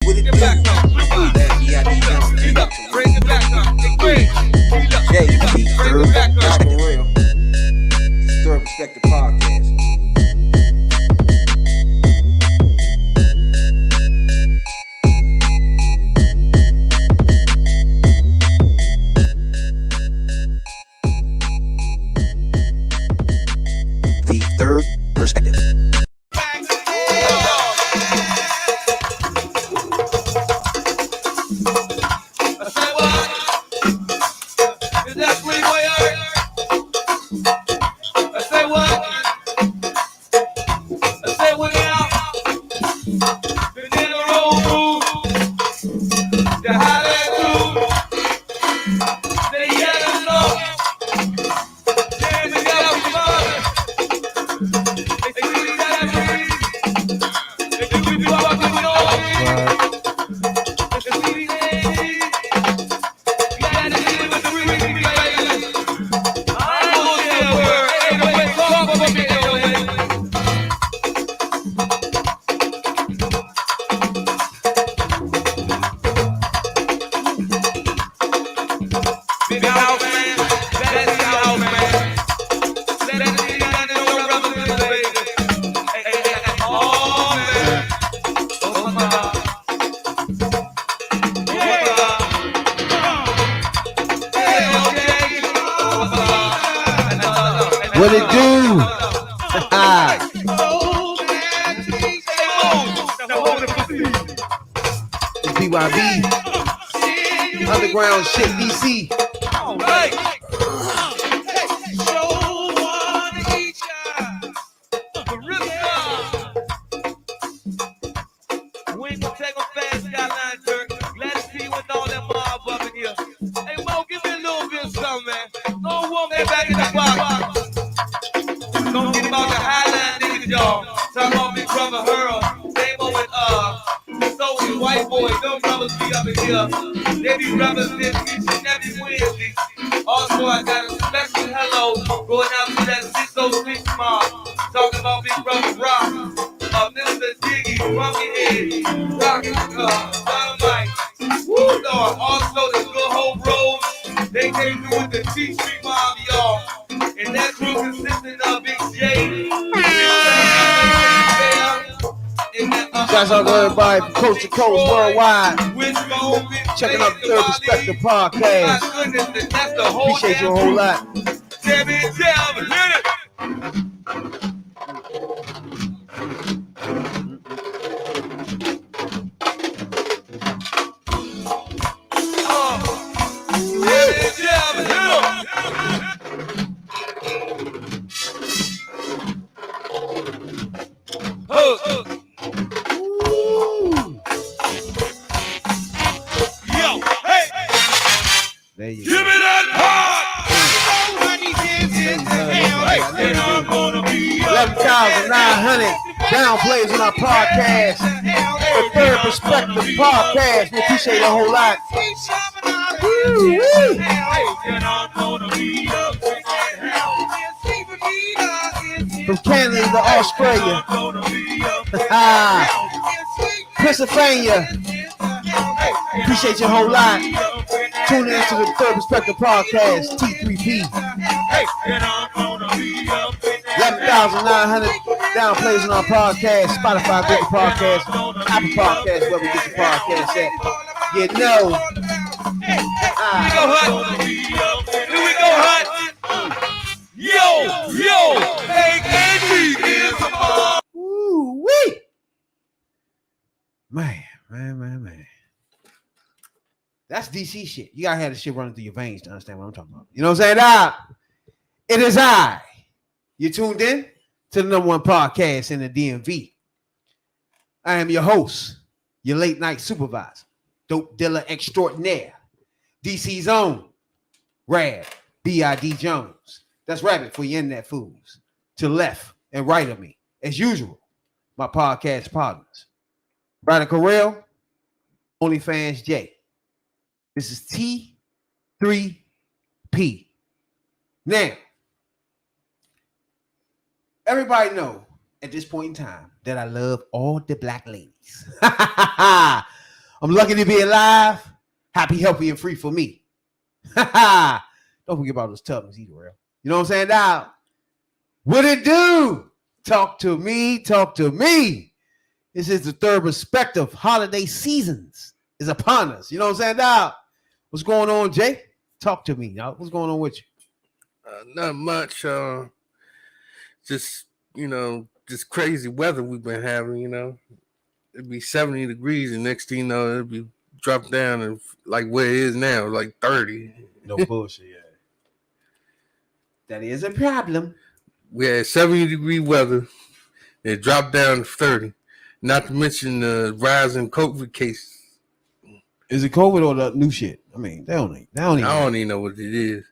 what it do? Bring it back up. Bring it back up. Real. Third Perspective Podcast. The Third Perspective. What it do? It's BYB. Underground shit, DC. We ain't gonna take them fast, Skyline Church. Glad to see you with all that mob up in here. Hey, Mo, give me a little bit of something, man. Go walk that back in the box. Don't get about the Highline niggas, y'all. Talk about Big Brother Earl. Same over with so these white boys. Them brothers be up in here. They be representing each and every Wednesday. Also, I got a special hello going out to that 606 mob. Talking about Big Brother Rock. Mr. Diggy, Funky Head, Rocket, Dynamite. Woo, Lord. Also, the Good Hope Road. They came through with the T Street mob, y'all. And that crew consisting of Big J. Shouts out to everybody from coast to coast, worldwide. Checking out the Third Perspective Podcast. Appreciate you a whole lot. There you go. Give me that part! 11,900 downplays on our podcast. The Third Perspective Podcast. We appreciate it a whole lot. From Canada to Australia, Pennsylvania. Appreciate you a whole lot. Tune in to the Third Perspective Podcast, T3P. 11,900 downplays on our podcast, Spotify, Google Podcasts, Apple Podcasts, where we get your podcast at. You know. Here we go, Hut. Here we go, Hut. Yo, hey, Andy is a mom. Woo-wee. Man. That's DC shit. You gotta have the shit running through your veins to understand what I'm talking about. You know what I'm saying? It is I. You tuned in to the #1 podcast in the DMV. I am your host, your late night supervisor, dope dealer extraordinaire, DC's own, Rad, B.I.D. Jones. That's Rabbit for your internet fools. To the left and right of me, as usual, my podcast partners. Brother Correll, OnlyFans J. This is T3P. Now, everybody know at this point in time that I love all the black ladies. I'm lucky to be alive. Happy, healthy, and free for me. Don't forget about those Tubmans either, real. You know what I'm saying, dog? What it do? Talk to me. Talk to me. This is the third perspective. Holiday seasons is upon us. You know what I'm saying, dog? What's going on, Jay? Talk to me, dog. What's going on with you? Not much. Just, just crazy weather we've been having, It'd be 70 degrees, and next thing you know, it'd be dropped down and like where it is now, like 30. No bullshit, yeah. That is a problem. We had 70-degree weather. It dropped down to 30. Not to mention the rise in COVID cases. Is it COVID or the new shit? I mean, they don't even I don't even know what it is.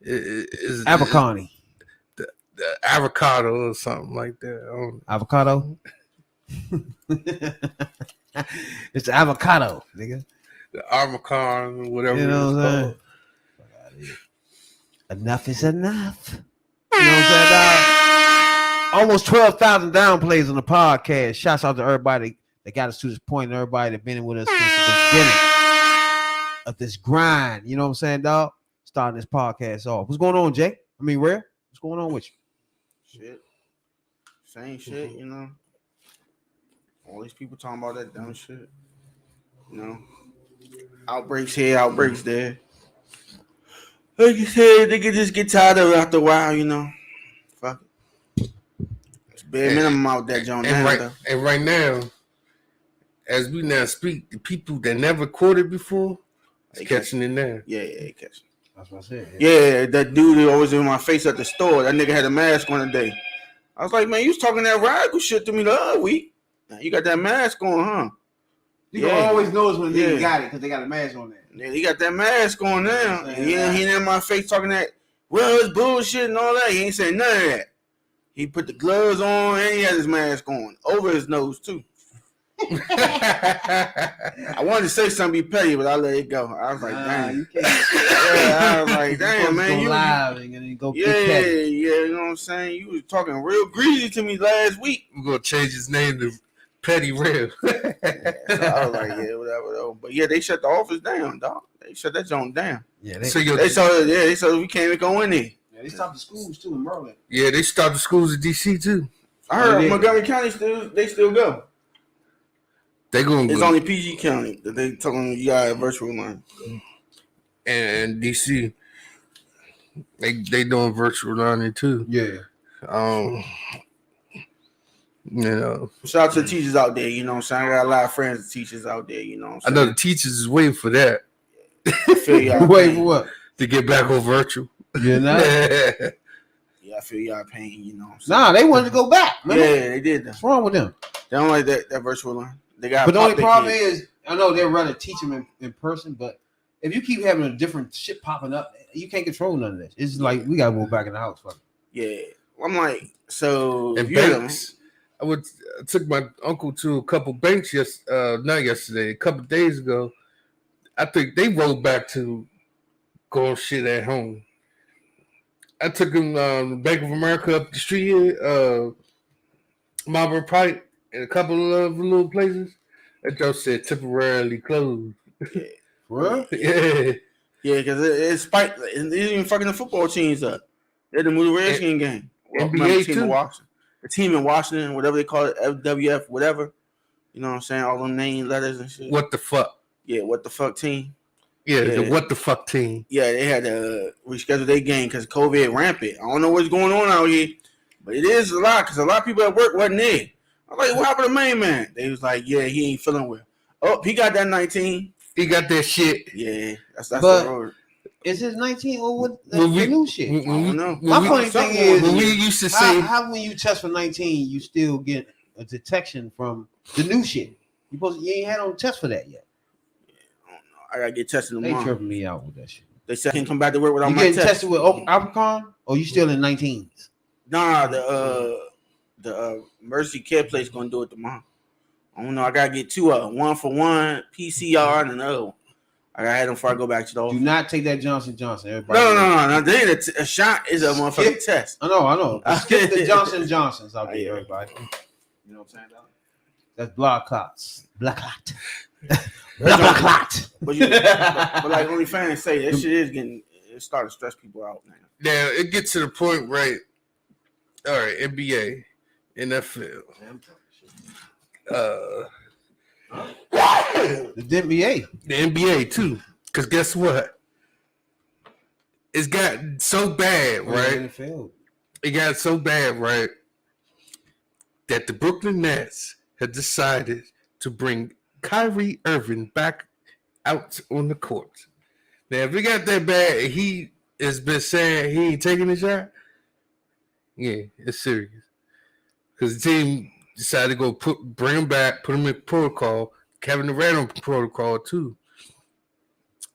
It's avocado. The avocado or something like that. Avocado? It's the avocado, nigga. The avocado, whatever. You know what I'm saying? Enough is enough. You know what I'm saying, dog? Almost 12,000 downplays on the podcast. Shouts out to everybody that got us to this point and everybody that been with us since the beginning of this grind. You know what I'm saying, dog? Starting this podcast off. What's going on, Jay? I mean, Rare? What's going on with you? Shit. Same shit, All these people talking about that dumb shit. Outbreaks here, outbreaks there. Like you said, they could just get tired of it after a while, Fuck it. It's bare minimum out there, John. And right now, as we now speak, the people that never caught it before is catching it now. Yeah, they catching. That's what I said. Yeah, that dude that always in my face at the store, that nigga had a mask on today. I was like, man, you was talking that radical shit to me the other week. You got that mask on, huh? You always knows when they got it because they got a mask on there. Yeah, he got that mask on now. He ain't in my face talking that, well, it's bullshit and all that. He ain't saying none of that. He put the gloves on and he had his mask on over his nose too. I wanted to say something be petty, but I let it go. I was like, damn. You can't. I was like, damn, man. Go live and then go you know what I'm saying? You was talking real greasy to me last week. We're going to change his name to Petty Real. So I was like, yeah, whatever though. But yeah, they shut the office down, dog. They shut that joint down. Yeah, they saw we can't even go in there. Yeah, they stopped the schools too in Maryland. Yeah, they stopped the schools in DC too. I heard Montgomery County still go. They going. It's only PG County that they talking. You got a virtual line. And DC, they doing virtual learning too. Yeah. Shout out to the teachers out there. You know what I'm saying? I got a lot of friends, teachers out there. You know what I'm saying? I know the teachers is waiting for that. I feel y'all wait for what? To get back on virtual. Yeah, yeah, I feel y'all pain. You know what I'm saying? Nah, they wanted to go back. Remember? Yeah, they did. What's wrong with them? They don't like that virtual line. They got. But the only problem is, I know they're rather teach them in person, but if you keep having a different shit popping up, you can't control none of this. It's like we gotta go back in the house. Fuck. Yeah, I'm like, so and banks. I took my uncle to a couple banks not yesterday, a couple days ago. I think they rolled back to going shit at home. I took him Bank of America up the street here, Marlboro Pike, and a couple of little places. That just said temporarily closed. Yeah. What? Yeah. Yeah, because it's spiked. It's even fucking the football teams up. They're the Moody Redskin game. NBA team too. In Washington. The team in Washington, whatever they call it, FWF, whatever. You know what I'm saying? All them name letters and shit. What the fuck? Yeah, what the fuck team? Yeah, the what the fuck team. Yeah, they had to reschedule their game because COVID rampant. I don't know what's going on out here, but it is a lot because a lot of people at work wasn't there. I was like, what happened to main man? They was like, yeah, he ain't feeling well. Oh, he got that 19. He got that shit. Yeah, that's but the word. Is it 19 or what? The new shit? I don't know. My funny thing is, when we used to say, how when you test for 19, you still get a detection from the new shit? You ain't had no test for that yet. I don't know. I gotta get tested tomorrow. They tripping me out with that shit. They said I can come back to work without you my test. getting tested with Alpacon, or you still in 19s? Nah, the Mercy Care place gonna do it tomorrow. I don't know. I gotta get two of them. One for one PCR and another one. I gotta have them before I go back to the office. Do not take that Johnson Johnson. Everybody. No. They ain't a shot is a motherfucking test. I know. Skip the Johnson Johnsons out there, everybody. You know what I'm saying? That's blood clots. Blood clot. Blood clot. But like OnlyFans say, that shit is it started to stress people out, man. Now it gets to the point, right? All right, NBA, NFL, The NBA. the NBA too. Because guess what? It's gotten so bad, right? NFL. It got so bad, right, that the Brooklyn Nets had decided to bring Kyrie Irving back out on the court. Now, if it got that bad, and he has been saying he ain't taking the shot, yeah, it's serious. Because the team decided to go bring him back, put him in protocol. Kevin Durant on protocol too.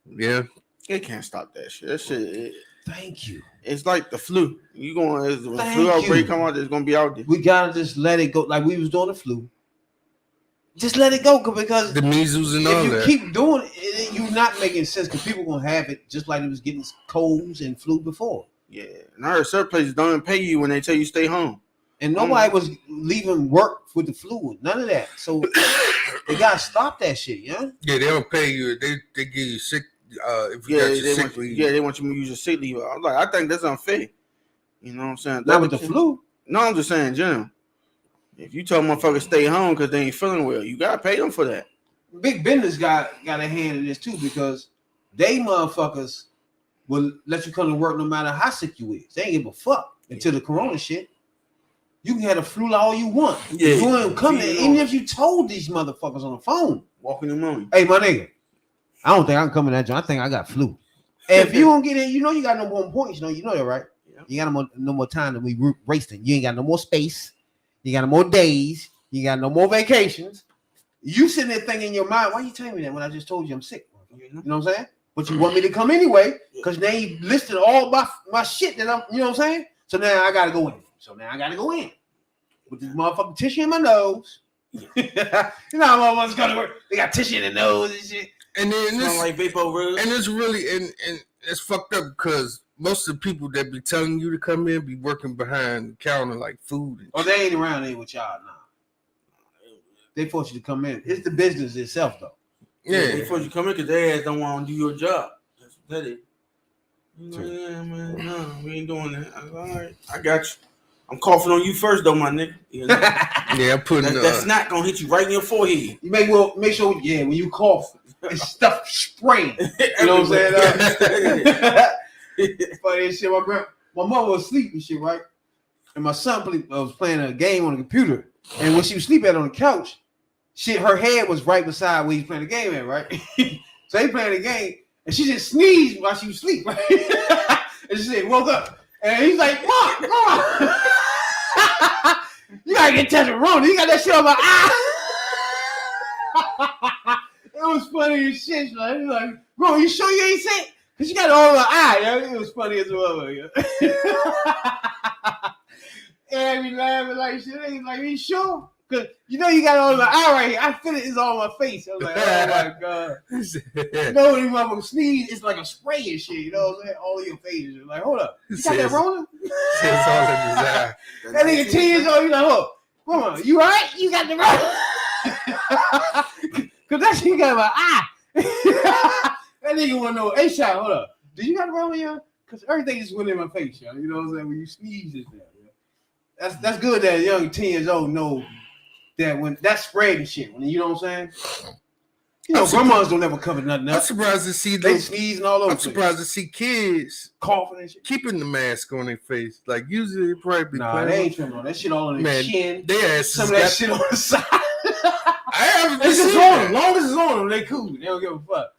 Yeah, They can't stop that shit. That shit. Thank you. It's like the flu. You going when the Thank flu outbreak you. come out, it's gonna be out there. We gotta just let it go, like we was doing the flu. Just let it go, because the measles and all if you that. keep doing it, you're not making sense. Because people gonna have it just like it was getting colds and flu before, Yeah, and I heard certain places don't even pay you when they tell you stay home. and nobody was leaving work with the flu. None of that. So they gotta stop that shit, yeah. Yeah, they don't pay you. They give you sick. If you Yeah, got your they sick want, leave. yeah, they want you to use your sick leave. I'm like, I think that's unfair. You know what I'm saying? Not with the flu. No, I'm just saying, in general. If you tell motherfuckers stay home because they ain't feeling well, you gotta pay them for that. Big business got a hand in this too, because they motherfuckers will let you come to work no matter how sick you is. They ain't give a fuck until the corona shit. You can have the flu all you want. Yeah. You ain't coming, Yeah. even if you told these motherfuckers on the phone. Walking the moon. Hey, my nigga, I don't think I can come in that joint. I think I got flu. And if you don't get in, you know you got no more points. You know that, right? Yeah. You got no more time than we racing. You ain't got no more space. You got no more days. You got no more vacations. You sitting there thinking in your mind, why you telling me that when I just told you I'm sick? You know what I'm saying? But you want me to come anyway, because now you listed all my shit that I'm, you know what I'm saying? So now I gotta go in. With this motherfucking tissue in my nose. You know how motherfuckers go to work. They got tissue in their nose and shit. And then Smell this, like vapor rub. and it's really and it's fucked up because most of the people that be telling you to come in be working behind the counter like food. And Oh, they ain't around there with y'all now. They force you to come in. It's the business itself, though. Yeah, yeah, before you come in, because they ass don't want to do your job. That's what that is. True. Yeah, man, no, we ain't doing that. I was, all right, I got you. I'm coughing on you first, though, my nigga. You know? yeah. I'm putting That's not gonna hit you right in your forehead. You make sure, when you cough, it's stuff spraying. You know what I'm saying? Funny as shit. My mother was asleep and shit, right? And my son was playing a game on the computer. And when she was sleeping on the couch, shit, her head was right beside where he's playing the game at, right? So he playing the game, and she just sneezed while she was asleep, right? And she said, woke up. And he's like, Mom, you gotta get testosterone. You got that shit on my eye. It was funny as shit. He's like, bro, you sure you ain't sick? Because you got it all in my eye. Yo. It was funny as well. Yo. And he laughing like shit. He's like, you sure? Because you know you got it all in my eye right here. I feel it's all on my face. I was like, oh my God. You know when you motherfucker sneeze, it's like a spray and shit. You know what I'm saying? All in your face. You're like, hold up. You got that Rona? It's all in his eye. That nigga 10 years old, you like, oh, come on, you all right? You got the Rona? Because that shit got my eye. That nigga want to know, hey, shot, hold up. Do you got the Rona, yo? Because everything just went in my face, yo. You know what I'm saying? When you sneeze, it's there. That's good that a young 10 years old know that when that's spread and shit. When you know what I'm saying? You know, grandmas don't ever cover nothing I'm else. surprised to see They those. sneezing all over. I'm surprised to see kids coughing and shit. keeping the mask on their face. Like usually they probably be Nah, playing. they ain't trimming on that shit all on their Man, chin. they asses Some of that got- shit on the side. I haven't It's just seen on them. that. Long as it's on them, they cool. They don't give a fuck.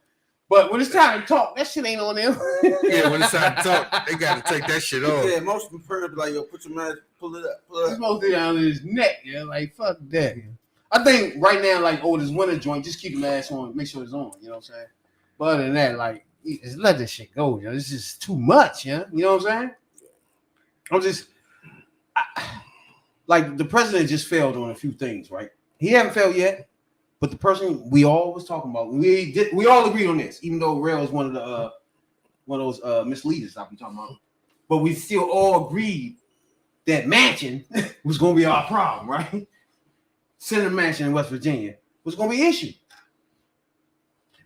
But when it's time to talk, that shit ain't on them. Yeah, when it's time to talk, they got to take that shit off. Yeah, most of them parents be like, yo, put your mask, pull it up, pull it It's up. supposed to be down in his neck. Yeah, like fuck that. I think right now, like, this winter joint, just keep the mask on, make sure it's on. You know what I'm saying? But other than that, like, just let this shit go. You know, this is too much. Yeah, you know what I'm saying? Like the president just failed on a few things, right? He haven't failed yet, but the person we all was talking about, we all agreed on this, even though Rail is one of those misleaders I've been talking about. But we still all agreed that Manchin was going to be our problem, right? Senator Manchin in West Virginia was going to be an issue.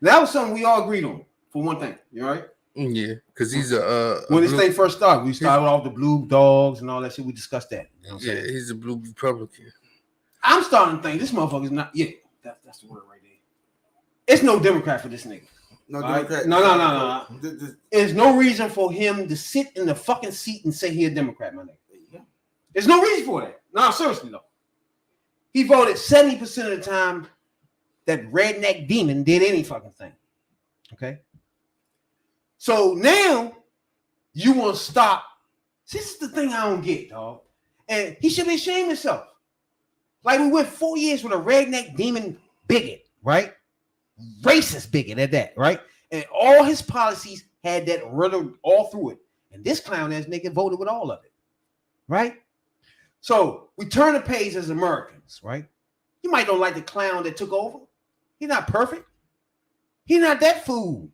That was something we all agreed on, for one thing. You all right? Yeah, because he's a When this blue, thing first started, we started off the blue dogs and all that shit. We discussed that. You know what I'm yeah, saying? he's a blue Republican. I'm starting to think this motherfucker's not. Yeah, that's the word right there. It's no Democrat for this nigga. No, All right? Democrat. No. This- There's no reason for him to sit in the fucking seat and say he a Democrat, my nigga. yeah. There's no reason for that. No, seriously though. He voted 70% of the time that redneck demon did any fucking thing. Okay. So now you want to stop. This is the thing I don't get, dog. And he should be ashamed of himself. Like we went 4 years with a redneck demon bigot, right? Racist bigot at that, right? And all his policies had that riddled all through it. And this clown ass nigga voted with all of it, right? So we turn the page as Americans, right? You might don't like the clown that took over. He's not perfect. He's not that fool,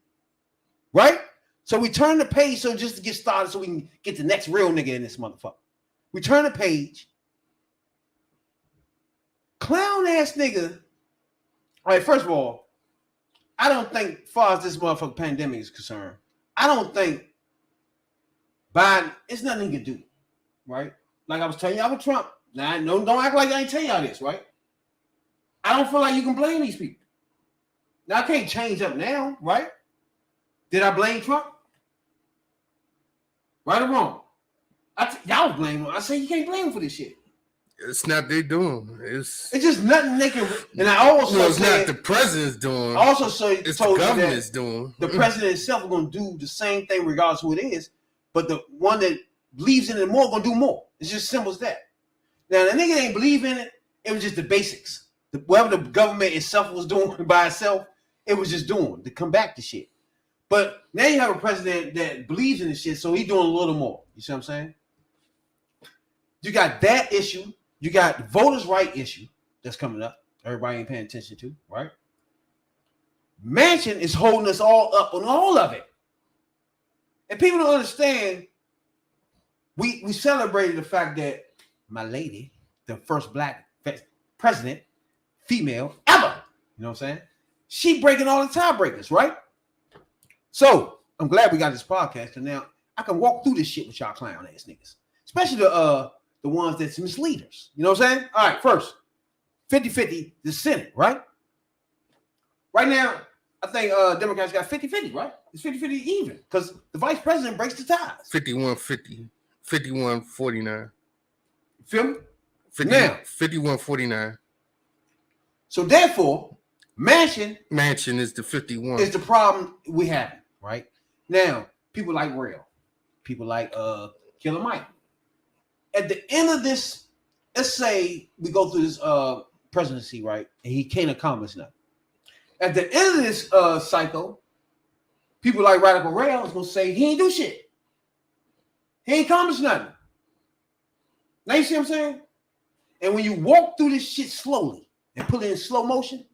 right? So we turn the page so just to get started so we can get the next real nigga in this motherfucker. We turn the page. Clown ass nigga. All right, first of all, I don't think, as far as this motherfucking pandemic is concerned, I don't think Biden, it's nothing he can do, right? Like I was telling y'all with Trump. Now, no, don't act like I ain't telling y'all this, right? I don't feel like you can blame these people. Now, I can't change up now, right? Did I blame Trump? Right or wrong? Y'all blame him. I say you can't blame him for this shit. It's not they doing. It's just nothing they can. And I also it's not the president's doing. I also say it's told the you government's that doing. The president himself is going to do the same thing regardless of who it is, but the one that believes in it more going to do more. It's just simple as that. Now the nigga ain't believe in it. It was just the basics. Whatever the government itself was doing by itself, it was just doing to come back to shit. But now you have a president that believes in this shit, so he's doing a little more. You see what I'm saying? You got that issue. You got the voters' right issue that's coming up. Everybody ain't paying attention to, right? Manchin is holding us all up on all of it. And people don't understand. We celebrated the fact that my lady, the first black president, female ever, you know what I'm saying? She breaking all the tiebreakers, right? So I'm glad we got this podcast, and now I can walk through this shit with y'all clown ass niggas, especially the ones that's misleaders. You know what I'm saying? All right, first, 50-50, the Senate, right? Right now, I think Democrats got 50-50, right? It's 50-50 even, because the vice president breaks the ties. 51-50, 51-49. Feel me? 51-49. So therefore, Manchin is the 51. Is the problem we have, right? Now, people like Rail, people like Killer Mike. At the end of this, let's say we go through this presidency, right? And he can't accomplish nothing. At the end of this cycle, people like Radical Rail is gonna say he ain't do shit. He ain't accomplished nothing. Now you see what I'm saying? And when you walk through this shit slowly and put it in slow motion,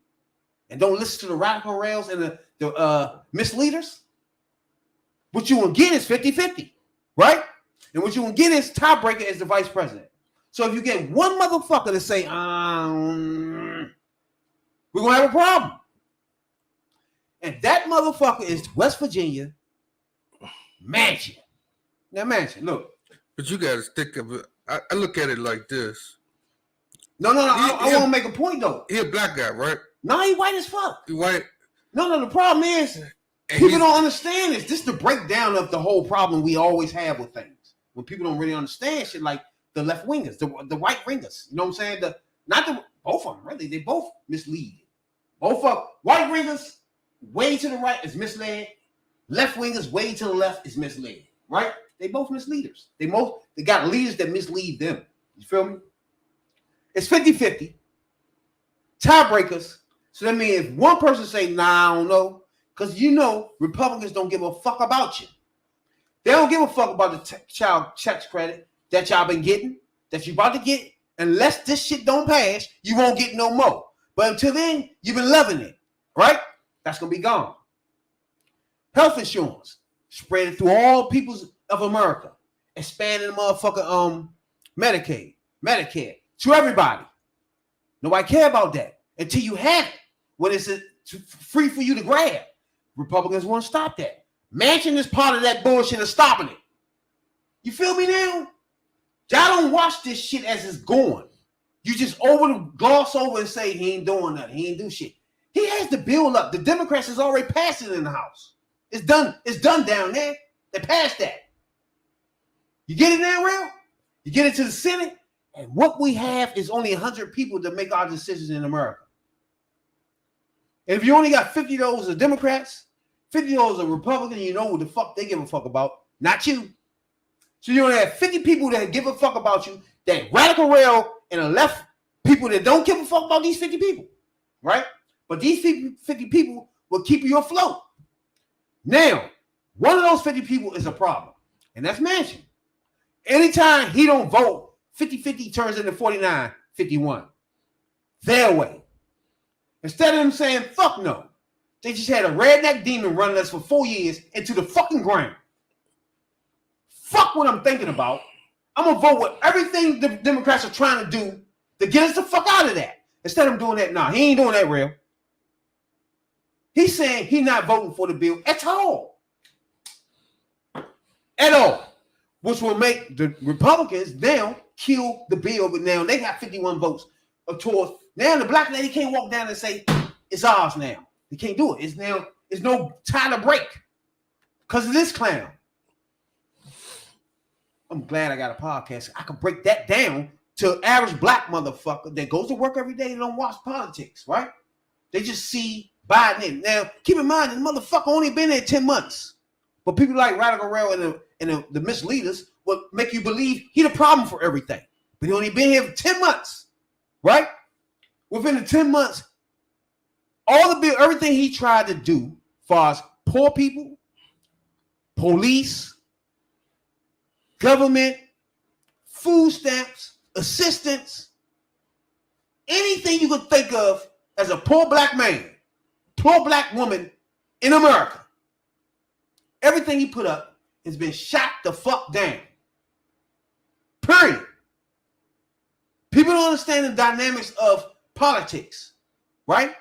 and don't listen to the Radical Rails and the misleaders, what you will get is 50-50, right? And what you will get is tiebreaker as the vice president. So if you get one motherfucker to say, we're going to have a problem. And that motherfucker is West Virginia Manchin. Now, Manchin, look. But you got to think of it. I look at it like this. No. I want to make a point, though. He a black guy, right? No, he white as fuck. He white? No, the problem is people don't understand this. This is the breakdown of the whole problem we always have with things. When people don't really understand shit, like the left wingers, the white ringers. You know what I'm saying? Both of them, really. They both mislead. Both of white ringers, way to the right is misled. Left wingers, way to the left is misled. Right? They both misleaders. They got leaders that mislead them. You feel me? It's 50-50. Tiebreakers. So that means if one person say, nah, I don't know, because Republicans don't give a fuck about you. They don't give a fuck about the child tax credit that y'all been getting, that you about to get. Unless this shit don't pass, you won't get no more. But until then, you've been loving it, right? That's going to be gone. Health insurance, spread it through all peoples of America. Expanding the motherfucking Medicaid, Medicare, to everybody. Nobody care about that until you have it. When it's free for you to grab. Republicans want to stop that. Manchin is part of that bullshit of stopping it. You feel me now? Y'all don't watch this shit as it's going. You just gloss over and say he ain't doing nothing. He ain't do shit. He has the bill up. The Democrats has already passed it in the House. It's done. It's done down there. They passed that. You get it now, real? You get it to the Senate, and what we have is only 100 people to make our decisions in America. And if you only got 50 of those are Democrats, 50 of those are Republicans, you know what the fuck they give a fuck about. Not you. So you only have 50 people that give a fuck about you, that radical rail and the left people that don't give a fuck about these 50 people, right? But these 50 people will keep you afloat. Now, one of those 50 people is a problem, and that's Manchin. Anytime he don't vote, 50-50 turns into 49-51. Their way. Instead of them saying, fuck no, they just had a redneck demon running us for 4 years into the fucking ground. Fuck what I'm thinking about. I'm going to vote with everything the Democrats are trying to do to get us the fuck out of that. Instead of doing that, nah, he ain't doing that real. He's saying he's not voting for the bill at all. At all. Which will make the Republicans now kill the bill, but now they got 51 votes towards. Now the black lady can't walk down and say, it's ours now. They can't do it. It's no time to break because of this clown. I'm glad I got a podcast. I can break that down to an average black motherfucker that goes to work every day and don't watch politics, right? They just see Biden in. Now, keep in mind, the motherfucker only been there 10 months. But people like Radical Rail and the misleaders will make you believe he the problem for everything. But he only been here for 10 months, right? Within the 10 months, everything he tried to do as far as poor people, police, government, food stamps, assistance, anything you could think of as a poor black man, poor black woman in America, everything he put up has been shot the fuck down. Period. People don't understand the dynamics of politics, right?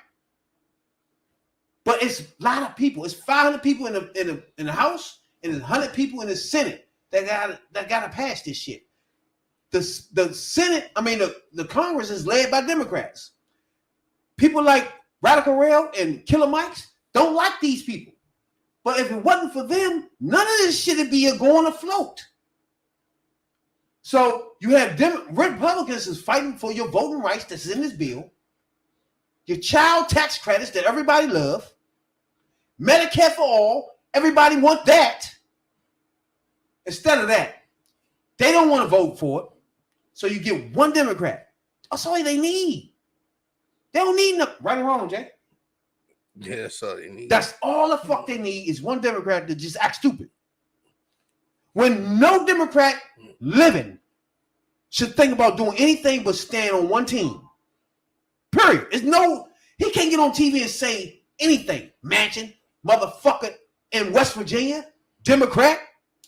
But it's a lot of people. It's 500 people in the House and there's 100 people in the Senate that gotta pass this shit. The Senate, the Congress is led by Democrats. People like Radical Rail and Killer Mikes don't like these people. But if it wasn't for them, none of this shit would be going afloat. So you have Republicans is fighting for your voting rights that's in this bill, your child tax credits that everybody love, Medicare for all, everybody want that. Instead of that, they don't want to vote for it. So you get one Democrat. That's all they need. They don't need nothing. Right or wrong, Jay? Yeah, that's all they need. That's all the fuck they need is one Democrat to just act stupid. When no Democrat living should think about doing anything but stand on one team. Period. He can't get on TV and say anything. Manchin, motherfucker in West Virginia, Democrat,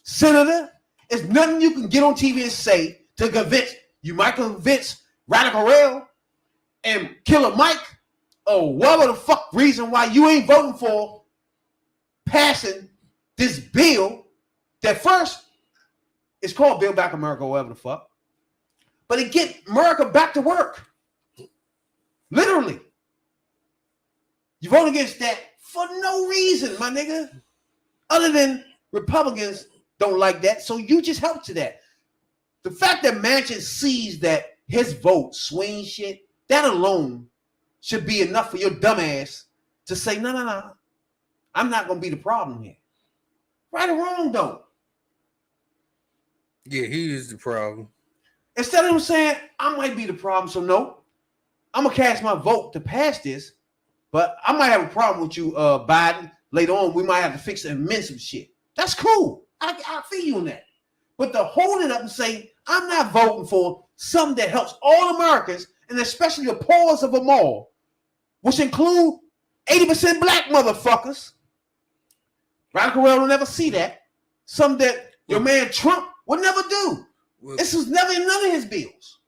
senator. It's nothing you can get on TV and say to convince. You might convince Radical Rail and Killer Mike or whatever the fuck reason why you ain't voting for passing this bill that first it's called Build Back America or whatever the fuck. But it get America back to work. Literally. You vote against that for no reason, my nigga. Other than Republicans don't like that, so you just help to that. The fact that Manchin sees that his vote swing shit, that alone should be enough for your dumb ass to say, no. I'm not going to be the problem here. Right or wrong, though? Yeah, he is the problem. Instead of him saying, I might be the problem, so no, I'm going to cast my vote to pass this, but I might have a problem with you, Biden. Later on, we might have to fix and amend some shit. That's cool. I feel you on that. But to hold it up and say, I'm not voting for something that helps all Americans, and especially the poorest of them all, which include 80% black motherfuckers. Radical Rail will never see that. Something that your man Trump would never do. This was never in none of his bills.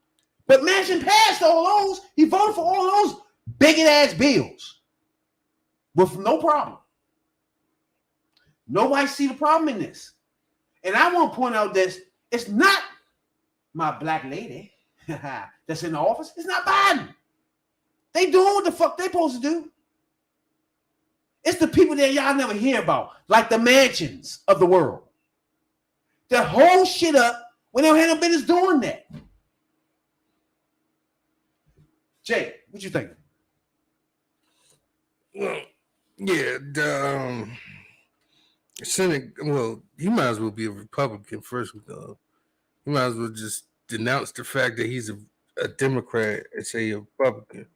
But Manchin passed all those. He voted for all those bigot ass bills. with no problem. Nobody see the problem in this. And I want to point out this. It's not my black lady that's in the office. It's not Biden. They doing what the fuck they supposed to do. It's the people that y'all never hear about, like the mansions of the world. That hold shit up when they don't have no business doing that. Jay, what you think? Well, yeah, the Senate. Well, he might as well be a Republican first. He might as well just denounce the fact that he's a Democrat and say a Republican.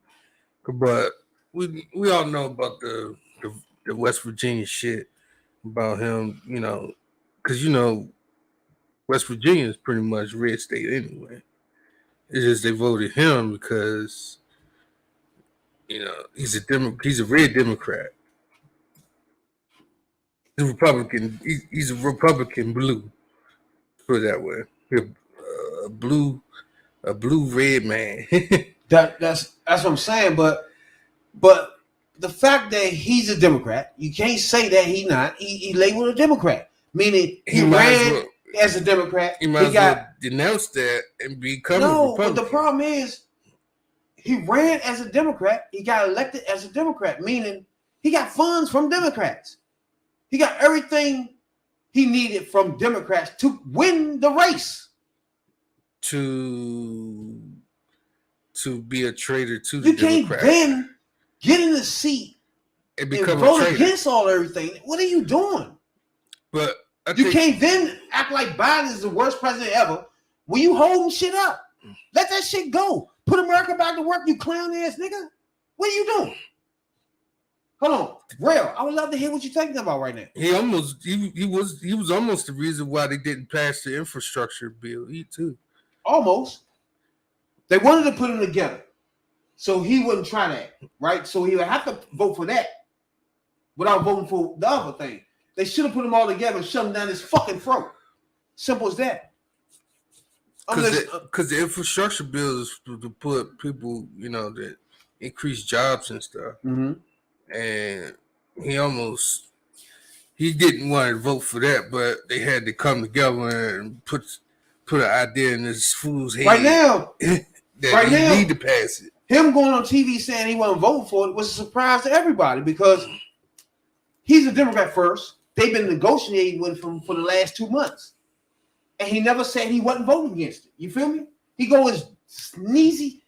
But we all know about the West Virginia shit about him, because West Virginia is pretty much red state anyway. It's just they voted him because he's a red Democrat. He's a Republican. He's a Republican blue. Put it that way. A blue red man. That's what I'm saying. But the fact that he's a Democrat, you can't say that he's not. He labeled a Democrat, meaning he ran as a Democrat. He might as well denounce that and become a Republican. But the problem is, he ran as a Democrat. He got elected as a Democrat, meaning he got funds from Democrats. He got everything he needed from Democrats to win the race. To be a traitor to the You can't Democrats. then get in the seat and and become vote a traitor. against all everything. What are you doing? But You can't then act like Biden is the worst president ever when you holding shit up. Let that shit go. Put America back to work, you clown ass nigga. What are you doing? Hold on, real. I would love to hear what you're thinking about right now. He was almost the reason why they didn't pass the infrastructure bill. He too. Almost. They wanted to put them together, so he wouldn't try that, right? So he would have to vote for that without voting for the other thing. They should have put them all together and shoved them down his fucking throat. Simple as that. Because the infrastructure bill is to put people, that increase jobs and stuff. Mm-hmm. And he didn't want to vote for that, but they had to come together and put an idea in this fool's head Right now, that need to pass it. Him going on TV saying he wasn't voting for it was a surprise to everybody because he's a Democrat first. They've been negotiating with him for the last 2 months. And he never said he wasn't voting against it. You feel me? He go his sneezy,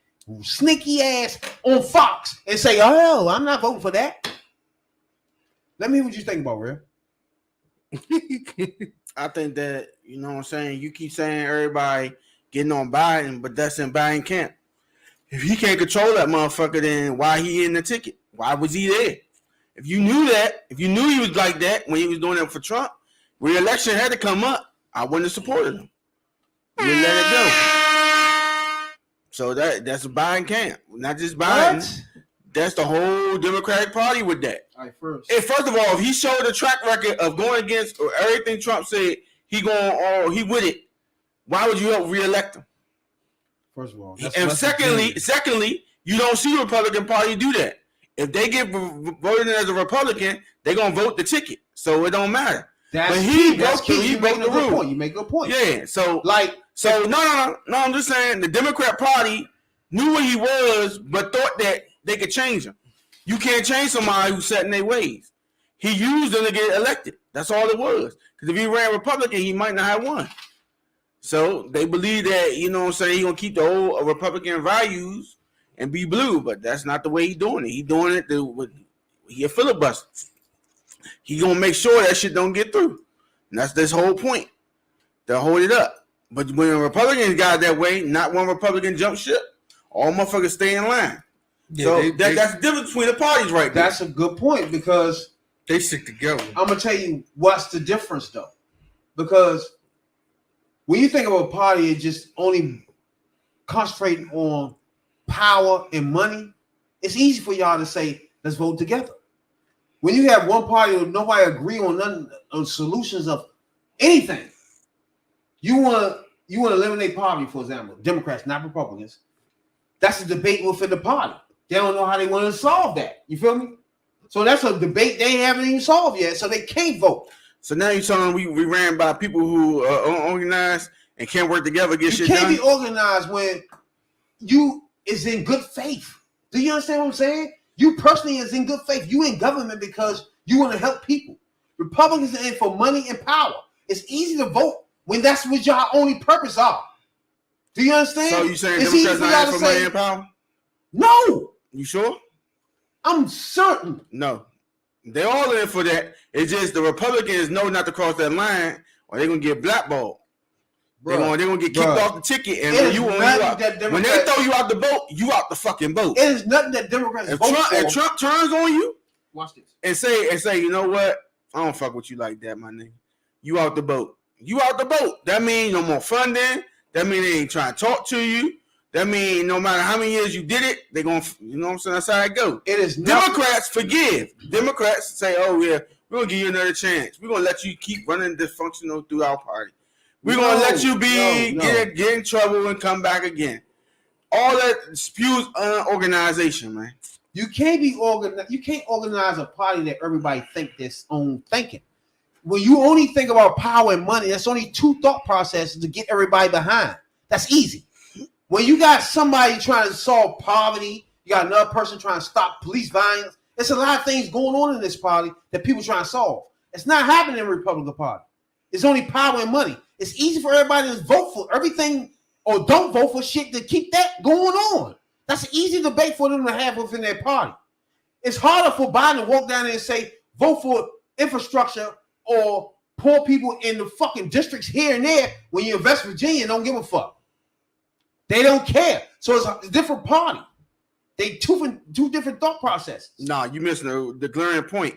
sneaky ass on Fox and say, oh, I'm not voting for that. Let me hear what you think about, Real. I think that, you know what I'm saying, you keep saying everybody getting on Biden, but that's in Biden camp. If he can't control that motherfucker, then why he in the ticket? Why was he there? If you knew that, if you knew he was like that when he was doing it for Trump, re-election had to come up. I wouldn't have supported him. You let it go. So that's a Biden camp. Not just Biden. What? That's the whole Democratic Party with that. All right, first. And first of all, if he showed a track record of going against everything Trump said, he with it, why would you help re-elect him? First of all. And secondly, you don't see the Republican Party do that. If they get voted in as a Republican, they're gonna vote the ticket. So it don't matter. But he broke the rule. You make a good point. Yeah. So no. I'm just saying the Democrat Party knew what he was, but thought that they could change him. You can't change somebody who's set in their ways. He used them to get elected. That's all it was. Because if he ran Republican, he might not have won. So they believe that, you know what I'm saying, he's going to keep the old Republican values and be blue, but that's not the way he's doing it. He's doing it he a filibuster. He going to make sure that shit don't get through. And that's this whole point. To hold it up. But when a Republican got that way, not one Republican jump ship, all motherfuckers stay in line. Yeah, So that's the difference between the parties right there. That's a good point because they stick together. I'm going to tell you what's the difference, though. Because when you think of a party, it's just only concentrating on power and money. It's easy for y'all to say, let's vote together. When you have one party where nobody agree on none on solutions of anything, you want to eliminate poverty, for example. Democrats, not Republicans. That's a debate within the party. They don't know how they want to solve that. You feel me? So that's a debate they haven't even solved yet. So they can't vote. So now you're telling me we ran by people who are organized and can't work together, get You shit can't done? be organized when you is in good faith. Do you understand what I'm saying? You personally is in good faith. You in government because you want to help people. Republicans are in for money and power. It's easy to vote when that's what y'all only purpose are. Do you understand? So you saying it's Democrats easy for not y'all in to for money say, and power? no, You sure? I'm certain. No. They're all in for that. It's just the Republicans know not to cross that line or they're going to get blackballed. They're gonna get kicked off the ticket, and when when they throw you out the boat, you out the fucking boat. It is nothing that Democrats vote for. If Trump turns on you, watch this, and say, you know what? I don't fuck with you like that, my nigga. You out the boat. You out the boat. That means no more funding. That means they ain't trying to talk to you. That means no matter how many years you did it, they gonna, you know what I'm saying? That's how it go. It is Democrats forgive. Democrats say, oh yeah, we're gonna give you another chance. We're gonna let you keep running dysfunctional through our party. We're gonna let you get in trouble and come back again. All that spews unorganization, man. You can't be organized. You can't organize a party that everybody think this own thinking. When you only think about power and money, that's only two thought processes to get everybody behind. That's easy. When you got somebody trying to solve poverty, you got another person trying to stop police violence. There's a lot of things going on in this party that people trying to solve. It's not happening in the Republican Party. It's only power and money. It's easy for everybody to vote for everything or don't vote for shit to keep that going on. That's an easy debate for them to have within their party. It's harder for Biden to walk down there and say, vote for infrastructure or poor people in the fucking districts here and there when you're in West Virginia and don't give a fuck. They don't care. So it's a different party. They two different thought processes. Nah, you missing the glaring point.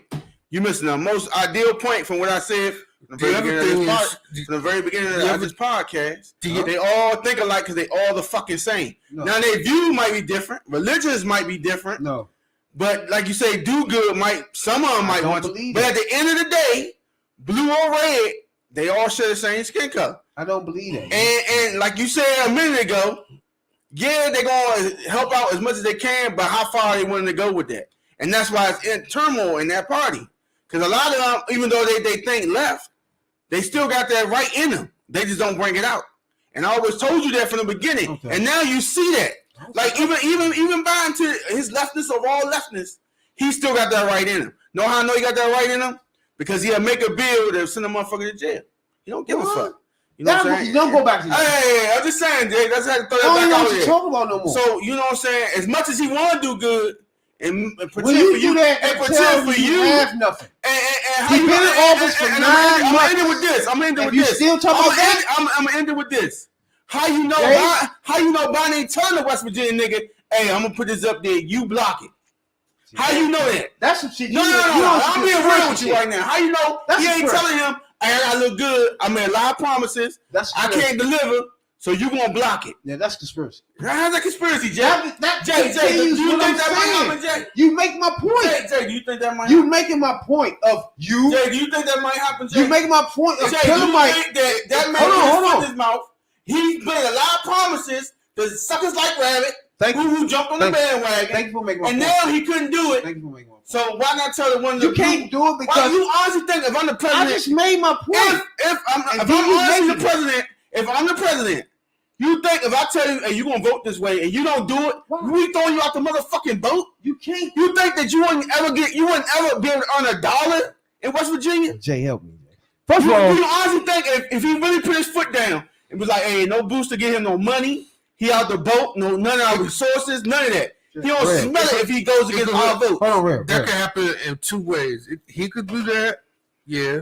You missing the most ideal point from what I said from the very beginning of this podcast. They all think alike because they all the fucking same. No. Now their view might be different. Religions might be different. No. But like you say, do good some of them might want to. But at the end of the day, blue or red, they all share the same skin color. I don't believe that. And like you said a minute ago, yeah, they're going to help out as much as they can, but how far are they willing to go with that? And that's why it's in turmoil in that party. Because a lot of them, even though they think left, they still got that right in them. They just don't bring it out. And I always told you that from the beginning. Okay. And now you see that. Okay. Like even Biden, to his leftness of all leftists, he still got that right in him. Know how I know he got that right in him? Because he'll make a bill that send a motherfucker to jail. He don't give a fuck. You know what I'm saying? Don't go back to that. Hey, I'm just saying, Jay. That's how to throw that back out there. Talk about no more. So you know what I'm saying? As much as he want to do good and pretend when you for do you, that, and pretend for you, have nothing. And he's been in office for 9 months. I'm gonna end it with this. I'm gonna end it with this. How you know? How you know Biden ain't telling the West Virginia nigga, "Hey, I'm gonna put this up there. You block it." How you know that? That's some shit. No. I'm being real with you right now. How you know he ain't telling him? Hey, I gotta look good. I made a lot of promises. I can't deliver, so you gonna block it. Yeah, that's conspiracy. How's that conspiracy, Jay? Jay, do you think that might happen, Jay? You make my point. Jay, do you think that might happen? You making my point of you. Jay, do you think that might happen, Jay? You making my point of Jay, do you think that man in his mouth, he made a lot of promises to suckers like Rabbit, who jumped on the bandwagon. Thank you for making my point. And now he couldn't do it. Thank you for making my point. So why not tell the one? You can't do it because why you honestly think if I'm the president? I just made my point. If I'm the president, you think if I tell you, hey, you gonna vote this way, and you don't do it, we throwing you out the motherfucking boat? You can't. You think that you wouldn't ever be able to earn $1 in West Virginia? Jay, help me. First of all, you honestly think if he really put his foot down and was like, hey, no booster, get him no money, he out the boat, none of our resources, none of that. He don't smell it if he goes against our vote. That could happen in two ways. He could do that, yeah,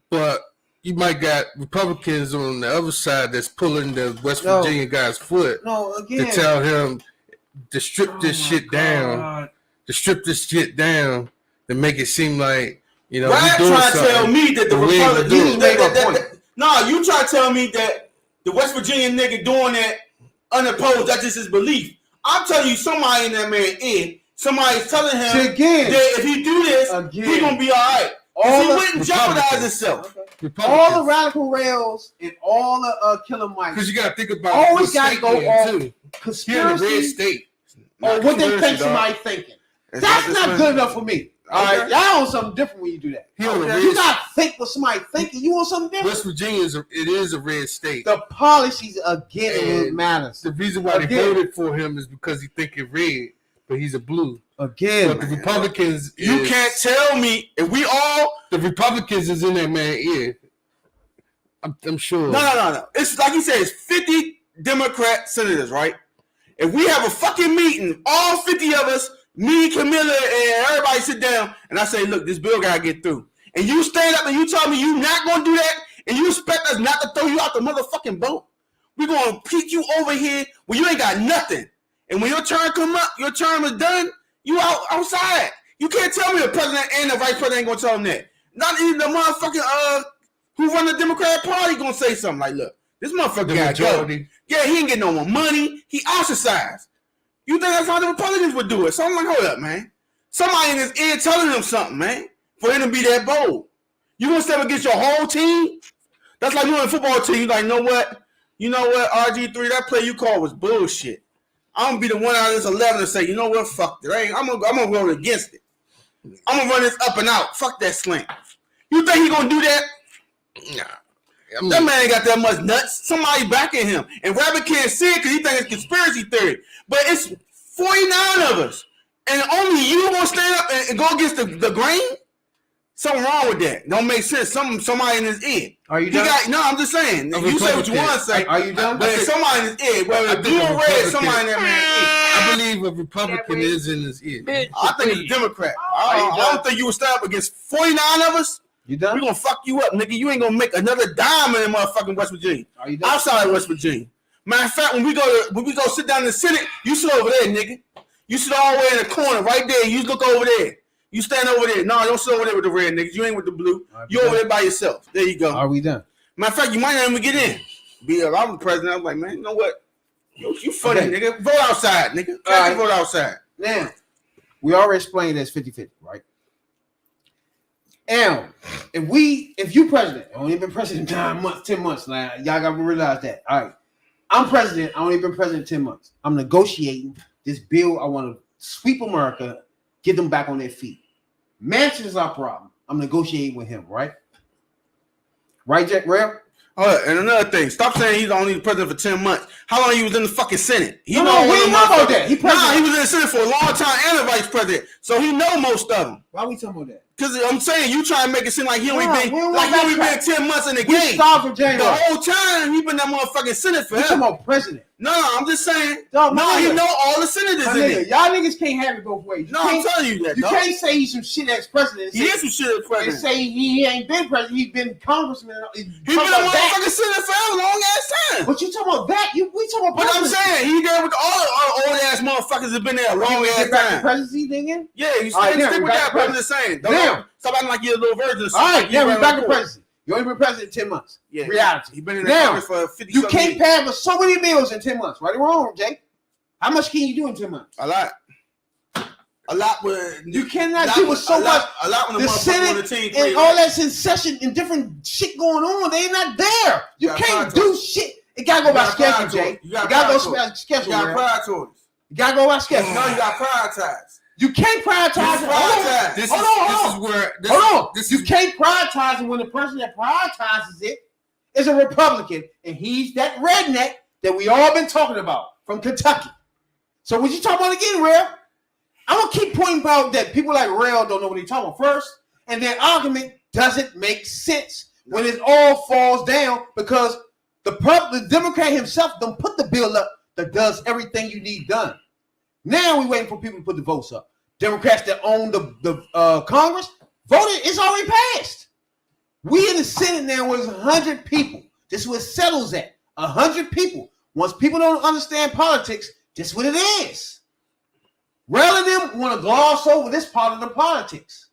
but you might got Republicans on the other side that's pulling the West Virginia guy's foot to tell him to strip this shit down, to make it seem like, you know, Brad trying to tell me that the Republicans. No, you try to tell me that the West Virginia nigga doing that unopposed. That's just his belief. I'm telling you, somebody in that man in. Somebody's telling him that if he do this, he gonna be all right. He wouldn't jeopardize himself. All the radical rails and all the killer mics. Because you got to think about always got to go off conspiracy. Here in the red state. Or what they think somebody's thinking. That's not good enough for me. All right, Okay. y'all on something different when you do that. He on the Okay. red You not think what somebody thinking. You want something different. West Virginia is a red state. The policies again it And matters. The reason why they Again. voted for him is because he think it red, but he's a blue. Again, But the Republicans, You can't tell me if we all. The Republicans is in that man ear. I'm sure. No. It's like you said. It's 50 Democrat senators, right? If we have a fucking meeting, all 50 of us, me, Camilla, and everybody sit down, and I say, look, this bill gotta get through. And you stand up and you tell me you not gonna do that, and you expect us not to throw you out the motherfucking boat. We're gonna pick you over here where you ain't got nothing. And when your turn come up, your term is done, you outside. You can't tell me the president and the vice president ain't gonna tell them that. Not even the motherfucking who run the Democratic Party gonna say something like, look, this motherfucker The gotta go. majority. Yeah, he ain't getting no more money. He ostracized. You think that's how the Republicans would do it? So I'm like, hold up, man. Somebody in his ear telling him something, man, for him to be that bold. You gonna step against your whole team? That's like you on a football team. You like, you know what, RG3, that play you called was bullshit. I'm gonna be the one out of this 11 to say, you know what, fuck it. I'm gonna run against it. I'm gonna run this up and out. Fuck that slant. You think he gonna do that? Nah. I mean, That man ain't got that much nuts. Somebody backing him. And Rabbit can't see it because he thinks it's conspiracy theory. But it's 49 of us. And only you gonna stand up and go against the grain? Something wrong with that. Don't make sense. Somebody in his ear. are you done? No, I'm just saying. A You say what you Republican. want to say. Are you done? But it's somebody in his ear. Whether I it's think blue a or red, Republican- somebody in that man's ear. I believe a Republican is in his ear. I think it's a Democrat. I don't think you would stand up against 49 of us. You We're done? gonna fuck you up, nigga. You ain't gonna make another dime in motherfucking West Virginia. Are you done? Outside of West Virginia. Matter of fact, when we go sit down in the Senate, you sit over there, nigga. You sit all the way in the corner right there. You look over there. You stand over there. No, don't sit over there with the red niggas. You ain't with the blue. Right, You over there by yourself. There you go. Are we done? Matter of fact, you might not even get in. If I was president, I'm like, man, you know what? You funny, Okay. nigga. Vote outside, nigga. All right. Vote outside. Now, we already explained that's 50-50, right? Now, if you president, I only been president 9 months, 10 months now. Y'all gotta realize that. All right. I'm president, I only been president 10 months. I'm negotiating this bill. I want to sweep America, get them back on their feet. Manchin is our problem. I'm negotiating with him, right? Right, Jack Rail? Oh, and another thing, stop saying he's only the president for 10 months. How long he was in the fucking Senate? He No, know we all ain't them know about motherfuckers. that. He president. He was in the Senate for a long time and a vice president, so he know most of them. Why are we talking about that? Because I'm saying you try to make it seem like he only No, been we don't like he want only that been 10 months in the We game. start from The January. whole time he been in that motherfucking Senate We talking forever. about president. No, I'm just saying. Dog, No, my he nigga. know all the senators My in nigga, it. y'all niggas can't have it both ways. No, I'm telling you that. You dog. can't say he's some shit as president. He is some shit as And president. say he ain't been president. He's been congressman. He been in motherfucking Senate forever, long ass time. But you talking about that? We talking about But I'm president. saying he there with all the old ass motherfuckers that been there a long ass Get back to time. presidency thing again? Yeah, you All right, stick now we with back that, to but I'm just saying. Don't Now. stop acting like you're a little virgin. All right, now we're back to presidency. You only been president 10 months. Yeah. Reality. He been in Now, Congress for 50 You something can't years. pass so many bills in 10 months. Right or wrong, Jay? How much can you do in 10 months? A lot. A lot with You cannot do with so much. A lot when the The motherfucker on the Senate team. and all that's in session and different shit going on. They not there. You got can't prior do shit. It gotta go by schedule, Jay. You You got gotta go prior by schedule. You got man. priorities. You gotta go by schedule. No, you got prioritize. You can't prioritize. You it. Hold on. prioritize. This Hold is on, this hold is where this, Hold on. this You is can't prioritize it when the person that prioritizes it is a Republican, and he's that redneck that we all been talking about from Kentucky. So what you talking about again, Rail? I'm gonna keep pointing out that people like Rail don't know what they're talking about first, and their argument doesn't make sense when it all falls down because the Democrat himself don't put the bill up that does everything you need done. Now we waiting for people to put the votes up. Democrats that own the Congress voted, it's already passed. We in the Senate now was 100 people. This is where it settles at. 100 people. Once people don't understand politics, this is what it is. Rather than want to gloss over this part of the politics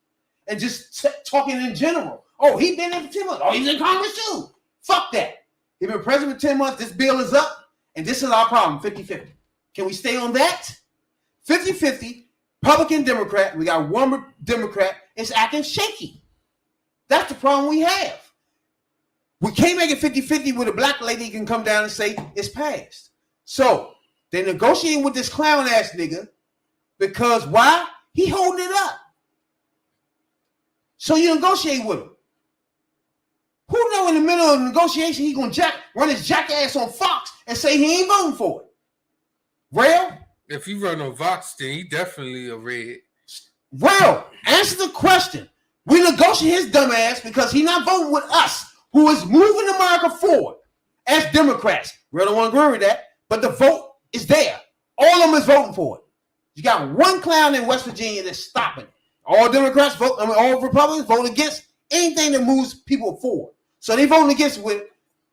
and just talking in general. Oh, he been in for 10 months. Oh, he's in Congress too. Fuck that. He been president for 10 months. This bill is up, and this is our problem, 50-50. Can we stay on that? 50-50, Republican, Democrat. We got one Democrat. It's acting shaky. That's the problem we have. We can't make it 50-50 with a black lady can come down and say it's passed. So they're negotiating with this clown ass nigga because why? He holding it up. So you negotiate with him. Who know in the middle of the negotiation he gonna run his jackass on Fox and say he ain't voting for it? Real? If you run on Vox, then he definitely a red. Real. Answer the question. We negotiate his dumb ass because he not voting with us, who is moving America forward as Democrats. Real don't want to agree with that, but the vote is there. All of them is voting for it. You got one clown in West Virginia that's stopping it. All Democrats vote, all Republicans vote against anything that moves people forward. So they voting against it,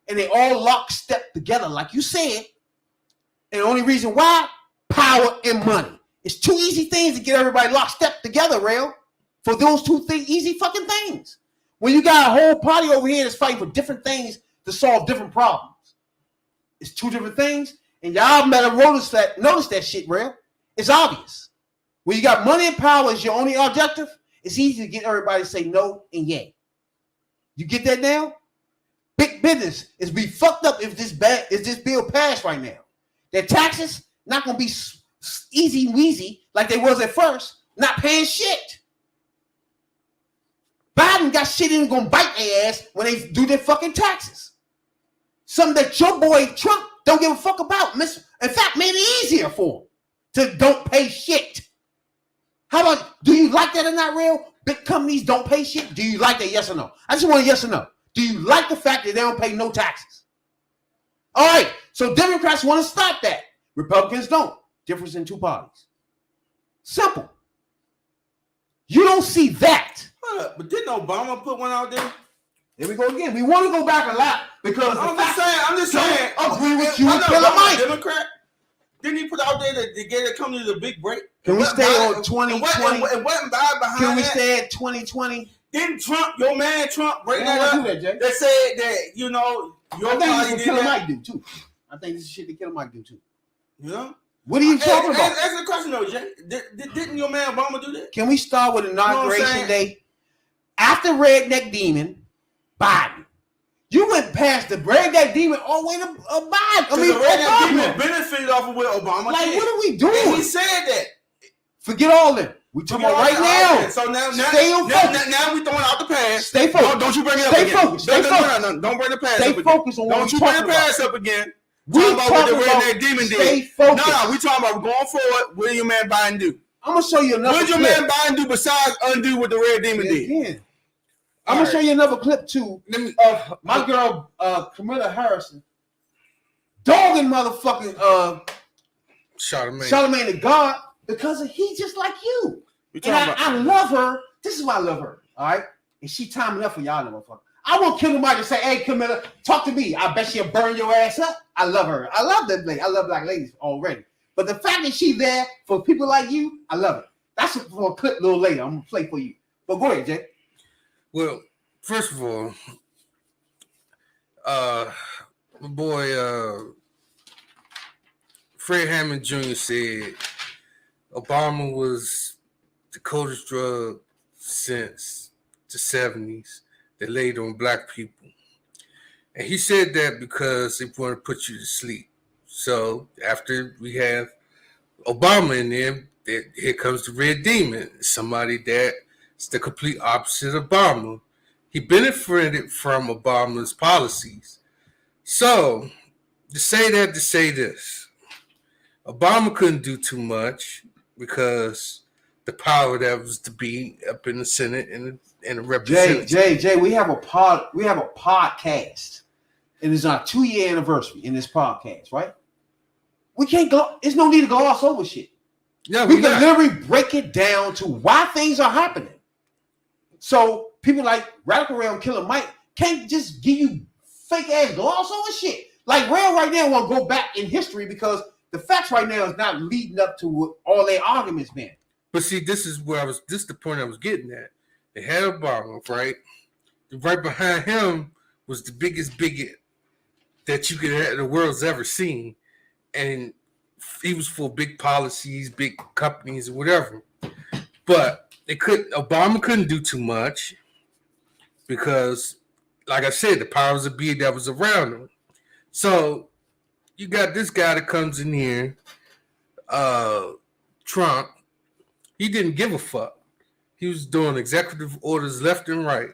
and they all lockstep together, like you said. And the only reason why, power and money. It's two easy things to get everybody lockstep together, Rail. For those two easy fucking things. When you got a whole party over here that's fighting for different things to solve different problems. It's two different things, and y'all better notice that shit, Rail. It's obvious. When you got money and power as your only objective, it's easy to get everybody to say no and yay. You get that now? Big business is be fucked up if this bill passed right now. Their taxes not gonna be easy weasy like they was at first, not paying shit. Biden got shit in gonna bite their ass when they do their fucking taxes. Something that your boy Trump don't give a fuck about. In fact, made it easier for him to don't pay shit. How about, do you like that or not, Real? Big companies don't pay shit. Do you like that, yes or no? I just want a yes or no. Do you like the fact that they don't pay no taxes? All right, so Democrats want to stop that. Republicans don't. Difference in two parties. Simple. You don't see that. But didn't Obama put one out there? Here we go again. We want to go back a lot because I'm just saying. Agree with you, I know Killer Mike. Democrat. Didn't he put out there that to get it come to the big break? Can we stay on 2020? And what behind Can we that? stay at 2020? Didn't Trump, your man Trump, break Yeah, that I up? do that, Jay. That said that, you know, your I think party this is did what Killer that. Mike do too. I think this is shit that Killer Mike do too. You know? What are you talking about? Answer the question though, Jay. Didn't your man Obama do that? Can we start with Inauguration Day? After Redneck Demon, Biden. You went past the Redneck Demon all the way to Biden. I mean, the Redneck Demon Obama. benefited off of what Obama Like, did. what are we And doing? he said that. Forget all that. We talking about right now. So now Stay on focus. now we throwing out the past. Stay focused. Don't you bring it up Stay again. focused. Stay focused. No, don't bring the past Stay up again. focused on what Don't we you bring the talking about. past up again. We Talking about what the talking about Redneck Demon stay did. focused. No, we talking about going forward. What did your man Biden do? I'm gonna show you another What did your clip. man Biden do besides undo what the Red Demon did? Again. I'm gonna show you another clip too Let me, of my girl Kamala Harrison dogging motherfucking Charlamagne the God because he just like you. We And talking about I love her. This is why I love her. All right. And she timing up for y'all, motherfucker. I want Killer Mike to say, hey, Camilla, talk to me. I bet she'll burn your ass up. I love her. I love that lady. I love black ladies already. But the fact that she's there for people like you, I love it. That's for a clip a little later. I'm going to play for you. But go ahead, Jay. well, first of all, my boy Fred Hammond Jr. said Obama was the coldest drug since the 70s that laid on black people. And he said that because they want to put you to sleep. So after we have Obama in there, here comes the Red Demon, somebody that's the complete opposite of Obama. He benefited from Obama's policies. So to say this, Obama couldn't do too much because the power that was to be up in the Senate and the representatives. Jay, we have a podcast. It is our 2-year anniversary in this podcast, right? We can't go. There's no need to gloss over shit. Yeah, We can literally break it down to why things are happening. So people like Radical Realm Killer Mike can't just give you fake ass gloss over shit. Like Rail right now want to go back in history because the facts right now is not leading up to what all their arguments been. But see, this is the point I was getting at. They had Obama, right? Right behind him was the biggest bigot that the world's ever seen. And he was for big policies, big companies, or whatever. But Obama couldn't do too much because, like I said, the powers that be that was around him. So you got this guy that comes in here, Trump. He didn't give a fuck. He was doing executive orders left and right.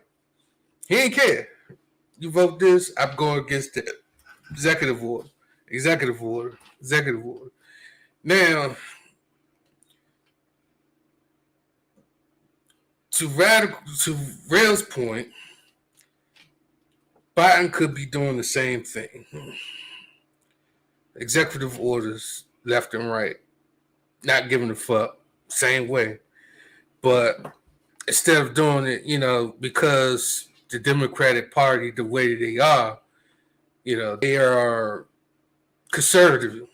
He ain't care. You vote this, I'm going against it. Executive order. Executive order. Executive order. Now, to Rail's point, Biden could be doing the same thing. Executive orders left and right. Not giving a fuck. Same way. But instead of doing it, because the Democratic Party, the way they are, they are conservative.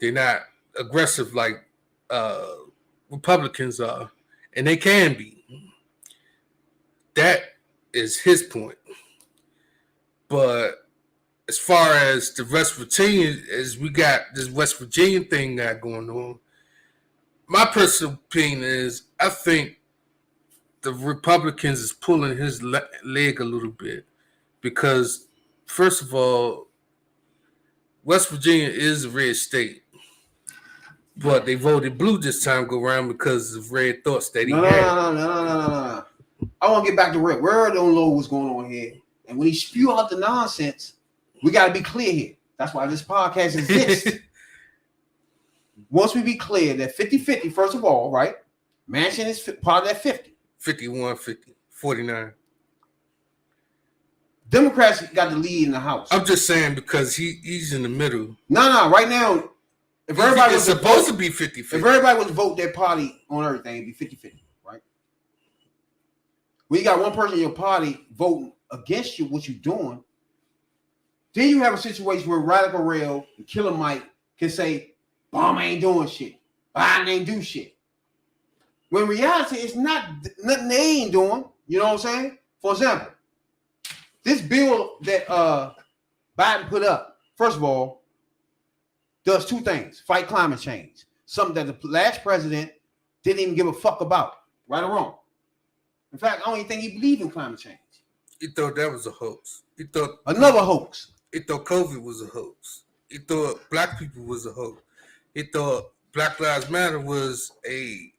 They're not aggressive like Republicans are. And they can be. That is his point. But as far as the West Virginia, as we got this West Virginia thing going on, my personal opinion is I think the Republicans is pulling his leg a little bit because, first of all, West Virginia is a red state. But they voted blue this time go around because of red thoughts that he had. No. I want to get back to Rick. We already don't know what's going on here. And when he spew out the nonsense, we got to be clear here. That's why this podcast exists. Once we be clear that 50-50, first of all, right? Manchin is part of that 50. 51-50, 49. Democrats got the lead in the House. I'm just saying because he's in the middle. No. Right now, if everybody was supposed to be 50-50. If everybody was to vote their party on everything, it'd be 50-50, right? When you got one person in your party voting against you, what you're doing, then you have a situation where Radical Rail and Killer Mike can say, Obama ain't doing shit. Biden ain't do shit. When in reality, it's not nothing they ain't doing. You know what I'm saying? For example, this bill that Biden put up, first of all, does two things. Fight climate change. Something that the last president didn't even give a fuck about. Right or wrong. In fact, I don't even think he believed in climate change. He thought that was a hoax. He thought another hoax. He thought COVID was a hoax. He thought black people was a hoax. He thought Black Lives Matter was a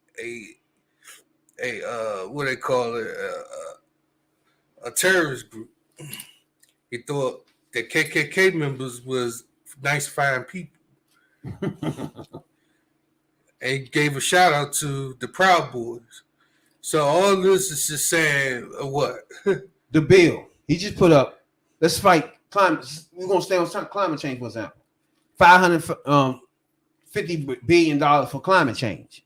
what they call it, a terrorist group. He thought that KKK members was nice, fine people. And he gave a shout out to the Proud Boys. So all this is just saying what? The bill he just put up. Let's fight climate. We're gonna stay on climate change, for example. $550 billion for climate change.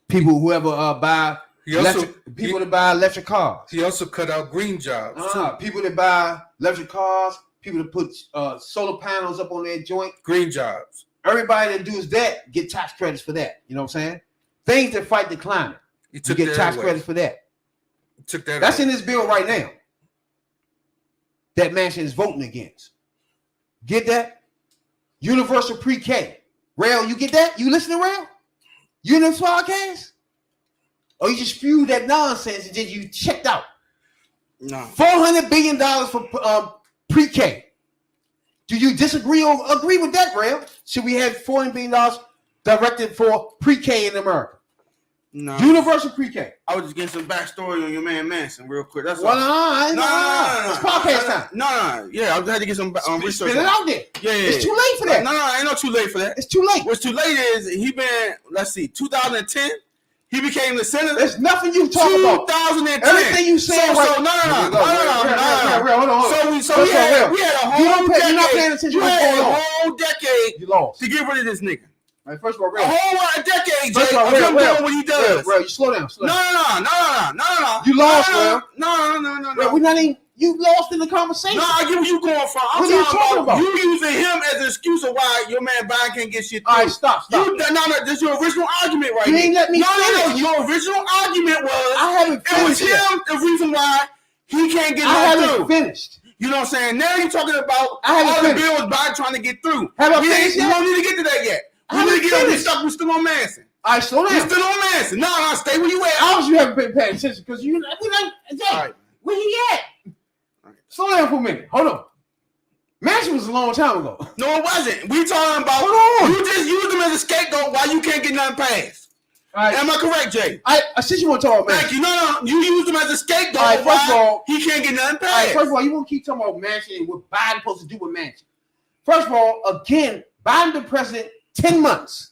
People whoever buy people that buy electric cars. He also cut out green jobs. People that buy electric cars. People that put solar panels up on their joint. Green jobs. Everybody that does that get tax credits for that. You know what I'm saying? Things that fight the climate. You get tax credits for that. Took that. That's in this bill right now. That Manchin is voting against. Get that? Universal pre-K. Rail, you get that? You listen to Rail? You in this podcast? Or you just spewed that nonsense and then you checked out? No. $400 billion for pre-K. Do you disagree or agree with that, Rail? Should we have $400 billion directed for pre-K in America? No. Universal pre-K. I was just getting some backstory on your man Manson real quick. That's well, all. No. It's podcast time. No. Yeah, I had to get some research. Spit it out there. Yeah. It's too late for that. No, ain't no too late for that. It's too late. What's too late is he been, 2010, he became the senator. There's nothing you talk about. 2010. Everything you say. No. Hold on. So we had a whole decade. You're not paying attention. You had a whole decade you lost to get rid of this nigga. Right, first of all, a whole decade, Jay, of him doing what he does. Bro, you slow down. No. You lost, bro. No. We're not even. You lost in the conversation. No, I get where you going from. I'm talking about you using him as an excuse of why your man Biden can't get shit through. All right, stop. No, this is your original argument right here. You ain't let me finish. No. Your original argument was I haven't finished. It was him the reason why he can't get through. I haven't finished. You know what I'm saying? Now you're talking about all the bills Biden trying to get through. Have I finished yet? We don't need to get to that yet. We need to get on this stuff. We're still on Manson. All right, slow down. We're still on Manson. No, stay where you at. Obviously, you haven't been paying attention because you like, right. Where he at? Right. Slow down for a minute. Hold on. Manson was a long time ago. No, it wasn't. We talking about. Hold on. You just used him as a scapegoat while you can't get nothing passed. All right. Am I correct, Jay? Since you want to talk about Thank you. No. You use him as a scapegoat. All right, first of all, he can't get nothing all right, passed. first of all, you want to keep talking about Manchin and what Biden supposed to do with Manchin. First of all, again, Biden been president 10 months.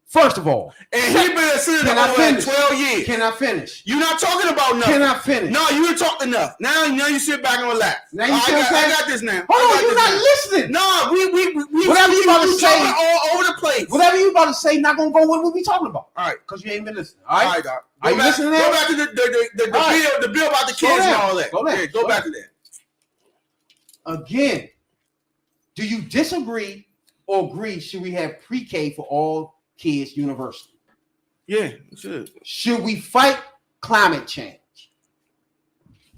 First of all. And he been a senator Can I over finish? 12 years. Can I finish? You're not talking about nothing. Can I finish? No, you didn't talk enough. Now you sit back and relax. Now you see what I'm saying? I got this now. Hold I on, got you're this not now. listening. No, we Whatever you about to say- talking all over the place. Whatever you about to say, not gonna go with what we talking about. All right. Because you ain't been listening. All right. Doc. Are you listening Go now? back to the All right. bill about the Slow kids and down. all that. Slow down. Yeah, go Slow back down. to that. Again, do you disagree or agree? Should we have pre-K for all kids universally? Yeah, you should. Should we fight climate change?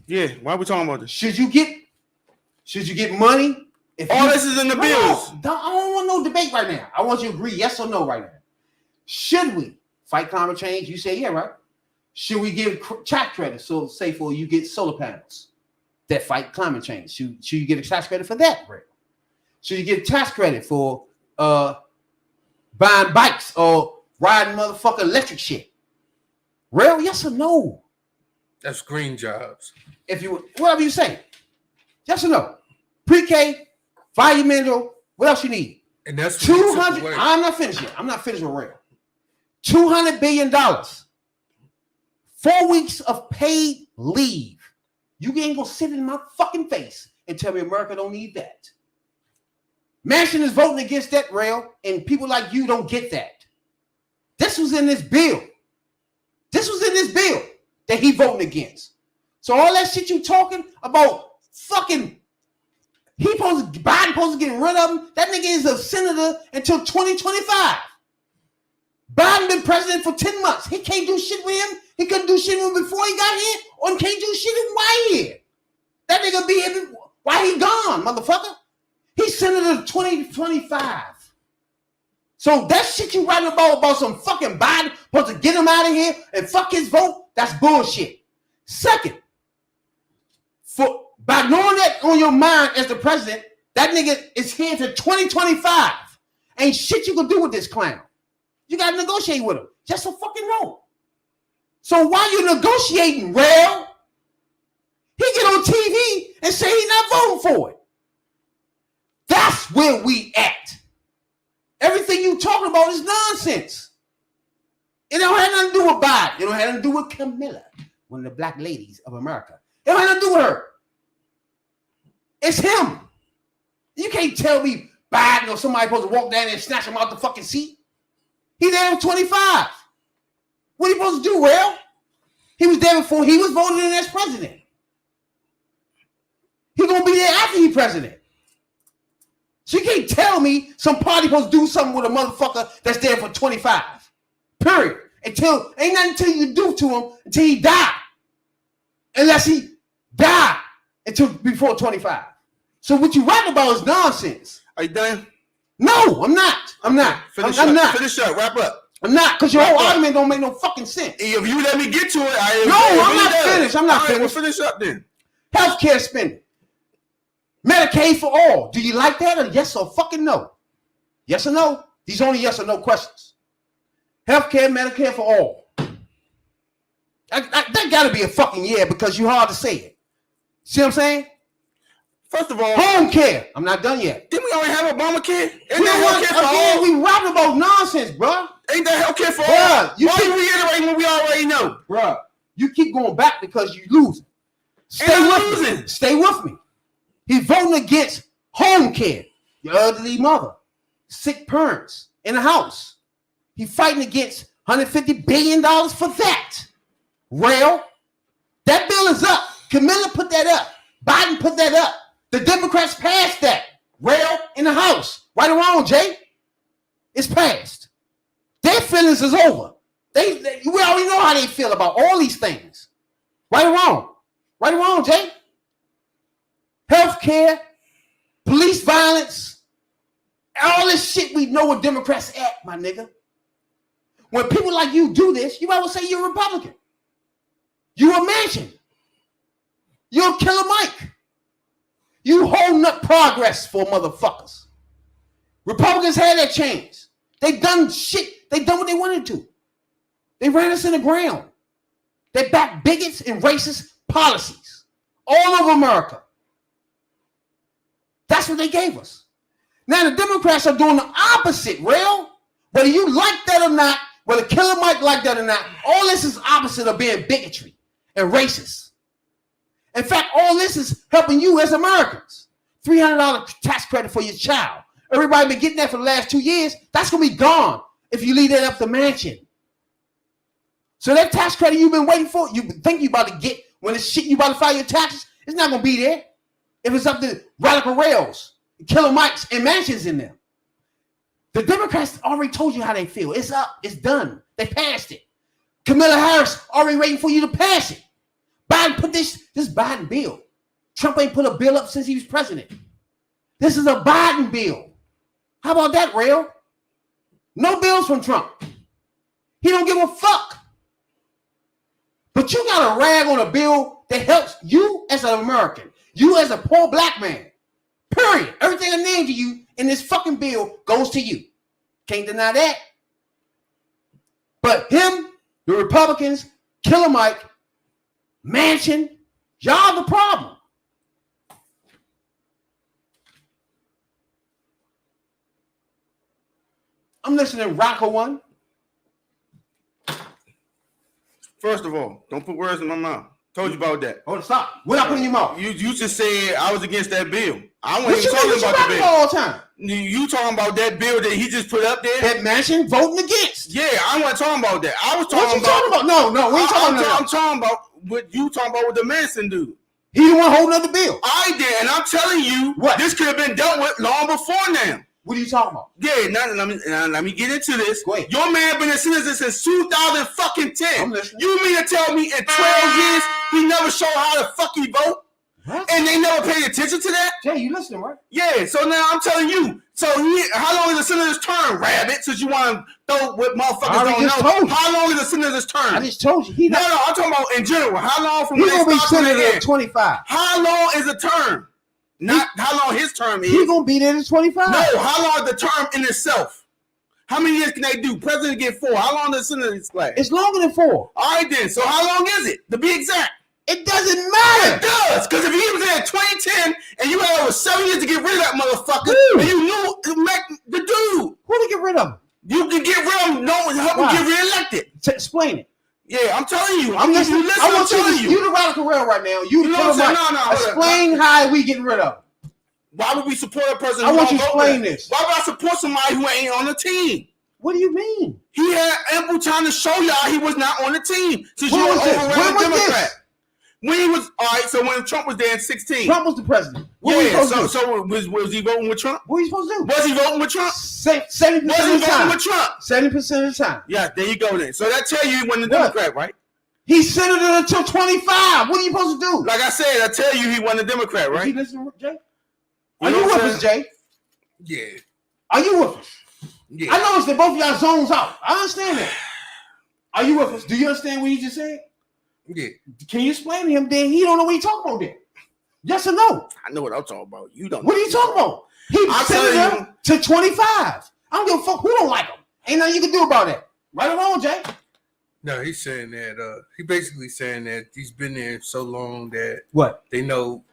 Yeah, why are we talking about this? Should you get money? If All you- this is in the No, bills. I don't want no debate right now. I want you to agree yes or no right now. Should we fight climate change? You say yeah, right? Should we give tax credit? So say for you get solar panels that fight climate change. Should you get a tax credit for that, right? Should you get tax credit for buying bikes or riding motherfucking electric shit? Real? Yes or no? That's green jobs. If you whatever you say, yes or no? Pre-K, environmental. What else you need? And that's what he took 200. away. I'm not finished yet. I'm not finished with real. $200 billion. 4 weeks of paid leave. You ain't gonna sit in my fucking face and tell me America don't need that. Manchin is voting against that, rail, and people like you don't get that. This was in this bill. This was in this bill that he voting against. So all that shit you talking about, fucking, Biden supposed to get rid of him. That nigga is a senator until 2025. Biden been president for 10 months. He can't do shit with him. He couldn't do shit with him before he got here, or he can't do shit with him while he here. That nigga be here while he gone, motherfucker. He's senator 2025. So that shit you writing about some fucking Biden supposed to get him out of here and fuck his vote, that's bullshit. Second, by knowing that on your mind as the president, that nigga is here to 2025. Ain't shit you can do with this clown. You gotta negotiate with him. Just so fucking know. So while you negotiating, rail, he get on TV and say he not voting for it. That's where we at. Everything you talking about is nonsense. It don't have nothing to do with Biden. It don't have nothing to do with Camilla, one of the black ladies of America. It don't have nothing to do with her. It's him. You can't tell me Biden or somebody supposed to walk down there and snatch him out the fucking seat. He there at 25. What are you supposed to do, Rail? He was there before he was voted in as president. He gonna be there after he president. So you can't tell me some party supposed to do something with a motherfucker that's there for 25. Period. Ain't nothing until you do to him until he die. Unless he die until before 25. So what you writing about is nonsense. Are you done? No, I'm not. I'm not. Finish I'm up. not. Finish up. Wrap up. I'm not, because your whole Wrap up. argument don't make no fucking sense. If you let me get to it, I No, I'm not finished. I'm not All right, finished. Well, finish up then. Healthcare spending. Medicaid for all. Do you like that or yes or fucking no? Yes or no? These only yes or no questions. Healthcare, Medicare for all. That gotta be a fucking yeah because you hard to say it. See what I'm saying? First of all, Home care. I'm not done yet. didn't we already have Obamacare? Ain't We don't that healthcare for again, all? we rapping about nonsense, bro. Ain't that healthcare for Bruh, all? you Why keep- you reiterating what we already know? Bruh, you keep going back because you losing. Stay Ain't I with me. losing? Stay with me. He's voting against home care. Your elderly mother, sick parents in the house. He's fighting against $150 billion for that. Rail, that bill is up. Camilla put that up. Biden put that up. The Democrats passed that. Rail in the House. Right or wrong, Jay? It's passed. Their feelings is over. We already know how they feel about all these things. Right or wrong? Right or wrong, Jay? Healthcare, police violence, all this shit we know where Democrats at, my nigga. When people like you do this, you might well say you're a Republican. You a Manchin. You're a Killer Mike. You holding up progress for motherfuckers. Republicans had their chance. They done shit. They done what they wanted to. They ran us in the ground. They backed bigots and racist policies all over America. That's what they gave us. Now the Democrats are doing the opposite, real. Whether you like that or not, whether Killer Mike like that or not, all this is opposite of being bigotry and racist. In fact, all this is helping you as Americans. $300 tax credit for your child. Everybody been getting that for the last 2 years. That's going to be gone if you leave that up to Manchin. So that tax credit you've been waiting for, you think you about to get when it's shit you about to file your taxes, it's not going to be there. If it's up to Radical Rails, Killer Mikes, and Manchin's in there. The Democrats already told you how they feel. It's up. It's done. They passed it. Kamala Harris already waiting for you to pass it. Biden put this Biden bill. Trump ain't put a bill up since he was president. This is a Biden bill. How about that, Rail? No bills from Trump. He don't give a fuck. But you got to rag on a bill that helps you as an American. You as a poor black man. Period. Everything I named to you in this fucking bill goes to you. Can't deny that. But him, the Republicans, Killer Mike, Manchin, y'all the problem. I'm listening to Rocco One. First of all, don't put words in my mouth. Told you about that. Hold on, stop. What I put in your mouth? You just said I was against that bill. I What wasn't you even mean? talking about the bill. All the time. You talking about that bill that he just put up there? That Manchin voting against. Yeah, I wasn't talking about that. I was What talking you talking about? No, we ain't talking about I'm talking about what you talking about with the Manson dude. He the one holding up the bill. I did, and I'm telling you, What? This could have been dealt with long before now. What are you talking about? Yeah, now let me get into this. Go ahead. Your man been a citizen since 2010. I'm listening. You mean to tell me in 12 years he never showed how the fuck he vote? What? And they never paid attention to that? Jay, you listening, right? Yeah, so now I'm telling you. So how long is the senator's term, Rabbit? Since you want to throw what motherfuckers I don't just know. told you. How long is the senator's term? I just told you. He No, I'm talking about in general. How long from He when gonna they be start to the senator at end? 25. How long is the term? Not how long his term is. He gonna be there at 25. No, how long is the term in itself? How many years can they do? President get 4. How long does the senator last? It's longer than 4. All right then. So how long is it? To be exact. It doesn't It matter. does, because if he was there in 2010 and you had over 7 years to get rid of that motherfucker, Who? and you knew to make the dude, Who to get rid of him? you can get rid of him, no help him Why? get reelected. Explain it. Yeah, I'm telling you. I'm listening. Listen, I I'm want telling you. You the radical rail right now. You know the what I'm saying? Mike. No, hold up. Explain how we getting rid of him. Why would we support a person? I who want don't you to vote with explain us? this. Why would I support somebody who ain't on the team? What do you mean? He had ample time to show y'all he was not on the team. Since When you were was this? overrated When was Democrat. this? When he was all right, so when Trump was there in 16. Trump was the president. What were you Yeah, supposed to do? so was he voting with Trump? What are you supposed to do? Was he voting with Trump? 70% Was he of the voting time. with Trump? 70% of the time. Yeah, there you go then. So that tell you he wasn't a What? Democrat, right? He's senator until 25. What are you supposed to do? Like I said, I tell you he wasn't a Democrat, Is he right? listening, Jay? You Are know you what with I'm us, Jay? Yeah. Are you with us? Yeah. I noticed that both of y'all zones out. I understand that. Are you with us? Do you understand what he just said? Yeah. Can you explain to him? Then he don't know what he's talking about then. Yes or no? I know what I'm talking about. You don't. What are you talking about? He's I'm senator telling to 25. I don't give a fuck who don't like him. Ain't nothing you can do about that. Right or wrong, Jay? No, he's saying that he basically saying that he's been there so long that What? they know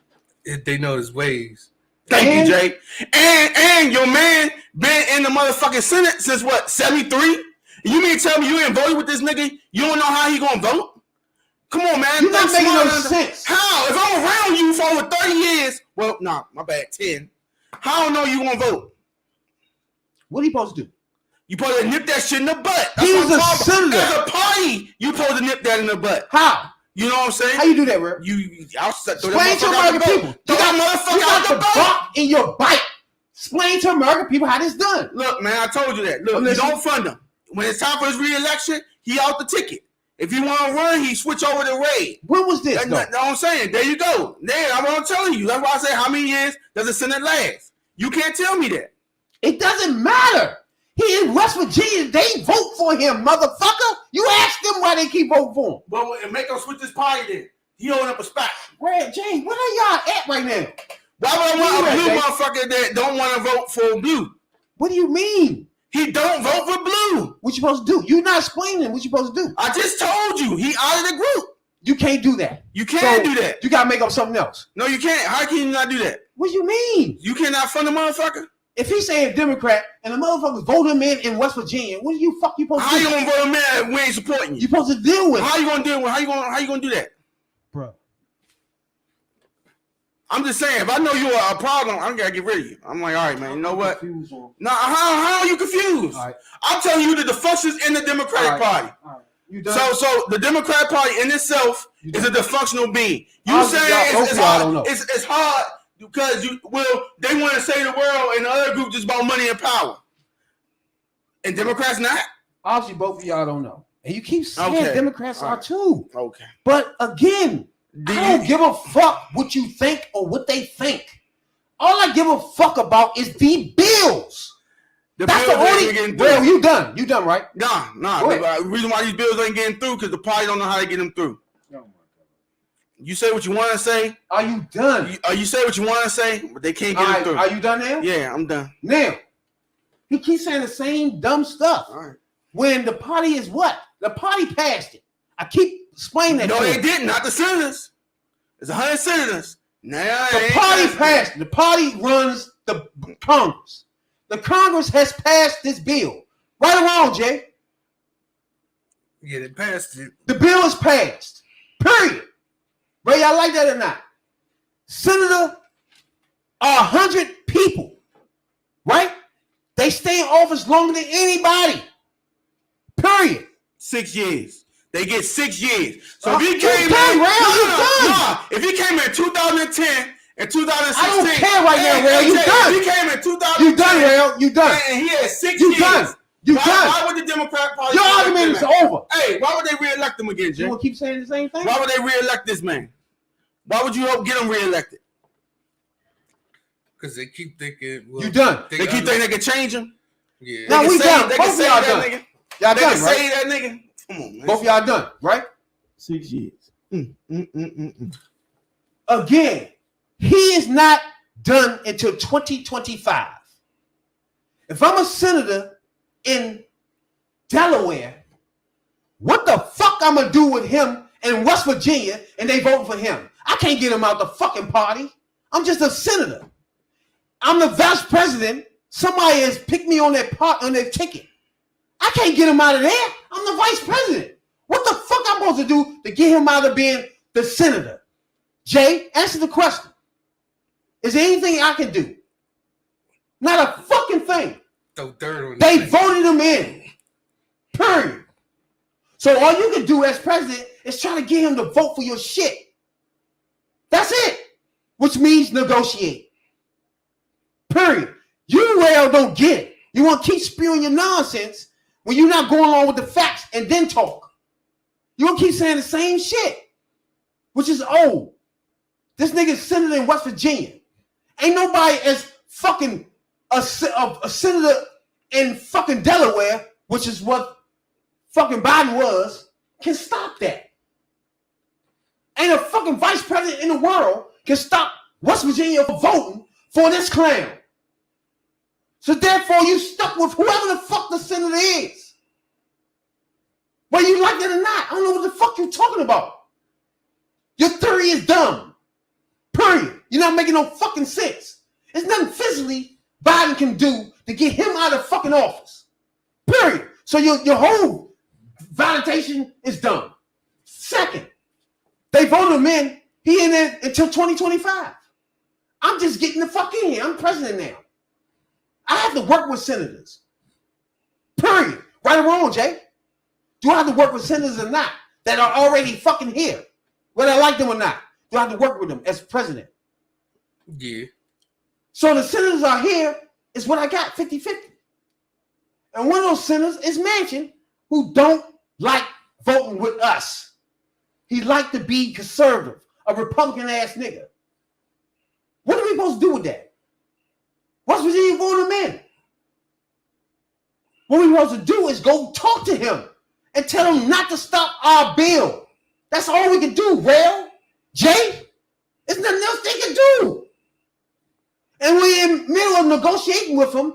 his ways. Thank And- you, Jay. And your man been in the motherfucking Senate since what, 73? You mean to tell me you ain't voted with this nigga? You don't know how he gonna vote? Come on, man. You're not Think making no smarter than- sense. How? If I'm around you for over 30 years, well, nah, my bad, 10. How I know you gonna vote? What are you supposed to do? You supposed to nip that shit in the butt. That's He's what I'm a talking about. senator. As a party, you supposed to nip that in the butt. How? You know what I'm saying? How you do that, bro? I'll throw that Explain to motherfucker out the American boat. people. Throw that You motherfucker got out the the boat. bump in your bike. Explain to American people how this done. Look, man, I told you that. Look, I'm you listening. don't fund him. When it's time for his re-election, he out the ticket. If he want to run, he switch over to Raid. When was this, That's though? what I'm saying. There you go. There, I'm what I'm telling you. That's why I say how many years does the Senate last? You can't tell me that. It doesn't matter. He in West Virginia. They vote for him, motherfucker. You ask them why they keep voting for him. But make him switch his party then. He holding up a spot. Red James, where are y'all at right now? Why would I Where want a you blue at, motherfucker that don't want to vote for blue? What do you mean? He don't vote for blue. What you supposed to do? You're not explaining what you supposed to do. I just told you he out of the group. You can't do that. You can't do that. You gotta make up something else. No, you can't. How can you not do that? What you mean? You cannot fund a motherfucker. If he's saying Democrat and the motherfuckers vote him in West Virginia, what you supposed How to you do? gonna vote a man if we ain't supporting You you? supposed to deal with How it, you gonna deal with? How you gonna do that? bro. I'm just saying, if I know you are a problem, I gotta get rid of you. I'm like, all right, man. You know what? Nah, how are you confused? All right. I'm telling you that the functions in the Democratic All right. Party. All right. You done? So the Democratic Party in itself is a dysfunctional being. You Obviously, saying y'all- it's both of y'all don't hard? know. It's hard because they want to save the world, and the other group just about money and power. And Democrats not. Obviously, both of y'all don't know, and you keep saying Okay. Democrats All are right. too. Okay. But again, Do I don't you- give a fuck what you think or what they think. All I give a fuck about is the bills. That's the bills ain't only. getting Well, through. you done. You done, right? Nah. Go ahead. The reason why these bills ain't getting through because the party don't know how to get them through. You say what you want to say. Are you done? You say what you want to say, but they can't All get right, it through. are you done now? Yeah, I'm done. Now, he keeps saying the same dumb stuff. All right. When the party is what? The party passed it. I keep explaining that. No, to they him. didn't. Not the senators. It's 100 senators. Nah, The they ain't party passed it. passed it. The party runs the Congress. The Congress has passed this bill. Right or wrong, Jay? Yeah, they passed it. The bill is passed. Period. Whether y'all like that or not. Senator are 100 people. Right? They stay in office longer than anybody. Period. 6 years. They get 6 years. So Oh, if he you came done, in, Ray, you done. if he came in 2010 and 2016, I don't care right now, Ray, you done. If he came in 2010, You done, Rail. You done. and he had 6 You years. done. You why, done. Why would the Democrat Party? Your re-elect argument is him, man? over. Hey, why would they re-elect him again, Jay? You want to keep saying the same thing? Why would they re-elect this man? Why would you help get him re-elected? Because they keep thinking. Well, You done. They keep thinking they can change him. Yeah. No, They can we save- done. They Both can of save y'all that done. nigga. Y'all They done, can right? save that nigga. Come on, man. Both of y'all done, right? 6 years. Again, he is not done until 2025. If I'm a senator in Delaware, what the fuck I'm gonna do with him in West Virginia and they vote for him? I can't get him out the fucking party. I'm just a senator. I'm the vice president. Somebody has picked me on their ticket. I can't get him out of there. I'm the vice president. What the fuck I'm supposed to do to get him out of being the senator? Jay, answer the question. Is there anything I can do? Not a fucking thing. Throw dirt on They the voted him in. Period. So all you can do as president is try to get him to vote for your shit. That's it. Which means negotiate. Period. You, Rail, don't get it. You want to keep spewing your nonsense when you're not going along with the facts and then talk. You want to keep saying the same shit, which is old. This nigga's senator in West Virginia. Ain't nobody as fucking a senator in fucking Delaware, which is what fucking Biden was, can stop that. Ain't a fucking vice president in the world can stop West Virginia from voting for this clown. So therefore, you stuck with whoever the fuck the senator is. Whether you like it or not, I don't know what the fuck you're talking about. Your theory is dumb. Period. You're not making no fucking sense. There's nothing physically Biden can do to get him out of fucking office. Period. So your whole validation is dumb. Second, they voted him in. He in there until 2025. I'm just getting the fuck in here. I'm president now. I have to work with senators. Period. Right or wrong, Jay? Do I have to work with senators or not that are already fucking here? Whether I like them or not. Do I have to work with them as president? Yeah. So the senators are here is what I got, 50-50. And one of those senators is Manchin, who don't like voting with us. He like to be conservative, a Republican ass nigga. What are we supposed to do with that? West Virginia voted him in. What we're supposed to do is go talk to him and tell him not to stop our bill. That's all we can do, Rail. Jay, there's nothing else they can do. And we're in the middle of negotiating with him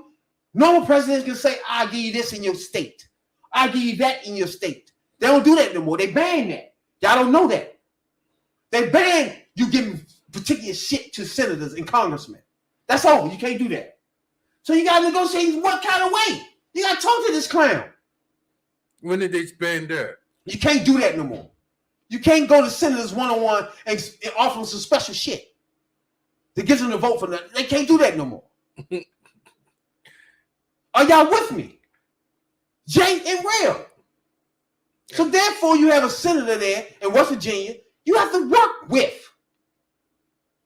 Normal presidents can say, I'll give you this in your state. I'll give you that in your state. They don't do that no more. They ban that. Y'all don't know that. They ban you giving particular shit to senators and congressmen. That's all. You can't do that. So you got to negotiate what kind of way? You got to talk to this clown. When did they ban that? You can't do that no more. You can't go to senators one-on-one and offer them some special shit to get them to vote for them. They can't do that no more. Are y'all with me? Jay and Rail. So therefore, you have a senator there in West Virginia you have to work with.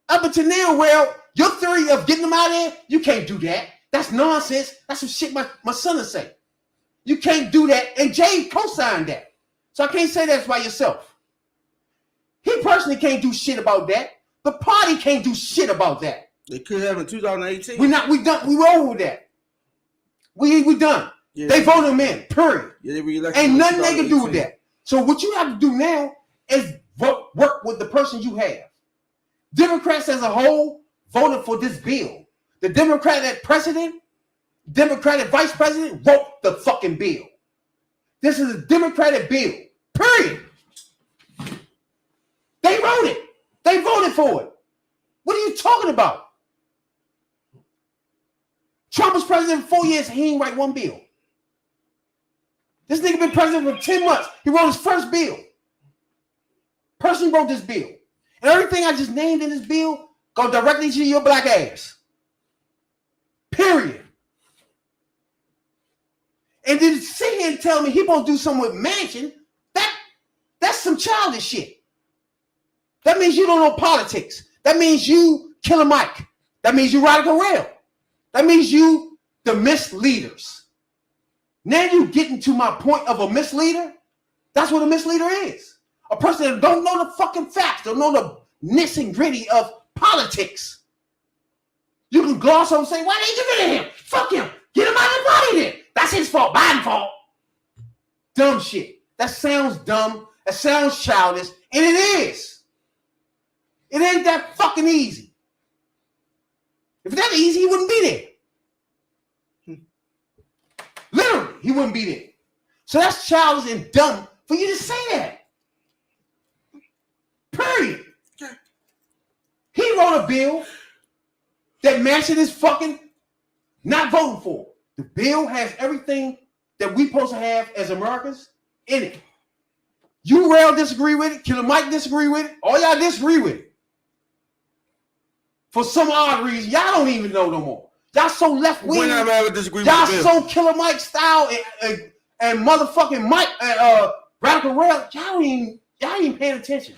Up until now, Rail, your theory of getting them out of there, you can't do that. That's nonsense. That's some shit my son will say. You can't do that. And Jay co-signed that. So I can't say that's by yourself. He personally can't do shit about that. The party can't do shit about that. They could have in 2018. We done. We were over with that. We done. Yeah. They voted him in. Period. Yeah, they reelected Ain't him in nothing they can do with 2018. that. So what you have to do now is work with the person you have. Democrats as a whole voted for this bill. The Democratic president, Democratic vice president wrote the fucking bill. This is a Democratic bill. Period. They wrote it. They voted for it. What are you talking about? Trump was president for 4 years. He ain't write one bill. This nigga been president for 10 months. He wrote his first bill. Personally wrote this bill. And everything I just named in this bill go directly to your black ass. Period. And then sit here and tell me he won't do something with Manchin. That's some childish shit. That means you don't know politics. That means you Killer Mike. That means you Radical Rail. That means you the misleaders. Now you getting to my point of a misleader. That's what a misleader is. A person that don't know the fucking facts, don't know the nits and gritty of politics. You can gloss over and say, why didn't you get rid of him? Fuck him. Get him out of the party then. That's his fault. Biden's fault. Dumb shit. That sounds dumb. That sounds childish. And it is. It ain't that fucking easy. If that easy, he wouldn't be there. Literally, he wouldn't be there. So that's childish and dumb for you to say that. Period. He wrote a bill that Manchin is fucking not voting for. The bill has everything that we supposed to have as Americans in it. You Rail disagree with it. Killer Mike disagree with it. All y'all disagree with it. For some odd reason, y'all don't even know no more. Y'all so left wing. When have I ever disagreed Y'all with the bill? so Killer Mike style and motherfucking Mike Radical Rail. Y'all ain't paying attention.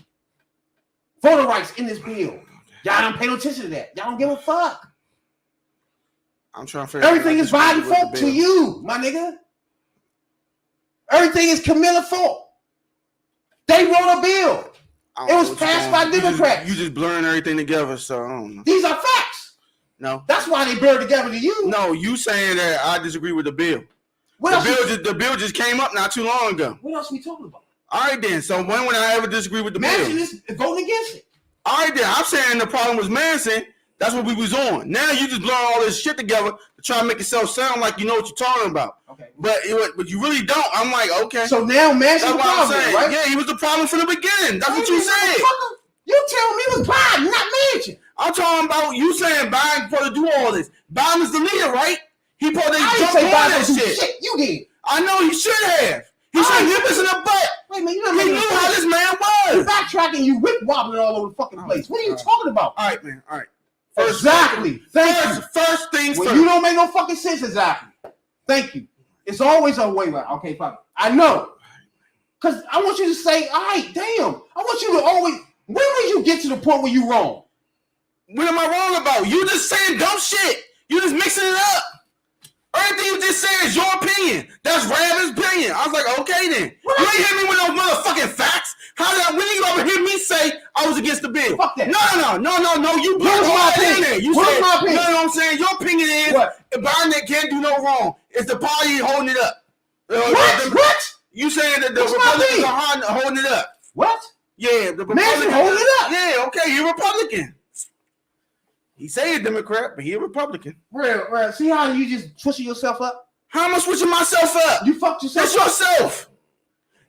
Voter rights in this bill. Y'all don't pay no attention to that. Y'all don't give a fuck. I'm trying to figure out. Everything is Biden fault to you, my nigga. Everything is Camilla fault. They wrote a bill. It was passed by Democrats. You just blurring everything together, so I don't know. These are facts. No. That's why they blurred together to you. No, you saying that I disagree with the bill. The bill just came up not too long ago. What else are we talking about? All right then. So when would I ever disagree with the Manchin bill? is voting against it. All right then. I'm saying the problem was Manchin. That's what we was on. Now you just blowing all this shit together to try to make yourself sound like you know what you're talking about. Okay. But you really don't. I'm like, okay. So now Manchin's That's the what I'm problem, saying. right? Yeah, he was the problem from the beginning. That's what you said. Motherfucker, you tell me it was Biden, not Manchin. I'm talking about you saying Biden's supposed to do all this. Biden is the leader, right? He supposed to I didn't jump say on Biden that do shit. shit. You did. I know he should have. He should have nipped us in the butt. Wait a minute, He knew how this man You was. backtracking, you whip wobbling all over the fucking place. What are you talking about? All right, man. All right. Exactly. Thank you. First things Well, first. you don't make no fucking sense, exactly. Thank you. It's always a way right. Okay, fine. I know. Because I want you to say, all right, damn. I want you to always, when will you get to the point where you wrong? What am I wrong about? You just saying dumb shit. You just mixing it up. Everything you just said is your opinion. That's Raven's opinion. I was like, okay then. What You ain't hit me with no motherfucking facts. When you ever hear me say I was against the bill? Fuck that. No. You put What was my all that in opinion? there. You What was said, my opinion? no, I'm saying your opinion is What? Biden can't do no wrong. It's the party holding it up. What? You saying that the What's my Republicans opinion? are holding it up? What? Yeah, the Manchin Republicans holding it up. Yeah, okay, you're Republican. He say he's a Democrat, but he a Republican. Real. See how you just twisting yourself up? How am I switching myself up? You fucked yourself That's up. yourself.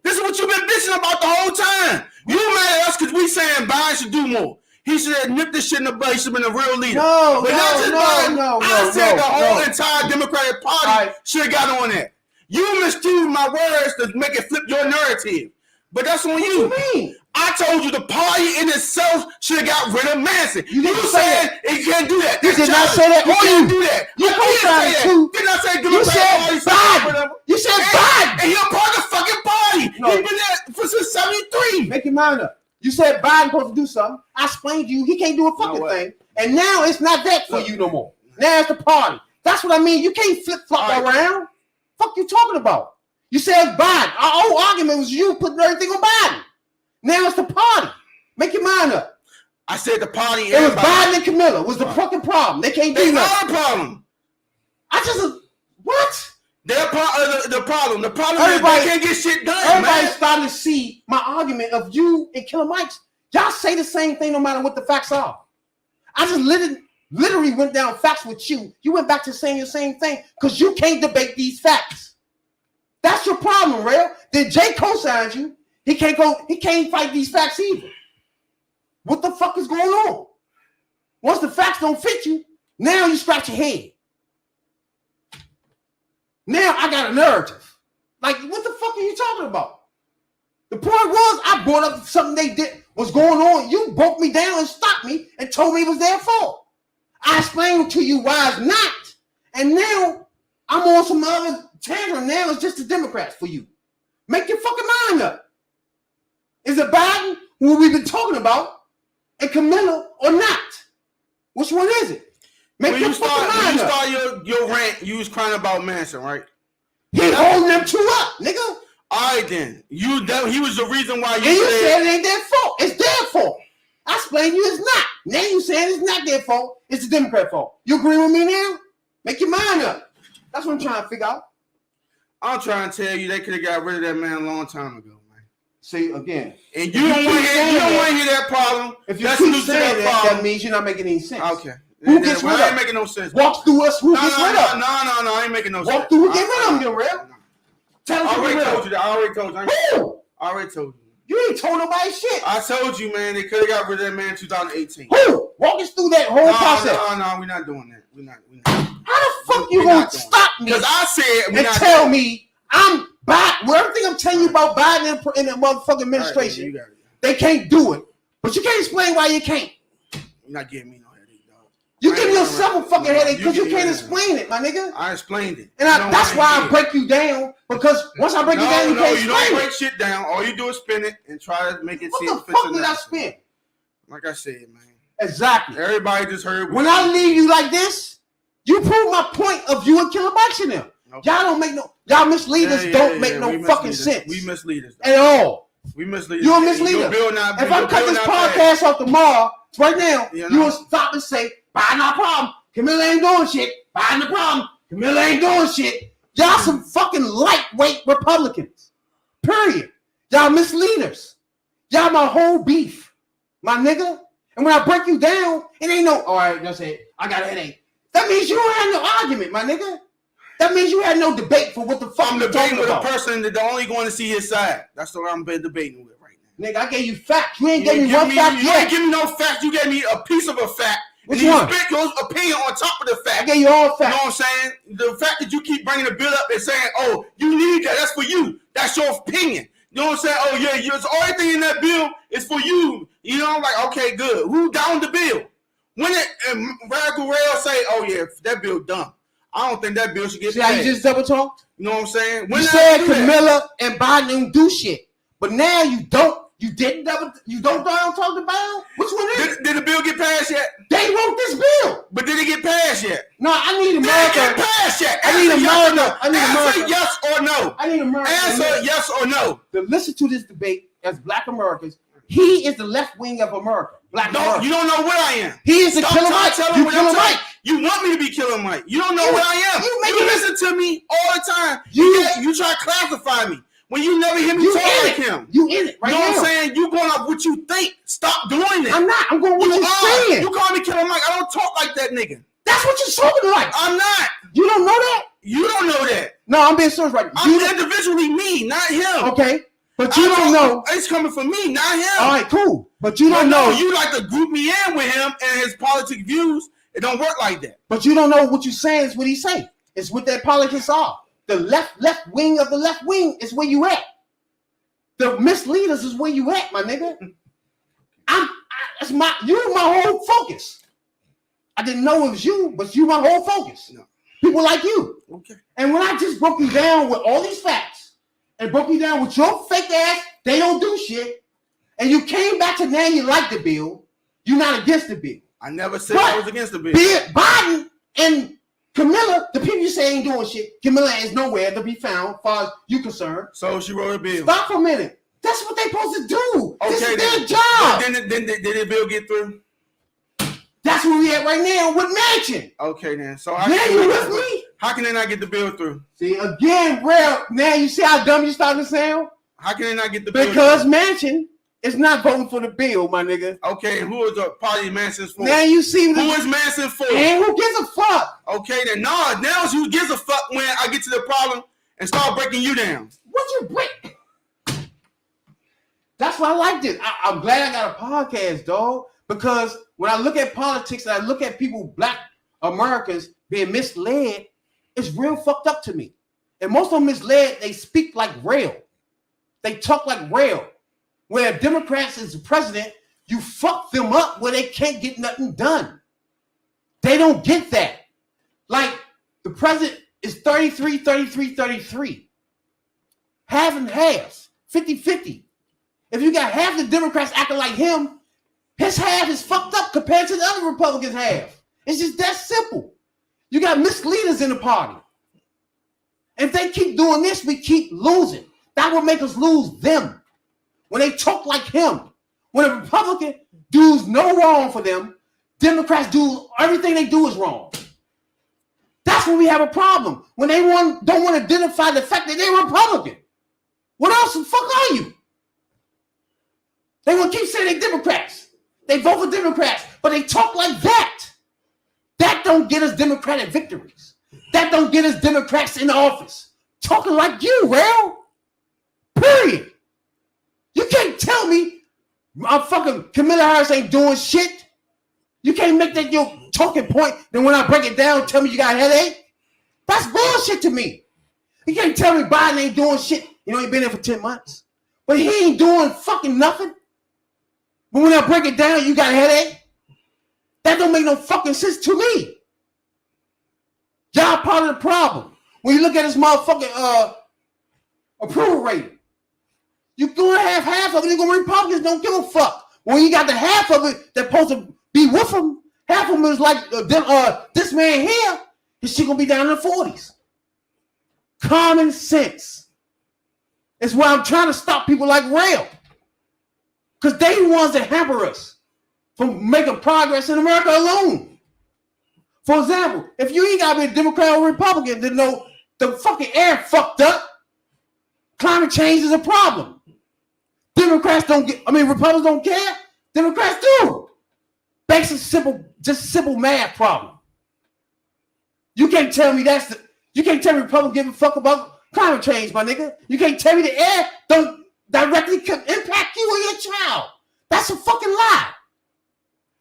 This is what you've been bitching about the whole time. You mad at us because we saying Biden should do more. He should have nipped this shit in the butt. He should have been a real leader. No, I said the whole entire Democratic Party should have got on that. You misuse my words to make it flip your narrative. But that's on you. What you mean? I told you the party in itself should have got rid of Manson. You didn't say said it can't do that. You did not say that. You can't do that. You I did say that. too. Did not say You Democratic said Party. Biden. You said Biden. And he a part of the fucking party. No. He been there since 73. Make your mind up. You said Biden supposed to do something. I explained to you he can't do a fucking thing. And now it's not that for you no more. Now it's the party. That's what I mean. You can't flip-flop around. Fuck you talking about? You said Biden. Our whole argument was you putting everything on Biden. Now it's the party. Make your mind up. I said the party. It was Biden and Camilla was the fucking problem. They can't do They nothing. are the problem. What? They're part of the problem. The problem Everybody- is they can't get shit done, Everybody's man. starting to see my argument of you and Killer Mike's. Y'all say the same thing no matter what the facts are. I just literally went down facts with you. You went back to saying the same thing because you can't debate these facts. That's your problem, Rail. Then Jay co-signs you. He can't fight these facts either. What the fuck is going on? Once the facts don't fit you, now you scratch your head. Now I got a narrative. Like, what the fuck are you talking about? The point was, I brought up something they did was going on. You broke me down and stopped me and told me it was their fault. I explained to you why it's not. And now I'm on some other tangent. Now it's just the Democrats for you. Make your fucking mind up. Is it Biden, who we've been talking about, and Camilla, or not? Which one is it? Make When your you fucking mind up. start your rant, you was crying about Manson, right? He holding them two up, nigga. All right, then. He was the reason why And you said said it ain't their fault. It's their fault. I explained you it's not. Now you saying it's not their fault. It's the Democrat fault. You agree with me now? Make your mind up. That's what I'm trying to figure out. I'm trying to tell you they could have got rid of that man a long time ago, man. See, again. And you don't want to hear that problem. If you That's keep the saying that, problem. that means you're not making any sense. Okay. Who gets Well, rid I of ain't making no sense. Walk through us. Who gets rid of? No, I ain't making no sense. Walk through who get rid of them, then, Real. Tell us I who already get rid told of you them. that. I already told you. Who? I already told you. You ain't told nobody shit. I told you, man. They could have got rid of that man in 2018. Who? Walk us through that whole process. No, we're not doing that. We're not. How the fuck you We're gonna not doing stop me Because I said we're and not tell doing me I'm back? Well, everything I'm telling you about Biden and the motherfucking administration, you got it. they can't do it. But you can't explain why you can't. You're not giving me no headache, dog. You give yourself a fucking headache because you give can't me explain it, my nigga. I explained it. And You don't that's wanna why hear I it. break you down, because once I break you down, you can't you don't explain break it. shit down. All you do is spin it and try to make it What seem the fuck did I spin? Like I said, man. Exactly. Everybody just heard. When I leave you like this, you prove my point of you and Killer Mike's in them. Okay. Y'all don't make no, y'all misleaders don't make no we fucking misleaders. sense We misleaders. at all. We misleaders. You're a misleader. Your bill not, If your I cut bill this not podcast passed. off tomorrow, right now, You you know. will stop and say, Biden not a problem. Camilla ain't doing shit. Biden the problem. Camilla ain't doing shit. Y'all some fucking lightweight Republicans. Period. Y'all misleaders. Y'all my whole beef, my nigga. And when I break you down, it ain't no, all right, that's it. I got a headache. That means you don't have no argument, my nigga. That means you had no debate for what the fuck I'm you debating talking with about. a person that only going to see his side. That's what I'm debating with right now. Nigga, I gave you facts. You ain't You gave me give one fact you yet. ain't give me no fact. You gave me a piece of a fact. Which and you one? spent your opinion on top of the I fact. gave you all You know facts. what I'm saying? The fact that you keep bringing the bill up and saying, "Oh, you need that. That's for you. That's your opinion." You know what I'm saying? Oh yeah, the only thing in that bill is for you. You know, I'm like, okay, good. Who down the bill? When it Radical Rail say, "Oh yeah, that bill dumb," I don't think that bill should get See how you passed. just double talked? You know what I'm saying? You When said did I do that? Camilla and Biden don't do shit, but now you don't. You didn't double. You don't talk about. Which one is it? Did the bill get passed yet? They wrote this bill. But did it get passed yet? No, I need Did it get America. passed yet? I need Answer yes or no. America. I need Answer America. yes or no. I need America. Answer yes or no. To listen to this debate as Black Americans. He is the left wing of America. Black No, America. you don't know what I am. He is the Stop Killer trying Mike. to tell me You what Killer I'm saying. Mike. You want me to be Killer Mike. You don't know You- what I am. you You making listen to me all the time. You- You try to classify me. When you never hear me You talk in like it. him. You in it right You know what now. I'm saying? You going off what you think. Stop doing it. I'm not. I'm going with what You you're are. saying. You call me Killer Mike. I don't talk like that nigga. That's what you're talking like. I'm not. You don't know that? You don't know that. No, I'm being serious right now. I'm individually me, not him. Okay, but you don't know. It's coming from me, not him. All right, cool. But you But don't no, know. you like to group me in with him and his politic views. It don't work like that. But you don't know what you're saying is what he say. It's what their politics are. The left wing of the left wing is where you at. The misleaders is where you at, my nigga. You my whole focus. I didn't know it was you, but you my whole focus. No. People like you. Okay. And when I just broke you down with all these facts and broke you down with your fake ass, they don't do shit. And you came back to now you like the bill. You're not against the bill. I never said But I was against the bill. Biden and Camilla, the people you say ain't doing shit, Camilla is nowhere to be found, as far as you concerned. So she wrote a bill. Stop for a minute. That's what they supposed to do. This Okay, is their then. job. Then did the bill get through? That's where we at right now with Manchin. Okay, then. So Yeah, you with me? How can they not get the bill through? See, again, real. Now you see how dumb you starting to sound? How can they not get the bill Because Manchin is not voting for the bill, my nigga. Okay, who is the party Manson's for? Now you see Who is Manson for? and who gives a fuck? Okay, then now who gives a fuck when I get to the problem and start breaking you down? What you break? That's why I liked it. I'm glad I got a podcast, dog. Because when I look at politics and I look at people, black Americans being misled, it's real fucked up to me. And most of them misled, they speak like rail. They talk like rail. Where Democrats is the president, you fuck them up where they can't get nothing done. They don't get that. Like the president is 33. Half and half, 50-50. If you got half the Democrats acting like him, his half is fucked up compared to the other Republicans' half. It's just that simple. You got misleaders in the party. If they keep doing this, we keep losing. That will make us lose them. When they talk like him, when a Republican does no wrong for them, Democrats do everything they do is wrong. That's when we have a problem. When they don't want to identify the fact that they're Republican. What else the fuck are you? They will keep saying they're Democrats. They vote for Democrats, but they talk like that. That don't get us Democratic victories. That don't get us Democrats in office. Talking like you, Rail. Period. You can't tell me I'm fucking Kamala Harris ain't doing shit. You can't make that your talking point. Then when I break it down, tell me you got a headache. That's bullshit to me. You can't tell me Biden ain't doing shit. You know, he been there for 10 months. But he ain't doing fucking nothing. But when I break it down, you got a headache. That don't make no fucking sense to me. Y'all part of the problem. When you look at this motherfucking approval rating, you're gonna have half of it. You're gonna Republicans don't give a fuck. When you got the half of it that's supposed to be with them, half of them is like this man here. His shit gonna be down in the 40s. Common sense. It's why I'm trying to stop people like Rail. Because they the ones that hamper us from making progress in America alone. For example, if you ain't got to be a Democrat or Republican to know the fucking air fucked up, climate change is a problem. Republicans don't care. Democrats do. Basic simple math problem. You can't tell me you can't tell me Republicans give a fuck about climate change, my nigga. You can't tell me the air don't directly impact you or your child. That's a fucking lie.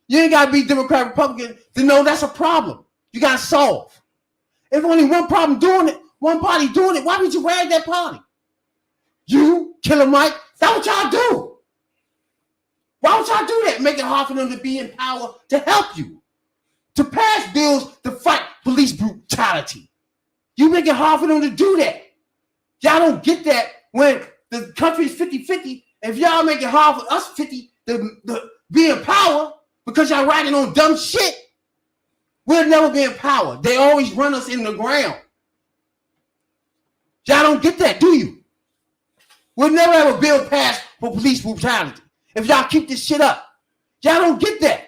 You ain't got to be Democrat, Republican to know that's a problem. You got to solve. If only one problem doing it, one party doing it, why would you rag that party? You, Killer Mike, that's what y'all do. Why would y'all do that? Make it hard for them to be in power to help you. To pass bills to fight police brutality. You make it hard for them to do that. Y'all don't get that when the country is 50-50. If y'all make it hard for us 50 to be in power because y'all riding on dumb shit, we'll never be in power. They always run us in the ground. Y'all don't get that, do you? We'll never have a bill passed for police brutality if y'all keep this shit up. Y'all don't get that.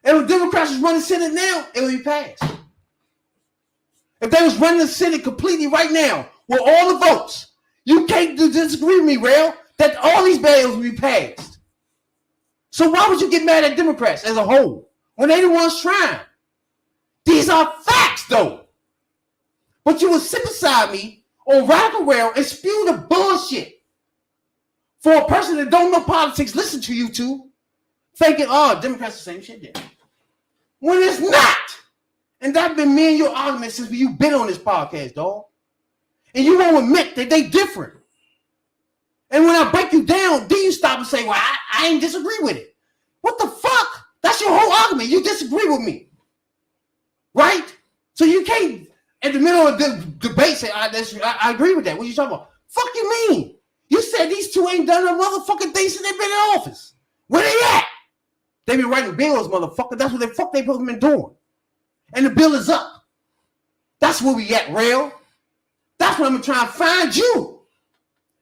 And if Democrats was running the Senate now, it would be passed. If they was running the Senate completely right now with all the votes, You can't disagree with me, Rail, that all these bills will be passed. So why would you get mad at Democrats as a whole when they the ones trying? These are facts, though. But you will sit beside me on Radical Rail and spew the bullshit for a person that don't know politics, listen to you two, thinking, oh, Democrats the same shit there. When it's not. And that's been me and your argument since you've been on this podcast, dog. And you won't admit that they different. And when I break you down, then you stop and say, well, I ain't disagree with it. What the fuck? That's your whole argument. You disagree with me. Right? So you can't, in the middle of the debate, say, I agree with that. What are you talking about? Fuck you mean? You said these two ain't done a motherfucking thing since they've been in office. Where they at? They been writing bills, motherfucker. That's what they been doing. And the bill is up. That's where we at, Rail. That's what I'm gonna try and find you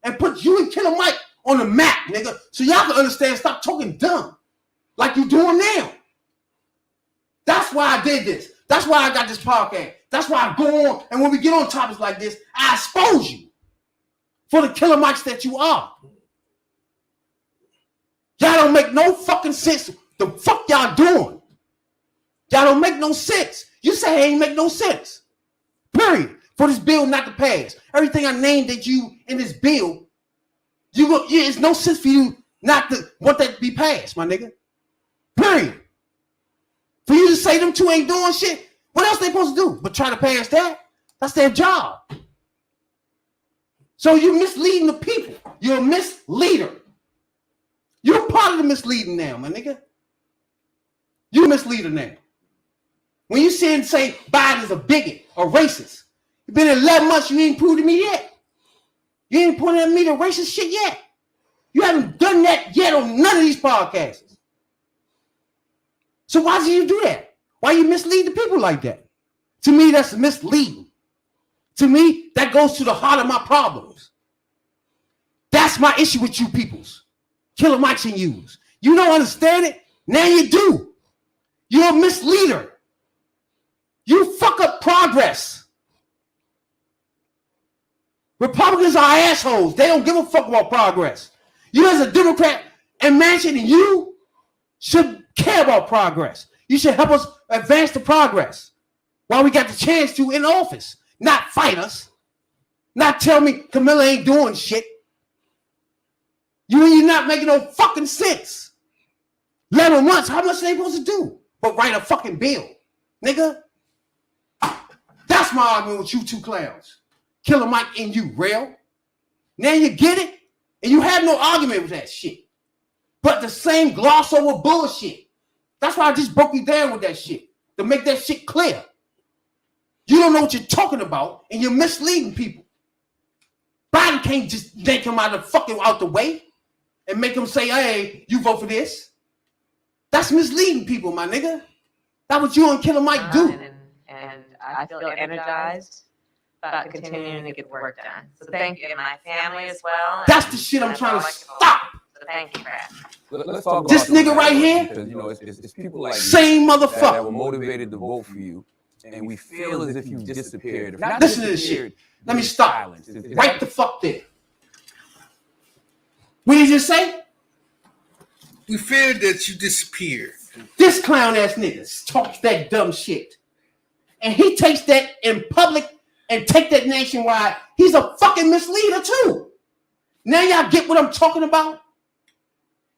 and put you and Killer Mike on the map, nigga, so y'all can understand. Stop talking dumb like you doing now. That's why I did this. That's why I got this podcast. That's why I go on, and when we get on topics like this, I expose you for the Killer Mikes that you are. Y'all don't make no fucking sense. The fuck y'all doing? Y'all don't make no sense. You say it ain't make no sense. Period. For this bill not to pass. Everything I named that you in this bill, it's no sense for you not to want that to be passed, my nigga. Period. For you to say them two ain't doing shit, what else they supposed to do but try to pass that? That's their job. So you're misleading the people. You're a misleader. You're part of the misleading now, my nigga. You're a misleader now. When you sit and say Biden's a bigot or racist, it's been 11 months, you ain't proved to me yet. You ain't pointed at me the racist shit yet. You haven't done that yet on none of these podcasts. So why did you do that? Why you mislead the people like that? To me, that's misleading. To me, that goes to the heart of my problems. That's my issue with you peoples. Killer Mikes and yous. You don't understand it? Now you do. You're a misleader. You fuck up progress. Republicans are assholes. They don't give a fuck about progress. You as a Democrat and Manchin and you should care about progress. You should help us advance the progress while we got the chance to in office. Not fight us. Not tell me Camilla ain't doing shit. You're not making no fucking sense. 11 months, how much are they supposed to do? But write a fucking bill. Nigga. That's my argument with you two clowns. Killer Mike and you, Rail. Now you get it? And you have no argument with that shit. But the same gloss over bullshit. That's why I just broke you down with that shit. To make that shit clear. You don't know what you're talking about, and you're misleading people. Biden can't just yank him out the way and make him say, hey, you vote for this. That's misleading people, my nigga. That's what you and Killer Mike do. And I feel energized about continuing to get work done. So thank you, and my family as well. That's the shit I'm trying to stop. So thank you, Brad. Let's talk about this nigga right here. Because, you know, it's people like same motherfucker that were motivated to vote for you, and we feel as if you disappeared. If not listen to this shit. Let me stop. Right the fuck there. What did you just say? We feared that you disappeared. This clown ass nigga talks that dumb shit. And he takes that in public and take that nationwide. He's a fucking misleader too. Now y'all get what I'm talking about?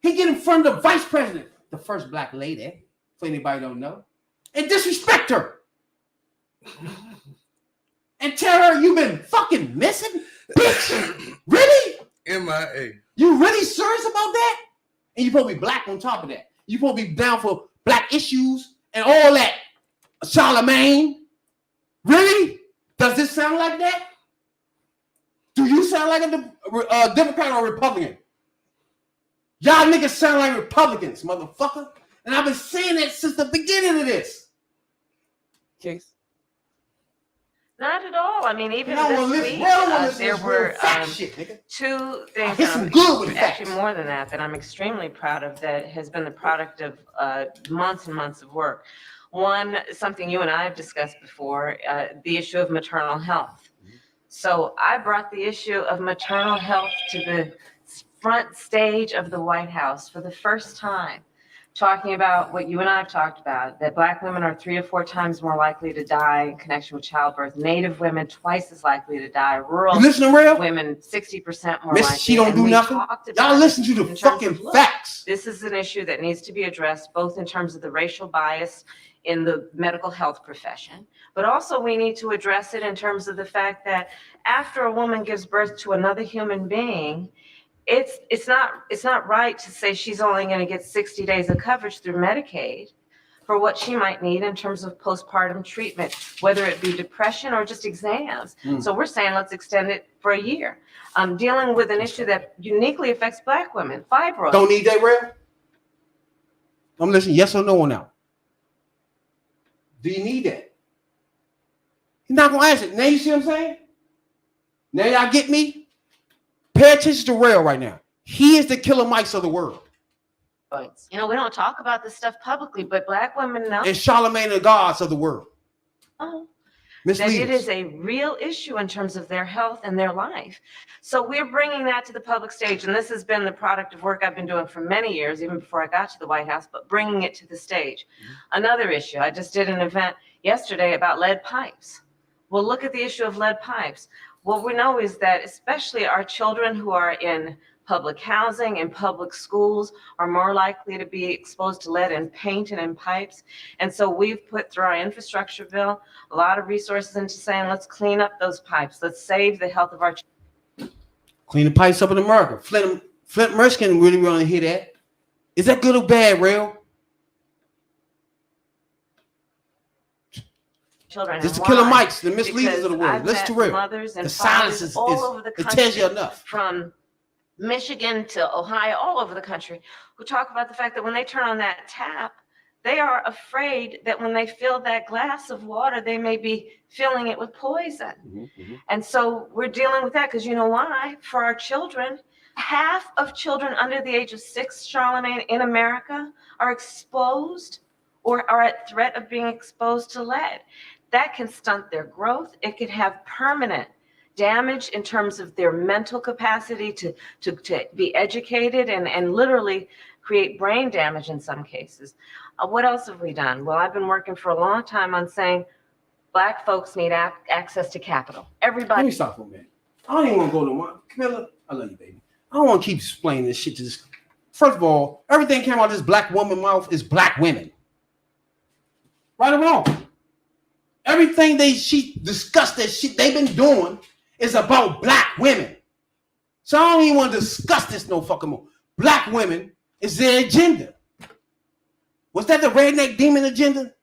He get in front of the vice president, the first black lady, for anybody don't know, and disrespect her. And tell her you been fucking missing? Bitch, really? MIA. You really serious about that? And you supposed to be black on top of that. You supposed to be down for black issues and all that. Charlemagne? Really? Does this sound like that? Do you sound like a Democrat or Republican? Y'all niggas sound like Republicans, motherfucker. And I've been saying that since the beginning of this. Case. Not at all. I mean, even No, this week, there were two things, actually more than that I'm extremely proud of that has been the product of months and months of work. One, something you and I have discussed before, the issue of maternal health. So I brought the issue of maternal health to the front stage of the White House for the first time, talking about what you and I have talked about, that Black women are 3 to 4 times more likely to die in connection with childbirth, Native women twice as likely to die, rural You listen to real? women 60% more Miss, likely. she don't And do we nothing. talked about Y'all it listen to the in terms fucking of, look, facts. this is an issue that needs to be addressed, both in terms of the racial bias in the medical health profession, but also we need to address it in terms of the fact that after a woman gives birth to another human being, it's not right to say she's only going to get 60 days of coverage through Medicaid for what she might need in terms of postpartum treatment, whether it be depression or just exams. So we're saying let's extend it for a year. Dealing with an issue that uniquely affects Black women, fibroids. Don't need that, real? I'm listening. Yes or no on now? Do you need that? He's not gonna answer it. Now you see what I'm saying? Now y'all get me? Pay attention to Rail right now. He is the Killer Mikes of the world. You know, we don't talk about this stuff publicly, but Black women know. And Charlemagne the gods of the world. That it is a real issue in terms of their health and their life. So we're bringing that to the public stage, and this has been the product of work I've been doing for many years, even before I got to the White House, but bringing it to the stage. Another issue, I just did an event yesterday about lead pipes. Well, look at the issue of lead pipes. What we know is that especially our children who are in public housing and public schools are more likely to be exposed to lead in paint and in pipes. And so we've put through our infrastructure bill a lot of resources into saying, let's clean up those pipes. Let's save the health of our children. Clean the pipes up in America. Flint Merskin really want to hear that. Is that good or bad, Rail? Children. It's the Killer Mikes, the misleaders of the world. Listen to Rail. Mothers and The silence fathers is all over the it country, tells you enough. from Michigan to Ohio, all over the country, who talk about the fact that when they turn on that tap, they are afraid that when they fill that glass of water, they may be filling it with poison. And so we're dealing with that because you know why? For our children, half of children under the age of 6, Charlemagne, in America are exposed or are at threat of being exposed to lead. That can stunt their growth. It could have permanent damage in terms of their mental capacity to be educated and literally create brain damage in some cases. What else have we done? Well, I've been working for a long time on saying Black folks need access to capital. Everybody. Let me stop for a minute. I don't even want to go to one. Camilla, I love you, baby. I don't want to keep explaining this shit to this. First of all, everything came out of this Black woman mouth is Black women. Right or wrong? Everything she discussed that shit they've been doing is about Black women. So I don't even want to discuss this no fucking more. Black women is their agenda. Was that the redneck demon agenda?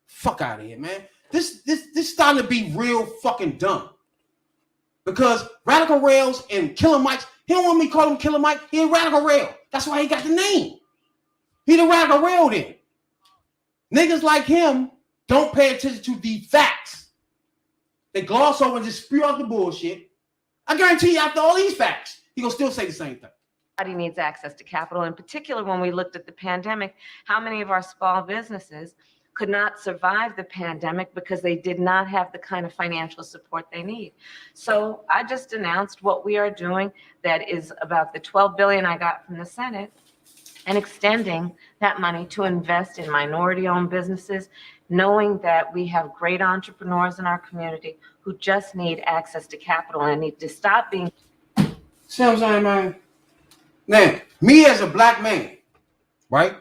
Fuck out of here, man. This starting to be real fucking dumb. Because Radical Rails and Killer Mikes, he don't want me to call him Killer Mike. He a Radical Rail. That's why he got the name. He the Radical Rail then. Niggas like him don't pay attention to the facts. They gloss over and just spew out the bullshit. I guarantee you, after all these facts, he gonna still say the same thing. Everybody needs access to capital. In particular, when we looked at the pandemic, how many of our small businesses could not survive the pandemic because they did not have the kind of financial support they need. So I just announced what we are doing that is about the $12 billion I got from the Senate and extending that money to invest in minority-owned businesses, knowing that we have great entrepreneurs in our community who just need access to capital and need to stop being. See what I'm saying, man? Now, me as a Black man, right?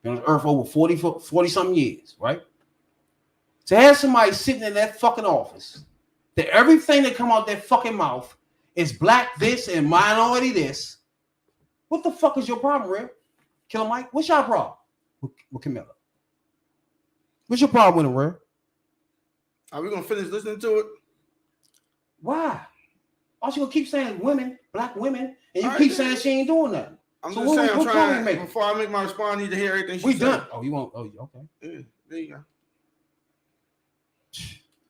Been on earth over 40 something years, right? To have somebody sitting in that fucking office, that everything that come out their fucking mouth is Black this and minority this. What the fuck is your problem, Red? Killer Mike, what's your problem with Camilla? What's your problem with him, Red? Are we gonna finish listening to it? Why? All she gonna keep saying women, Black women, and you All keep right, saying she ain't doing nothing. I'm So just saying, I'm what trying comment to you make? before I make my response, I need to hear everything she We said. done. Oh, you won't? Oh, okay. Yeah, there you go.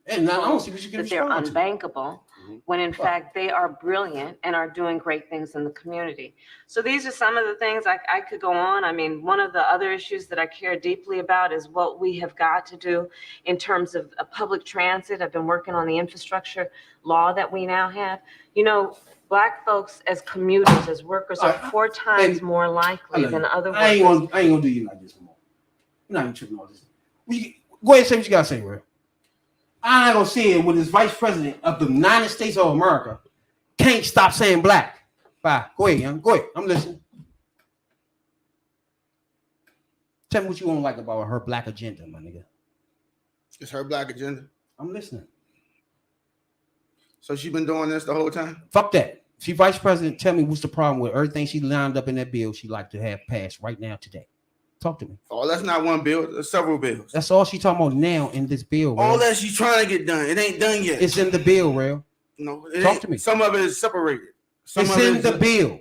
And now I don't see what you can That they're respond to. unbankable. when in fact they are brilliant and are doing great things in the community. So these are some of the things I could go on. I mean, one of the other issues that I care deeply about is what we have got to do in terms of public transit. I've been working on the infrastructure law that we now have. You know, Black folks as commuters, as workers, are 4 times more likely than other I ain't workers. gonna do you like this no more. You're not even tripping on this. Go ahead and say what you gotta say, bro. I'm not gonna say it when this vice president of the United States of America can't stop saying black. Bye. Go ahead, young. Go ahead. I'm listening. Tell me what you don't like about her black agenda, my nigga. It's her black agenda. I'm listening. So she been doing this the whole time? Fuck that. She vice president. Tell me what's the problem with everything she lined up in that bill she'd like to have passed right now today. Talk to me. Oh, that's not one bill. There's several bills. That's all she talking about now in this bill. Real. All that she's trying to get done. It ain't done yet. It's in the bill, real. No, it Talk ain't. to me. Some of it is separated. Some It's of it in is the bill.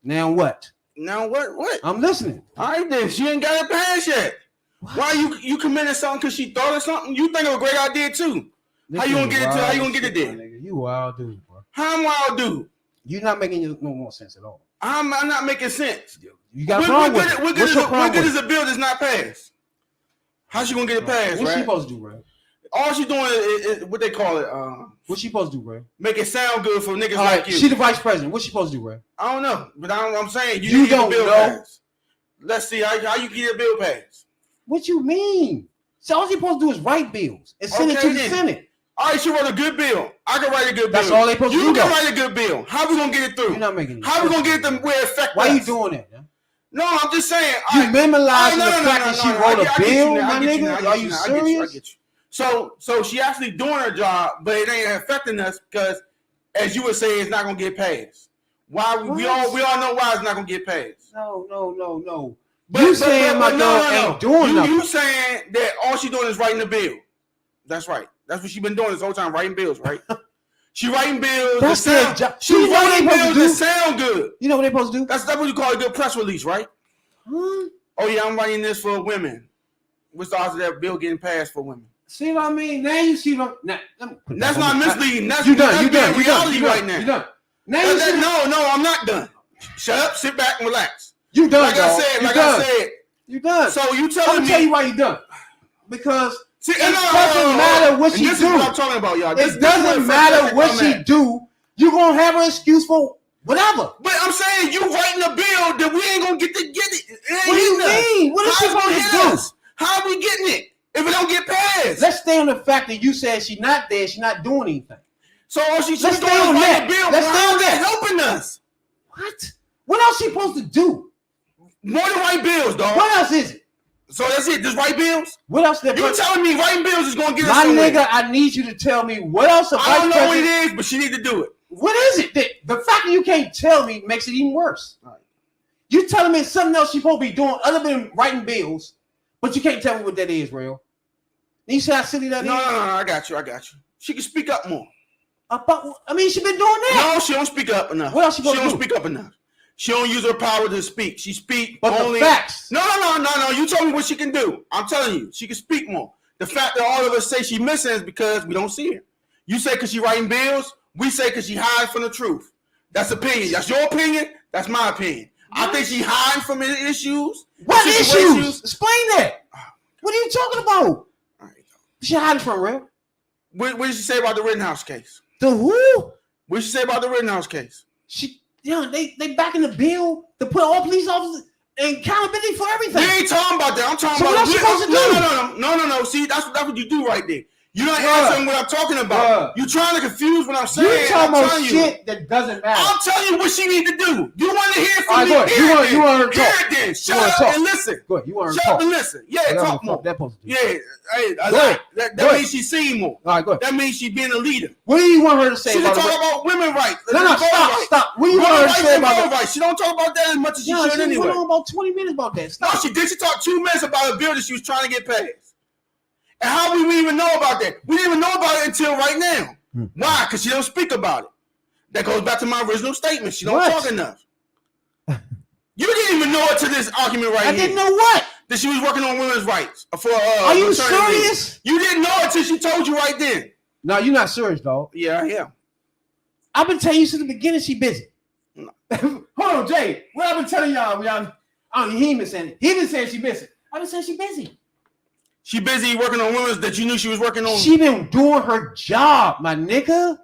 Now what? Now what? I'm listening. All right, then she ain't got it passed yet. Why you committed something because she thought of something? You think of a great idea too. How you gonna get it to? How you gonna get it there? You wild dude, bro. How am wild dude? You're not making no more sense at all. I'm not making sense. You got wrong with it. What good is a bill that's not passed? How's she gonna get it passed? What's she right? supposed to do, bro? All she's doing is what they call it. What's she supposed to do, bro? Make it sound good for niggas All like right, you. she the vice president. What's she supposed to do, bro? I don't know, but I'm saying You need don't the bill know? passed. Let's see how you get a bill passed. What you mean? So all she supposed to do is write bills and send it Okay, to the then. Senate. All right, she wrote a good bill. I can write a good bill. That's all they supposed to You do, can though. write a good bill. How we gonna get it through? You're not making it. How we gonna get it to where it affect Why us? you doing that? Man? No, I'm just saying. You all right. memorizing No, the fact that she wrote a bill, my nigga? Are you serious? So she actually doing her job, but it ain't affecting us because, as you would say, it's not gonna get passed. Why we all know why it's not gonna get passed. No. You saying my dog ain't doing nothing. You saying that all she doing is writing the bill. That's right. That's what she been doing this whole time, writing bills, right? She writing bills. That's their job. She's writing You know what they bills supposed to that sound good. You know what they supposed to do? That's what you call a good press release, right? Huh? Oh yeah, I'm writing this for women. What's the odds of that bill getting passed for women? See what I mean? Now you see what Now, That's not misleading. That's You done. reality right now. You done. Now you see No, I'm not done. Shut up, sit back and relax. You done, Like dog. I said. You done. So you I'm telling gonna me? tell you why you done. Because See, it doesn't matter what she this do. is what I'm talking about, y'all. It doesn't matter what she do. You gonna have an excuse for whatever. But I'm saying you writing a bill that we ain't gonna get it. What do you mean? What is she supposed to do? How are we getting it if it don't get passed? Let's stay on the fact that you said she's not there. She's not doing anything. So all she's Let's doing stay is on writing that. a bill. Let's How stay on is that. that helping us? What? What else she supposed to do? More than write bills, dog. What else is it? So that's it. Just write bills. What else? You telling me writing bills is gonna get us My somewhere? nigga, I need you to tell me what else. I don't know what it is, but she need to do it. What is it? The fact that you can't tell me makes it even worse. All right. You telling me something else she's supposed to be doing other than writing bills, but you can't tell me what that is, real. You see how silly that is? No, I got you. She can speak up more. She been doing that. No, she don't speak up enough. What else she don't gonna do? speak up enough. She don't use her power to speak. She speak But only the facts. No. You told me what she can do. I'm telling you, she can speak more. The fact that all of us say she missing is because we don't see her. You say because she writing bills. We say because she hiding from the truth. That's opinion. That's your opinion. That's my opinion. I think she hiding from issues. What situations. issues? Explain that. What are you talking about? All right. She hiding from, real. What did she say about the Rittenhouse case? The who? What did she say about the Rittenhouse case? They back in the bill to put all police officers and accountability for everything. We ain't talking about that. I'm talking So about what else you supposed to do? No. See, that's what you do right there. You're not Bruh. answering what I'm talking about. You're trying to confuse what I'm saying. You talking I'm about telling shit that doesn't matter. I'm telling you what she need to do. You want to hear All from right, me? go ahead. You want her to talk. Hear it then. Shut wanna up talk. and listen. Good. You want her to Shut talk. up and listen. Yeah, Whatever talk the more. fuck that supposed to do. Yeah, hey, Go ahead. that Go ahead. means she's seeing more. All right, go ahead. That means she's being a leader. What do you want her to say She about talk it? about women rights. No, Voting rights. stop. What do you want her to say about voting it? rights? She don't talk about that as much as she No, should she anyway. went on about 20 minutes about that. No, Stop. she did. She talked 2 minutes about a bill that she was trying to get passed. And how we even know about that? We didn't even know about it until right now. Why? Because she don't speak about it. That goes back to my original statement. She don't What? talk enough. You didn't even know it to this argument right I here. didn't know what. That she was working on women's rights. For Are you maternity leave. serious? You didn't know it till she told you right then. No, you're not serious, dog. Yeah, I am. I've been telling you since the beginning she busy. No. Hold on, Jay. What I've been telling y'all, he been saying it. He been saying she busy. I've been saying she busy. She busy working on women that you knew she was working on. She been doing her job, my nigga.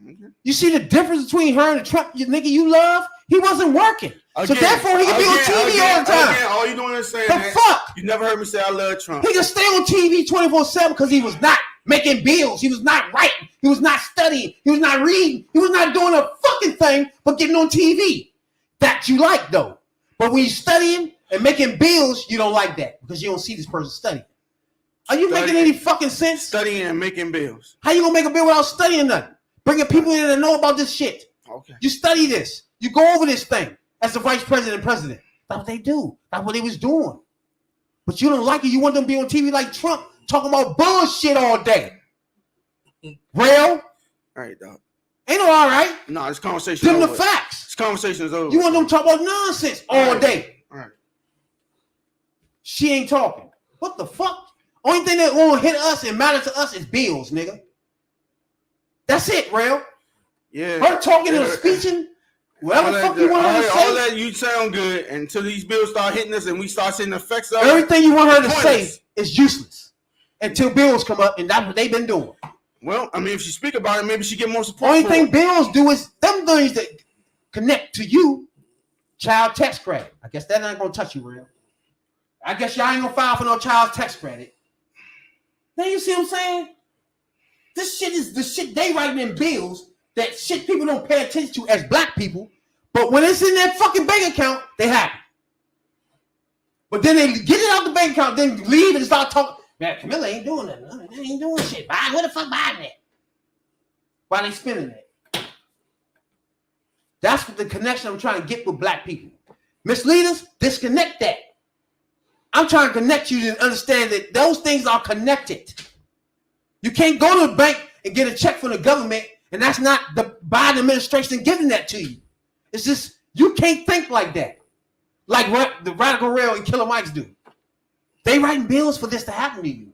Okay. You see the difference between her and the Trump nigga you love? He wasn't working. So therefore he can be on TV all the time. Again, all you doing is saying The that. fuck? You never heard me say I love Trump. He can stay on TV 24/7 because he was not making bills. He was not writing. He was not studying. He was not reading. He was not doing a fucking thing but getting on TV. That you like, though. But when you're studying and making bills, you don't like that because you don't see this person studying. Are you making any fucking sense? Studying and making bills. How you gonna make a bill without studying nothing? Bringing people in to know about this shit. Okay. You study this. You go over this thing as the vice president and president. That's what they do. That's what they was doing. But you don't like it. You want them to be on TV like Trump talking about bullshit all day. Real? All right, dog. Ain't no all right. No, this conversation Them is the over. facts. This conversation is over. You want them to talk about nonsense all day. All right. She ain't talking. What the fuck? Only thing that won't hit us and matter to us is bills, nigga. That's it, real. Yeah. Her talking and speeching, whatever the fuck you want her to all say. that you sound good until these bills start hitting us and we start seeing the effects of Everything you want her to say Pointless. is useless until bills come up, and that's what they've been doing. Well, I mean, if she speak about it, maybe she get more support. Only for thing it. bills do is them things that connect to you. Child tax credit. I guess that ain't gonna touch you, real. I guess y'all ain't gonna file for no child tax credit. Now you see what I'm saying? This shit is the shit they writing in bills that shit people don't pay attention to as black people. But when it's in their fucking bank account, they happy. But then they get it out the bank account, then leave and start talking. Man, Camilla ain't doing nothing. They ain't doing shit. Biden, where the fuck Biden at? Why they spending that? That's what the connection I'm trying to get with black people. Misleaders, disconnect that. I'm trying to connect you to understand that those things are connected. You can't go to the bank and get a check from the government, and that's not the Biden administration giving that to you. It's just, you can't think like that. Like what the Radical Rail and Killer Mikes do. They writing bills for this to happen to you.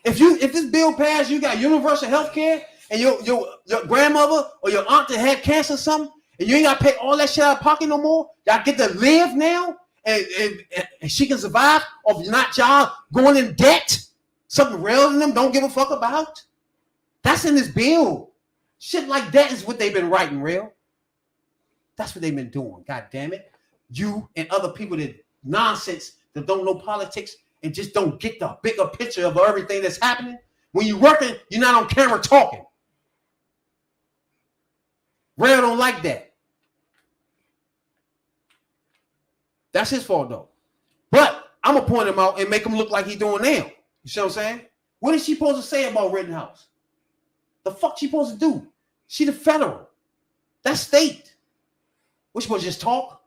If this bill passed, you got universal health care, and your grandmother or your aunt that had cancer or something, and you ain't got to pay all that shit out of pocket no more. Y'all get to live now, and she can survive off not y'all going in debt. Something real in them don't give a fuck about. That's in this bill. Shit like that is what they've been writing, real. That's what they've been doing. God damn it. You and other people that nonsense that don't know politics and just don't get the bigger picture of everything that's happening. When you're working, you're not on camera talking. Rail don't like that. That's his fault though. But I'm gonna point him out and make him look like he's doing now. You see what I'm saying? What is she supposed to say about Rittenhouse? The fuck she supposed to do? She the federal. That's state. We're supposed to just talk?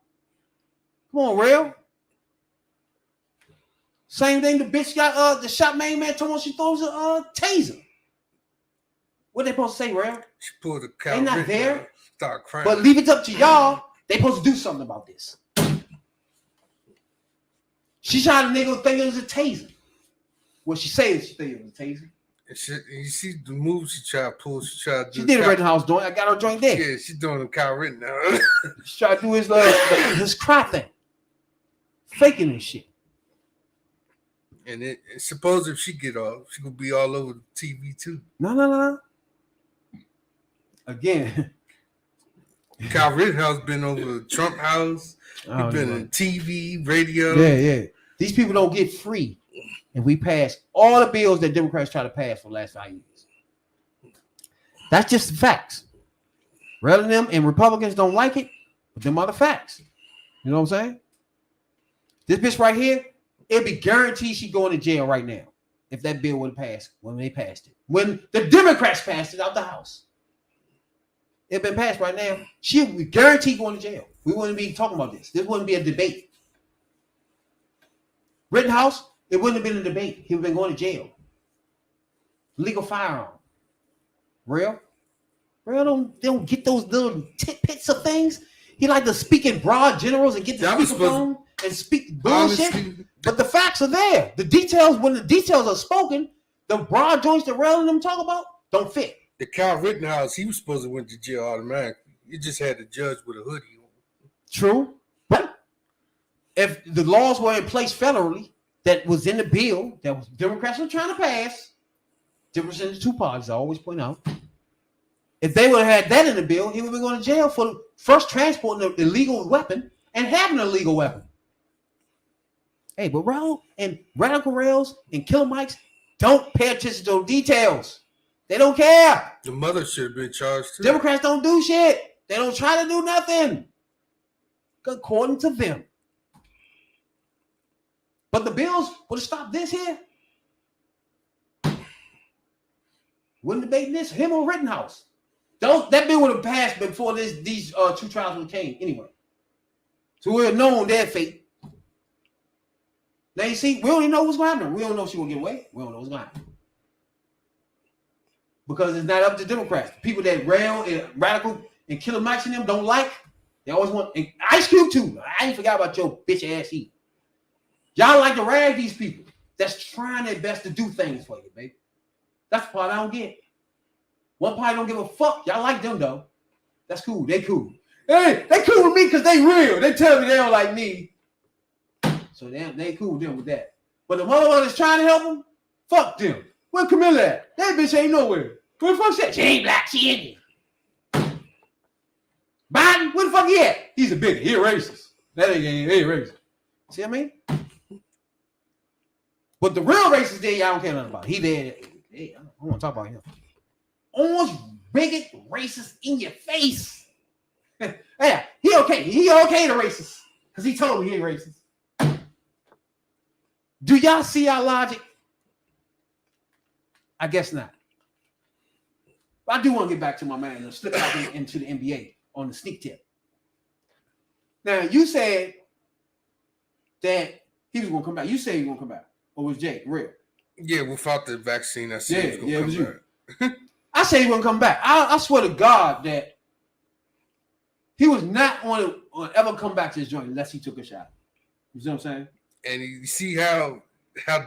Come on, real. Same thing the bitch got the shot main man told her she throws a taser. What they supposed to say, real? She pulled a cow. They not there. Start crying. But leave it up to y'all. They supposed to do something about this. She shot a nigga thinking it was a taser. Well, she said she think it was a taser. You see the moves she tried to pull. She tried to do. She did a Rittenhouse joint. I got her joint there. Yeah, she's doing the Kyle Rittenhouse. She tried to do his cry thing. Faking and shit. And suppose if she get off, she gonna be all over the TV too. No. Again. Kyle Rittenhouse been over the Trump house. He been in TV, radio. Yeah. These people don't get free. And we pass all the bills that Democrats try to pass for the last 5 years. That's just the facts. Rather than them and Republicans don't like it, but them are the facts. You know what I'm saying? This bitch right here, it'd be guaranteed she going to jail right now if that bill would have passed when they passed it. When the Democrats passed it out the House. It been passed right now. She would be guaranteed going to jail. We wouldn't be talking about this. This wouldn't be a debate. Rittenhouse, it wouldn't have been a debate. He would have been going to jail. Legal firearm. Real don't get those little tidbits of things. He like to speak in broad generals and get the speakerphone and speak bullshit. Honestly, but the facts are there. The details, when the details are spoken, The broad joints that Rail and them talk about don't fit. The Kyle Rittenhouse, he was supposed to went to jail automatically. You just had the judge with a hoodie on. True. But if the laws were in place federally that was in the bill that was Democrats were trying to pass, difference in the two parties, I always point out. If they would have had that in the bill, he would be going to jail for first transporting an illegal weapon and having an illegal weapon. Hey, but Rail and Radical Rails and Killer Mikes don't pay attention to those details. They don't care. The mother should have been charged too. Democrats don't do shit. They don't try to do nothing. According to them. But the bills would have stopped this here. Wouldn't debate this, him or Rittenhouse. That bill would have passed before these two trials would have came anyway. So we would have known their fate. Now you see, we only know what's going to happen. We don't know if she will get away. We don't know what's going to happen. Because it's not up to Democrats. People that Rail and Radical and Killer Mike and them don't like, they always want, and Ice Cube too. I ain't forgot about your bitch ass heat. Y'all like to rag these people that's trying their best to do things for you, baby. That's the part I don't get. One party don't give a fuck. Y'all like them though. That's cool. They cool. Hey, they cool with me because they real. They tell me they don't like me. So they cool with them with that. But the motherfucker that's trying to help them, fuck them. Where Camilla at? That bitch ain't nowhere. Where the fuck she at? She ain't black, she Indian. Biden, where the fuck he at? He's a bigot. He a racist. That ain't racist. See what I mean? But the real racist there, y'all don't care nothing about. He dead. Hey, I don't want to talk about him. Orange, bigot, racist in your face. Yeah, he okay. He okay to racist. Because he told me he ain't racist. Do y'all see our logic? I guess not. But I do want to get back to my man and slip out into the NBA on the sneak tip. Now, you said that he was going to come back. You said he was going to come back. Or was Jake real? Yeah, without the vaccine, I said he was going to come back. I say he wouldn't come back. I swear to God that he was not going to ever come back to his joint unless he took a shot. You see what I'm saying? And you see how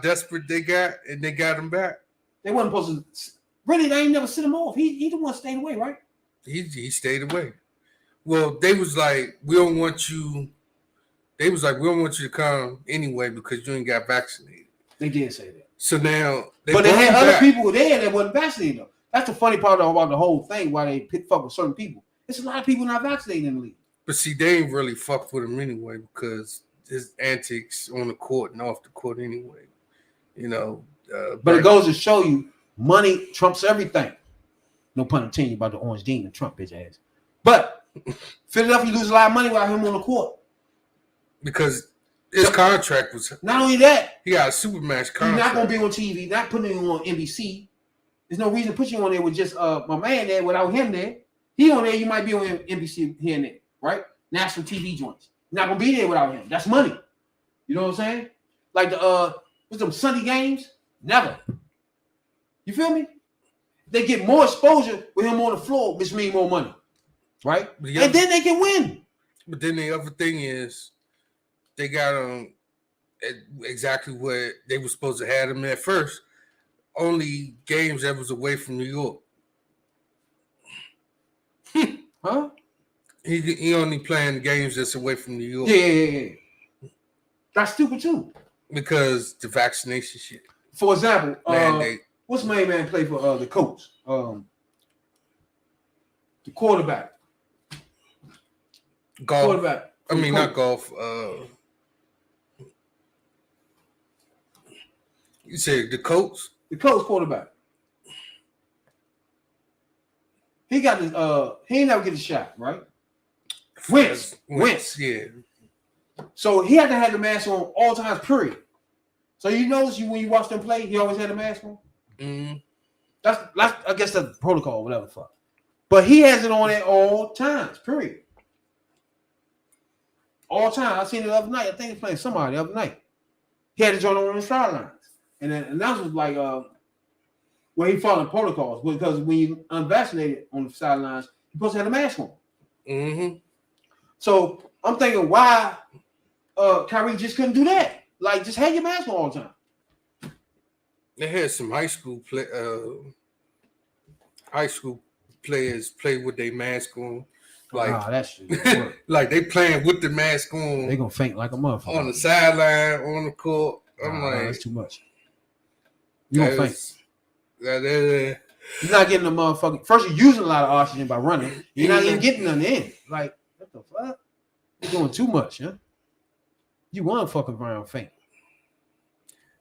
desperate they got, and they got him back. They wasn't supposed to. Really, they ain't never sent him off. He the one stayed away, right? He stayed away. Well, they was like, we don't want you. They was like, we don't want you to come anyway because you ain't got vaccinated. They did say that. So now, they had other people there that wasn't vaccinated though. That's the funny part about the whole thing. Why they fuck with certain people. It's a lot of people not vaccinated in the league. But see, they ain't really fucked with him anyway because his antics on the court and off the court anyway. You know. But it goes to show you, money trumps everything. No pun intended about the Orange Demon, Trump bitch ass. But Philadelphia loses a lot of money without him on the court. Because his contract was. Not only that, he got a Supermax contract. He's not going to be on TV, not putting him on NBC. There's no reason to put you on there with just my man there without him there. He on there, you might be on NBC here and there, right? National TV joints. You're not going to be there without him. That's money. You know what I'm saying? Like what's them Sunday games? Never. You feel me? They get more exposure with him on the floor, which means more money, right? And then they can win. But then the other thing is, they got him exactly where they were supposed to have him at first. Only games that was away from New York. Huh? He only playing games that's away from New York. Yeah. That's stupid too. Because the vaccination shit. For example, what's my man play for the Colts? The quarterback. Golf. Quarterback. I mean, not golf. You said the Colts? The Colts quarterback. He got his, he ain't never get a shot, right? Wentz. Yeah. So he had to have the mask on all times, period. So you notice when you watch them play, he always had a mask on? Mm-hmm. That's I guess that's the protocol, whatever the fuck. But he has it on at all times, period. All time. I seen it the other night. I think he was playing somebody the other night. He had to join on the sidelines. And then that was like where he following protocols. Because when you unvaccinated on the sidelines, you're supposed to have a mask on. Mm-hmm. So I'm thinking, why Kyrie just couldn't do that? Like, just have your mask on all the time. They had some high school players play with their mask on, like that shit don't work. like they playing with the mask on. They gonna faint like a motherfucker. On the sideline, on the court. I'm like, that's too much. You gonna faint. You're not getting the motherfucking. First, you're using a lot of oxygen by running. You're not even getting none in. Like, what the fuck? You're doing too much, huh? You want to fuck around faint.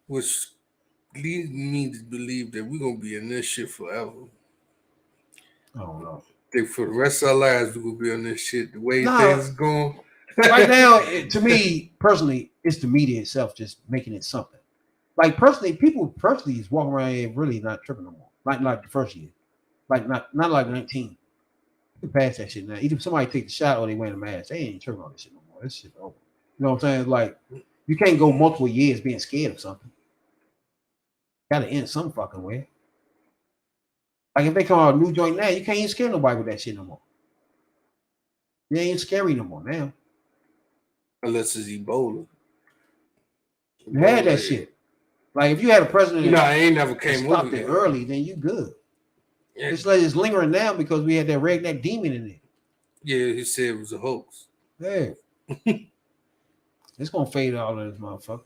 Which leads me to believe that we're gonna be in this shit forever. I don't know. For the rest of our lives, we're gonna be on this shit. The way things going. Right now, to me, personally, it's the media itself just making it something. Like, people is walking around here really not tripping no more. Like the first year. Like, not like 19. You can pass that shit now. Either somebody take the shot or they wear a mask. They ain't tripping on this shit no more. This shit over. You know what I'm saying? Like, you can't go multiple years being scared of something. Got to end some fucking way. Like, if they come out a new joint now, you can't even scare nobody with that shit no more. You ain't scary no more now. Unless it's Ebola. You had that shit. Like, if you had a president I ain't never came stopped it early, then you good. Yeah. It's like it's lingering now because we had that redneck demon in it. Yeah, he said it was a hoax. Yeah. It's gonna fade all of this motherfucker.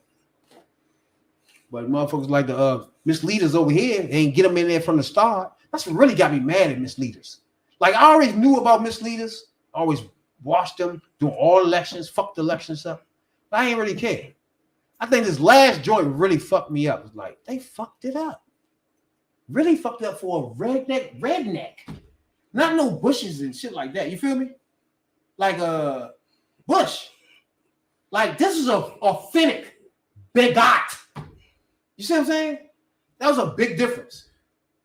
But motherfuckers like the misleaders over here and get them in there from the start. That's what really got me mad at misleaders. Like, I always knew about misleaders. I always watched them do all elections, fuck the elections up. But I ain't really care. I think this last joint really fucked me up. It's like, they fucked it up. Really fucked up for a redneck. Not no bushes and shit like that. You feel me? Like a Bush. Like, this is a authentic bigot. You see what I'm saying? That was a big difference.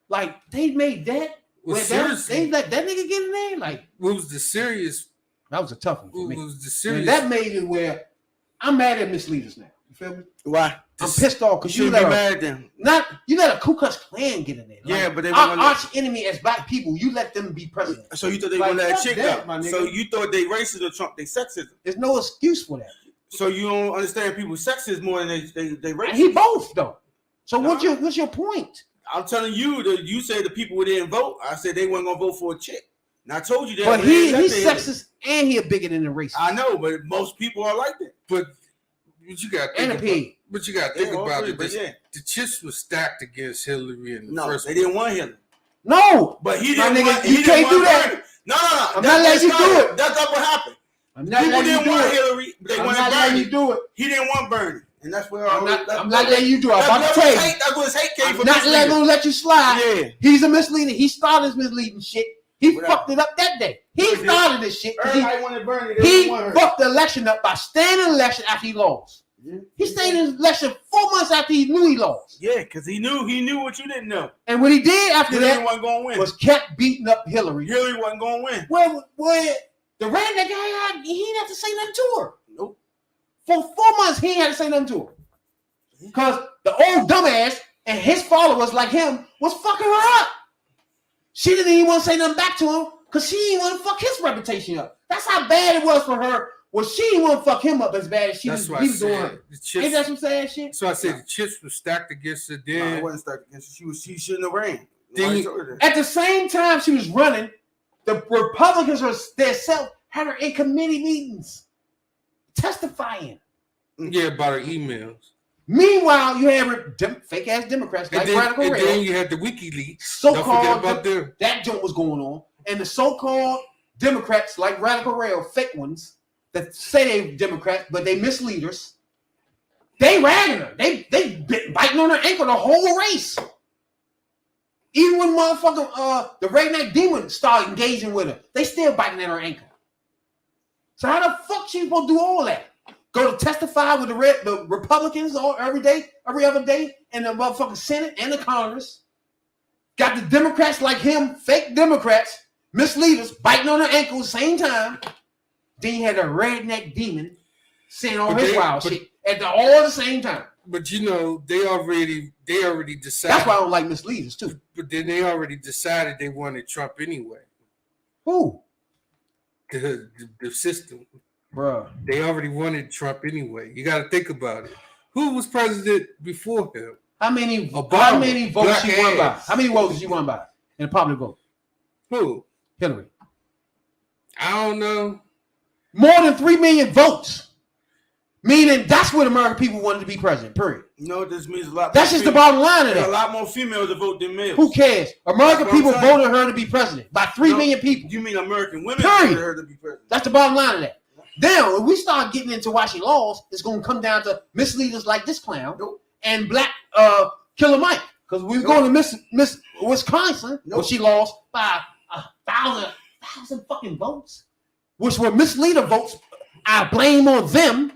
Like, they made that. Well, They let that nigga get in there. Like, what was the serious? That was a tough one for me. What was the serious? And that made it where I'm mad at misleaders now. You feel me? Why? I'm pissed off because you let mad at them. You let a Ku Klux Klan get in there. Like, Yeah, but they our arch enemy as black people, you let them be president. So you thought they Like, wanted that fuck chick that, up. my nigga. So you thought they racism Trump, they sexism. There's no excuse for that. So you don't understand people's sexism more than they racist. And he both though. So what's your point? I'm telling you that you said the people who didn't vote. I said they weren't gonna vote for a chick. And I told you that. But he's sexist and he a bigot in the race. I know, but most people are like that. But you got to think about it. The chips was stacked against Hillary in the first. They didn't want Hillary. No, but he didn't. You can't do that. No. I'm not letting you do it. That's not what happened. People didn't want Hillary. They wanted Bernie. Letting you do it. He didn't want Bernie. And that's where I'm not letting you do it. I'm about to tell you. That's what his hate came from. I'm not gonna let you slide. Yeah. He's a misleader. He started his misleading shit. He fucked it up that day. He started this shit. Everybody wanted Bernie. He fucked the election up by staying in the election after he lost. He stayed in the election 4 months after he knew he lost. Yeah, because he knew what you didn't know. And what he did after Hillary that wasn't gonna win. was kept beating up Hillary. Hillary wasn't gonna win. Where the redneck guy, he didn't have to say nothing to her. Nope. For 4 months, he ain't had to say nothing to her. Because the old dumbass and his followers like him was fucking her up. She didn't even want to say nothing back to him because she didn't want to fuck his reputation up. That's how bad it was for her. Well, she didn't want to fuck him up as bad as he was doing. Ain't that some sad shit? So I said the chips were stacked against her. Then it wasn't stacked against her. She shouldn't have ran. At the same time she was running, the Republicans themselves had her in committee meetings testifying. Yeah, about her emails. Meanwhile, you had fake ass Democrats like Radical Rail. And then you had the WikiLeaks. So-called that joke was going on, and the so-called Democrats like Radical Rail, fake ones that say they Democrats but they misleaders. They ragging her. They biting on her ankle the whole race. Even when motherfucking the redneck demon started engaging with her, they still biting at her ankle. So how the fuck she supposed to do all that? Go to testify with the Republicans every other day, in the motherfucking Senate and the Congress. Got the Democrats like him, fake Democrats, misleaders, biting on her ankle at the same time. Then you had a redneck demon saying all his wild shit all at the same time. But you know, they already decided. That's why I don't like misleaders too. But then they already decided they wanted Trump anyway. Who? The system. Bruh. They already wanted Trump anyway. You got to think about it. Who was president before him? How many Obama, votes black she won by? ass. How many votes she won by in a popular vote? Who? Hillary. I don't know. More than 3 million votes. Meaning that's what American people wanted to be president. Period. You know what this means? A lot. That's just the bottom line of There's a that. lot more females that vote than males. Who cares? American That's what people I'm saying. voted her to be president by 3 million people. You mean American women Period. voted her to be president? That's the bottom line of that. Now, when we start getting into watching laws, it's going to come down to misleaders like this clown Nope. and black Killer Mike. Because we were going to Miss Wisconsin, where she lost by 1,000 fucking votes, which were misleader votes. I blame on them.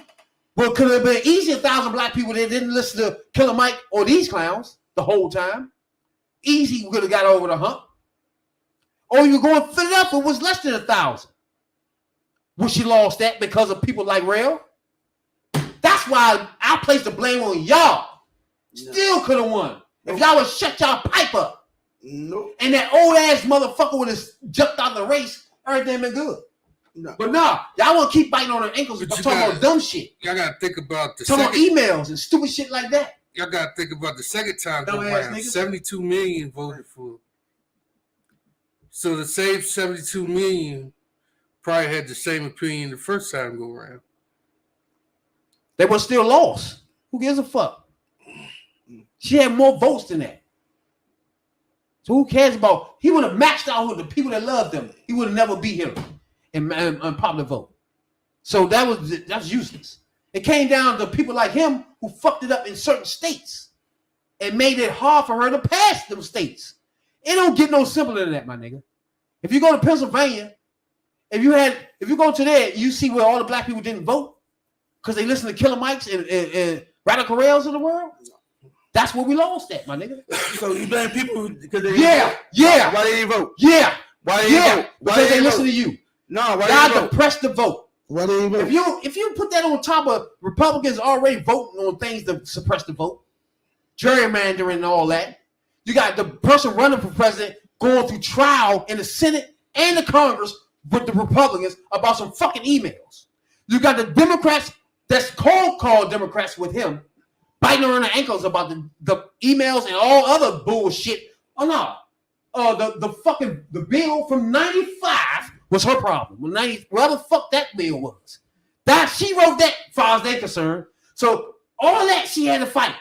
But could have been easy 1,000 black people that didn't listen to Killer Mike or these clowns the whole time. Easy, we could have got over the hump. Or you're going to Philadelphia, it was less than 1,000. Was she lost that because of people like Rail? That's why I place the blame on y'all. Still could have won. If y'all would shut y'all pipe up. Nope. And that old ass motherfucker would have jumped out the race, everything been good. No. But nah, y'all want to keep biting on their ankles and But you talking gotta- about dumb shit. Y'all gotta think about the Talking about second. emails and stupid shit like that. Y'all gotta think about the second time go Dumbass round. niggas. 72 million voted for. So to save 72 million, probably had the same opinion the first time go around. They were still lost. Who gives a fuck? She had more votes than that. So who cares about? He would have matched out with the people that loved him. He would have never beat him in popular vote. So that's useless. It came down to people like him who fucked it up in certain states and made it hard for her to pass them states. It don't get no simpler than that, my nigga. If you go to Pennsylvania, if you go to there, you see where all the black people didn't vote because they listen to Killer Mikes and Radical Rails in the world. That's where we lost at, my nigga. So you blame people because they Yeah. Why they didn't vote? Yeah. Why they didn't vote? Why Because they didn't listen vote? to you. No, why they Y'all didn't vote? depressed the vote. Why they didn't vote? If you put that on top of Republicans already voting on things to suppress the vote, gerrymandering and all that, you got the person running for president going through trial in the Senate and the Congress with the Republicans about some fucking emails. You got the Democrats that's called Democrats with him biting around the ankles about the emails and all other bullshit. Oh no. The bill from 95 was her problem. Whatever the fuck that bill was. That she wrote that as far as they're concerned. So all that she had to fight.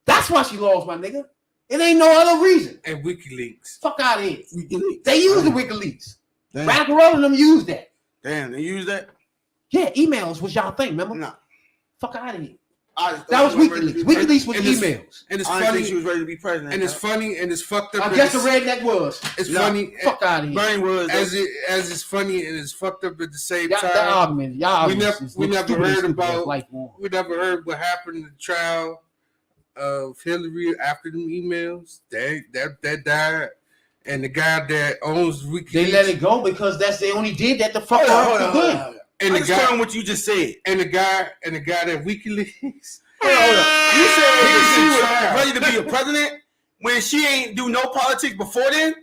That's why she lost, my nigga. It ain't no other reason. And WikiLeaks. Fuck out of here. WikiLeaks. They use the WikiLeaks. Damn. Radical Roll and them use that. Damn, they use that? Yeah, emails was y'all thing, remember? No. Fuck out of here. I just That was thought she ready to WikiLeaks. be president. WikiLeaks was And it's- emails. And it's I didn't think she funny. was ready to be president. And it's funny and it's fucked up. I and guess the it's- redneck was. It's No. funny. Fuck out of here. Bernie was. As it's funny and it's fucked up at the same That time. argument, y'all We arguments never- is we never stupid as heard stupid about- as life more. We never heard what happened in the trial of Hillary after them emails. That died. And the guy that owns WikiLeaks. They let it go because they only did that to fuck Hold on, her hold up on, hold again. on. And I the just guy found what you just said. and the guy that WikiLeaks. Hold on. You said that she was Trial. ready to be a president when she ain't do no politics before then?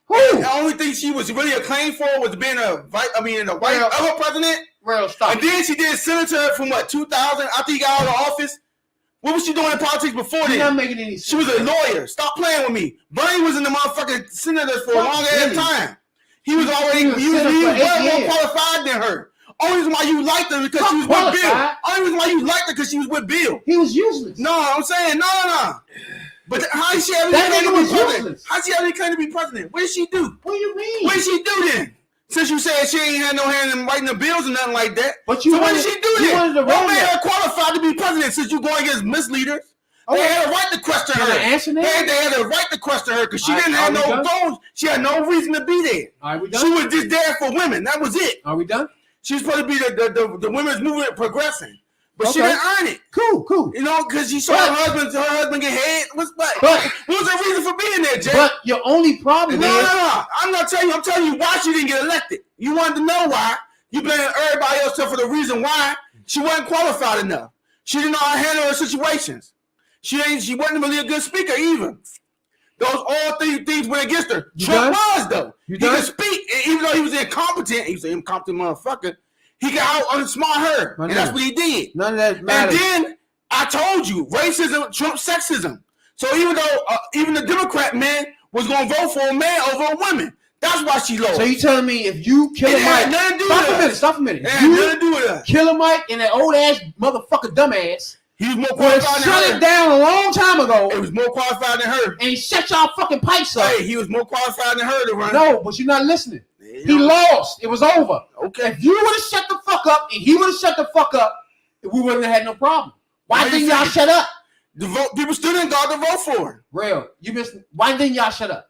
Who? The only thing she was really acclaimed for was being the wife Well, of a president. Real stop. And then she did senator from 2000 after he got out of office. What was she doing in politics before You're not then? making any sense. She was a lawyer. Stop playing with me. Bernie was in the motherfucking senators for a Fuck long ass Bernie. time. He was already He was he was senator for 8 way more years. qualified than her. Only reason why you liked her because Fuck she was with Bill. qualified. Only reason why you liked her because she was with Bill. He was useless. No, I'm saying no. But how did she have any That claim nigga to be was president? useless. How did she have any claim to be president? What did she do? What do you mean? What did she do then? Since you said she ain't had no hand in writing the bills or nothing like that. But you So what wanted- did she do you then? wanted to What run made that. her qualified to be president since you going against misleaders? They Okay. had a right to question Can her. I answer that? They had a right to question her because she All right, didn't have are we no done? goals. She had no reason to be there. Are we She done? was just there for women. That was it. Are we done? She was supposed to be the women's movement progressing. But she Okay. didn't earn it. Cool. You know, because she saw But- her husband get head. What But- was her reason for being there, Jay? But your only problem No. is I'm not telling you. I'm telling you why she didn't get elected. You wanted to know why. You blame everybody else for the reason why she wasn't qualified enough. She didn't know how to handle her situations. She wasn't really a good speaker either. Those all three things went against her. You Trump done? was though. You He done? could speak, and even though he was incompetent. He was an incompetent motherfucker. He could out outsmart her, My and that's nigga. what he did. none of that And matters. then I told you, racism trumps sexism. So even the Democrat man was gonna vote for a man over a woman. That's why she lost. So you telling me if you kill It had Mike, nothing to do with that. stop a minute. It had nothing to do with that. Killer Mike and that old ass motherfucker dumbass He was more would have qualified shut than it her. down a long time ago It was more qualified than her. and shut y'all fucking pipes up. Hey, he was more qualified than her to run. No, but you're not listening. You He know? lost. It was over. Okay. If you would have shut the fuck up and he would have shut the fuck up, we wouldn't have had no problem. Why Why you didn't y'all think- shut up? The vote, people still didn't go out to vote for her Real, you missed. Why didn't y'all shut up?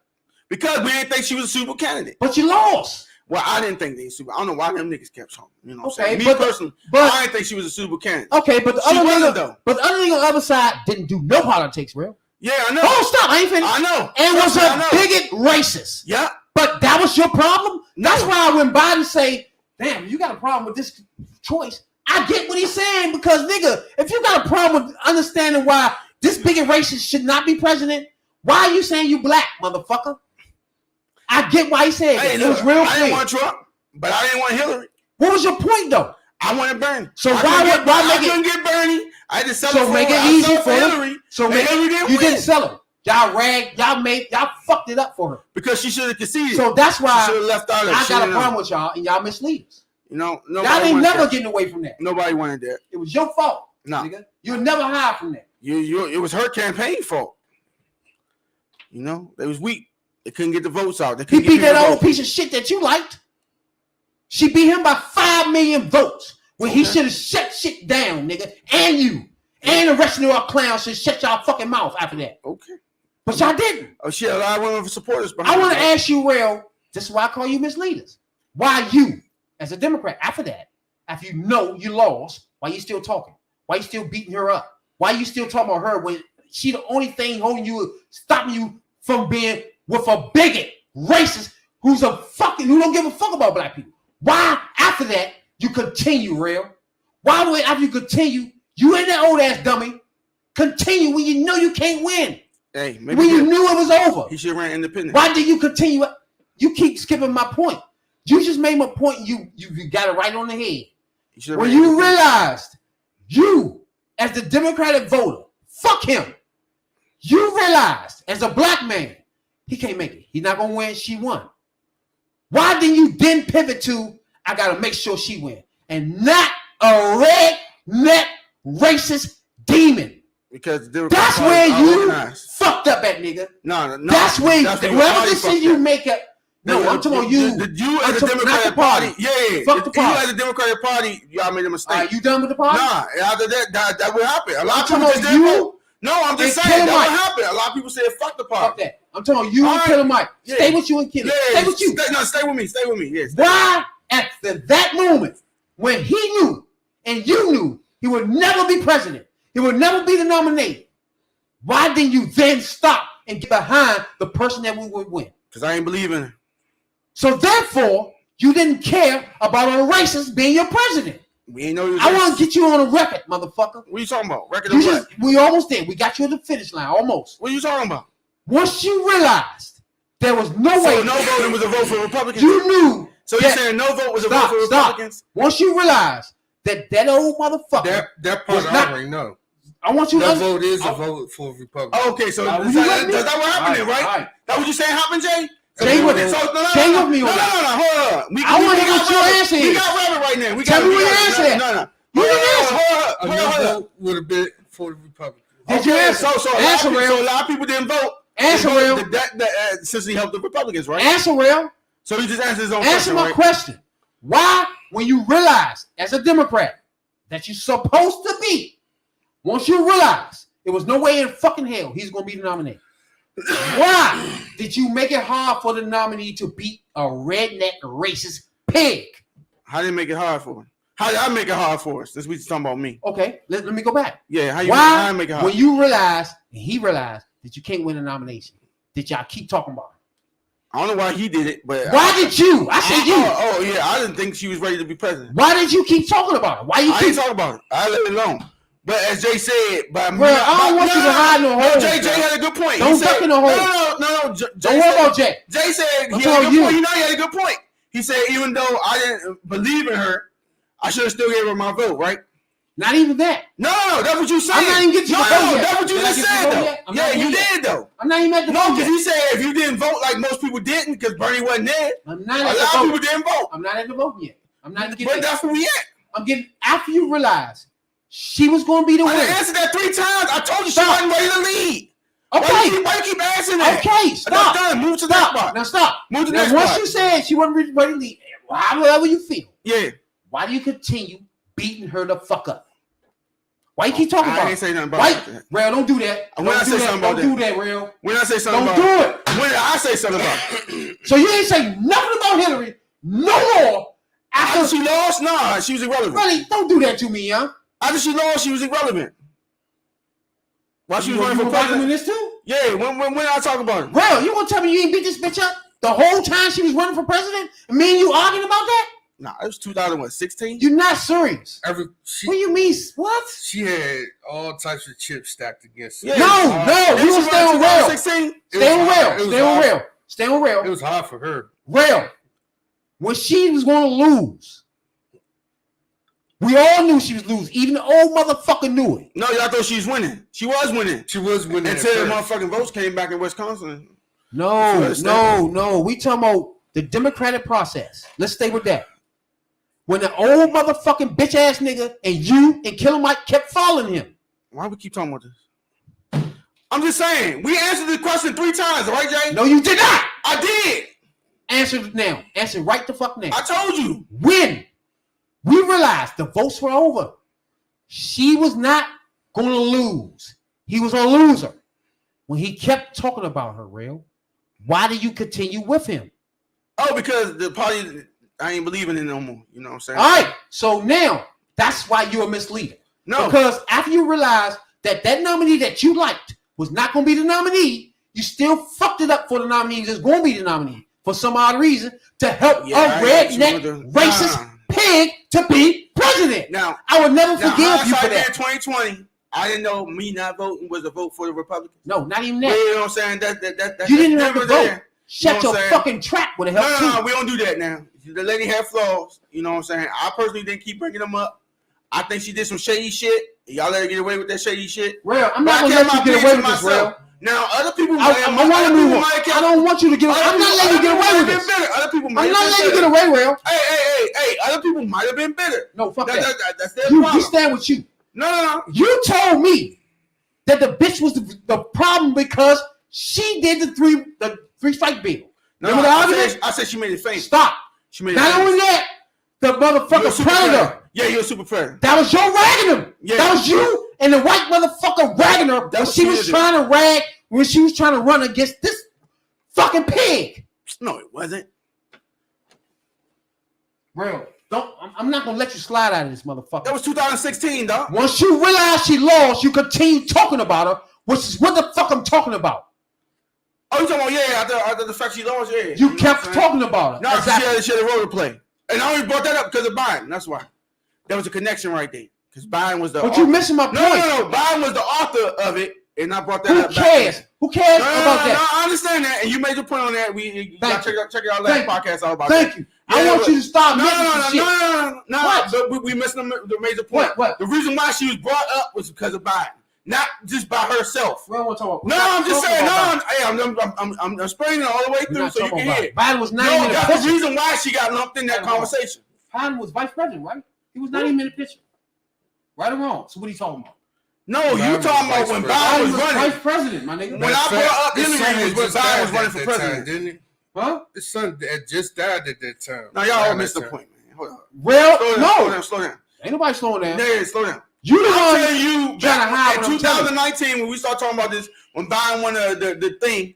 because we didn't think she was a suitable candidate. But you lost. Well, I didn't think they were suitable. I don't know why them niggas kept talking. You know what I'm Okay, saying? Me but- personally, but- I didn't think she was a suitable candidate. Okay, but the She other wasn't, nigga, though. but the other nigga on the other side didn't do no politics, real. Yeah, I know. Oh, stop! I ain't finished. I know. And was I a know. bigot racist. Yeah. But that was your problem. That's No. why when Biden say, "Damn, you got a problem with this choice," I get what he's saying because nigga, if you got a problem with understanding why this bigot racist should not be president, why are you saying you black, motherfucker? I get why he said Hey, that. It was look, real I didn't clear. want Trump, but I didn't want Hillary. What was your point though? I wanted Bernie. So I why couldn't would- get- why I make it- couldn't get Bernie. I had to sell So it for make it I easy sold for for him. Hillary. So and make, Hillary didn't you win didn't sell him. Y'all fucked it up for her. because she should have conceded. So that's she why should have left out of it. I She got a didn't problem know. with y'all and y'all mislead us. You know, Y'all nobody ain't wanted never that. getting away from that. Nobody wanted that. It was your fault. No. Nigga. You'll never hide from that. It was her campaign fault. You know, they was weak. They couldn't get the votes out. They He couldn't beat get that people old to vote. piece of shit that you liked. She beat him by 5 million votes when he Okay. should have shut shit down, nigga. And you. And the rest of y'all clowns should shut y'all fucking mouth after that. Okay. But y'all didn't. Oh, she had a lot of women supporters I behind want to her. ask you, Real, this is why I call you misleaders. Why you, as a Democrat, after that, after you know you lost, why you still talking? Why you still beating her up? Why you still talking about her when she the only thing holding you, stopping you from being with a bigot, racist, who don't give a fuck about black people? Why after that you continue, Real? Why would after you continue, you and that old ass dummy continue when you know you can't win? Hey, maybe When you knew it was over. he should have ran independent. Why did you continue? You keep skipping my point. You just made my point. You got it right on the head. He should have When ran you independent. realized you, as the Democratic voter, fuck him. You realized as a black man, he can't make it. He's not gonna win. She won. Why didn't you then pivot to I gotta make sure she win and not a redneck racist demon? Because the That's Democrats where are you organized. fucked up at, nigga. No. That's where the whatever party decision fucked you up. make it. No, I'm talking about you. You I'm as a talking- not the Democratic party. Party. Yeah. Fuck the You party. as a Democratic Party, y'all made a mistake. Are you done with the party? Nah, after that would happen. A lot I'm of people talking just about didn't you vote. No, I'm just and saying Killer that would Mike. happen. A lot of people said fuck the Fuck party. that. I'm talking about you All and right. Killer Mike. Yeah. Stay with you and Killer. Yeah, Stay with you. Stay with me. Stay with me. Yes. Why after that moment when he knew and you knew he would never be president, he would never be the nominee, why didn't you then stop and get behind the person that we would win? Because I ain't believing it. So therefore, you didn't care about a racist being your president. We ain't know you was I want racist. to get you on a record, motherfucker. What are you talking about? Record You of what? we almost there. We got you at the finish line, almost. What are you talking about? Once you realized there was no So way, no voting was a vote for Republicans? you knew. So you're that- saying no vote was a Stop, vote for stop. Republicans? Once you realized that old motherfucker, That part Was I not- already know. I want you to That understand. vote is a vote for Republican. Oh, okay, so Now, is you that with me? what happened then, All right? right. That what you saying happened, Jay? Jay with so, me. no, Jay with me on no, that. hold on. I wanna hear got what your Rabbit. answer We is. got Rabbit right now. Tell me what your answer is. No. You didn't answer. Hold A no up. vote would have been for the Republicans. Did you answer? So Answer, a Real. lot of people didn't vote. Answer, They Real. voted that essentially helped the Republicans, right? Answer, Real. So he just answered his own Answer question, my right? question. Why, when you realize as a Democrat that you're supposed to be, once you realize there was no way in fucking hell he's going to be the nominee, why did you make it hard for the nominee to beat a redneck racist pig? How did it make it hard for him? How did I make it hard for us? This week's talking about me. Okay, let me go back. Yeah, how Why, I make it hard? when you realize and he realized that you can't win a nomination, did y'all keep talking about it? I don't know why he did it, but Why did you? I said you. Oh yeah, I didn't think she was ready to be president. Why did you keep talking about it? Why you I keep? ain't talking about it. I let it alone. But as Jay said, Bro, I don't want you to hide no holes, Jay bro. had a good point. Don't He said, duck in the hole. No. Don't worry about Jay. Jay said I'm he had a talking good you. point. You know he had a good point. He said even though I didn't believe in her, I should have still gave her my vote, right? Not even that. No, that's what you said. I'm not even getting to no, the vote yet. that's what you Did I just get to said, the vote though. yet? I'm Yeah, not you there yet. did, though. I'm not even at the No, vote because yet. he said if you didn't vote like most people didn't, because Bernie wasn't there, I'm a not lot at the of vote. people didn't vote. I'm not at the vote yet. I'm not getting But there. that's where we at. I'm getting after you realize she was going to be the I winner. answered that 3 times. I told you she Stop. wasn't ready to lead. Okay. Why you keep asking that? Okay. Stop. That's done. Move to that Stop. part. Now stop. Move to Now that once part. you said she wasn't ready to leave, however you feel, Yeah. why do you continue beating her the fuck up? Why you keep talking about I ain't it? say nothing about Why? that. Real, don't do that. When I say something about don't do that, Real. When I say something Don't about do it. When did I say something about it? So you ain't say nothing about Hillary no more After after she lost? Nah, she was irrelevant. really. Don't do that to me, young. After she lost, she was irrelevant. While she was running you for rocking with president. this too? Yeah, when I talk about it? Real, you gonna tell me you ain't beat this bitch up the whole time she was running for president? And me and you arguing about that? Nah, it was 2016. You're not serious. What do She you mean? What? had all types of chips stacked against her. Yeah. No, Didn't we she will stay run on real. 2016? Stay on It real. was Stay on hard. real. Stay on It real. was hard for her. Real. When she was going to lose, we all knew she was losing. Even the old motherfucker knew it. No, y'all thought she was winning. She was winning. She was winning Until the at first. motherfucking votes came back in Wisconsin. No. We talking about the democratic process. Let's stay with that. When the old motherfucking bitch ass nigga and you and Killer Mike kept following him. Why we keep talking about this? I'm just saying. We answered the question 3 times, right, Jay? No, you did not. I did. Answer it now. Answer right the fuck now. I told you. When we realized the votes were over, she was not going to lose. He was a loser. When he kept talking about her, Real, why do you continue with him? Oh, because the party, I ain't believing in it no more. You know what I'm saying? All right. So now that's why you're a misleader. No. Because after you realized that nominee that you liked was not going to be the nominee, you still fucked it up for the nominee that's going to be the nominee for some odd reason to help Yeah, I a got you redneck with the- racist Nah. pig to be president. Now, I would never now forgive you for hindsight that. in 2020, I didn't know me not voting was a vote for the Republicans. No, not even You that. know what I'm saying? That You didn't have never to vote. there. Shut know your what I'm saying? fucking trap with a help No, too. we don't do that now. The lady had flaws. You know what I'm saying? I personally didn't keep bringing them up. I think she did some shady shit. Y'all let her get away with that shady shit. Real, I'm But not I going to kept let you my get opinion away to with this, myself. Real. Now, other people I want to move on. I don't want you to get away. I'm not letting you get away with this. Other people I'm might not have letting you been get bitter. away, Real. Hey, other people might have been bitter. No, fuck that. That's their We problem. stand with you. No. You told me that the bitch was the problem because she did the three strike bill. Remember the argument? I said she made it famous. Stop. She made it Not famous. only that, the You're a motherfucker super predator. Yeah, you're a super predator. That was your ragging him. Yeah. That was you and the white motherfucker ragging her That when was she she was did it. trying to rag, when she was trying to run against this fucking pig. No, it wasn't. Real. I'm not gonna let you slide out of this motherfucker. That was 2016, dog. Once you realize she lost, you continue talking about her, which is what the fuck I'm talking about. Oh, you talking about, after the fact she lost, yeah. You know kept what I'm saying? talking about her. No, Exactly. she had a role to play. And I only brought that up because of Biden. That's why. There was a connection right there. Because Biden was the But author. you missing my point. No. Biden was the author of it, and I brought that Who up. cares? Who cares about No, that? I understand that, and you made your point on that. You Thank check you. out our last Thank you. podcast all about Thank that. you. I Yeah, want but- you to stop No, missing some shit. no. What? But we missed the major point. What? The reason why she was brought up was because of Biden, not just by herself. We don't want to talk about. No, I'm just saying. I'm explaining it all the way We're through not so you talking can about hear. it. Biden was not No, even in the that's the picture. reason why she got lumped in that I don't know. conversation. Biden was vice president, right? He was not even in the picture. Right or wrong? So what are you talking about? No, Biden you was talking about vice when president. Biden Biden was was running. vice president, my nigga. When I brought up His Hillary son was had when just Biden died was running at for that president. time, didn't he? Huh? His son had just died at that time. Now y'all all Around missed that the time. point, man. Hold on. Well, Slow no. down. Ain't nobody slowing down. Yeah, slow down. You the I'm one. telling you, trying to hide in what I'm telling you. 2019, when we start talking about this, when Biden won the thing,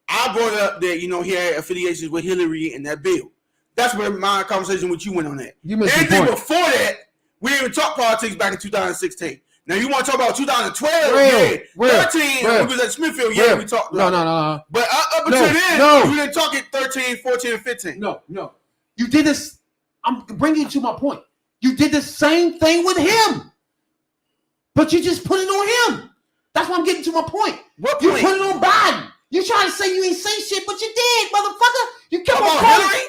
I brought up that, he had affiliations with Hillary and that bill. That's where my conversation with you went on that. You missed the Anything point. before that, we didn't even talk politics back in 2016. Now, you want to talk about 2012? Real, 13, real, when we was at Smithfield, yeah, Real. we talked No. about it. But up No, until then, no. we didn't talk it 13, 14, and 15. No. You did this. I'm bringing you to my point. You did the same thing with him, but you just put it on him. That's why I'm getting to my point. What You point? put it on Biden. You trying to say you ain't say shit, but you did, motherfucker. You kept on About calling. Hillary?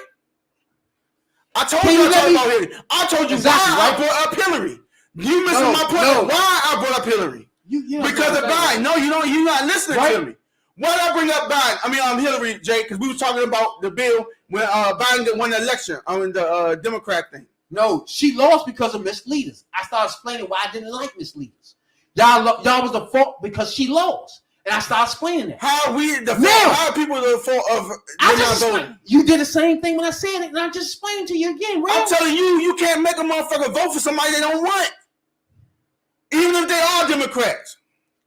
I told Can you you I let talked me- about Hillary. I told you Exactly, why I right? brought up Hillary. You missing No, my point. no. Why I brought up Hillary? Because of Biden. No, you don't. You're not listening Right. to me. Why did I bring up Biden? I mean, Hillary, Jay, because we were talking about the bill when Biden won the election on the Democrat thing. No, she lost because of misleaders. I started explaining why I didn't like misleaders. Y'all was the fault because she lost, and I started explaining that. How we the Now- fault? How are people the fault of I them not just voting? you did the same thing when I said it, and I just explained to you again, right? I'm telling you, you can't make a motherfucker vote for somebody they don't want, even if they are Democrats.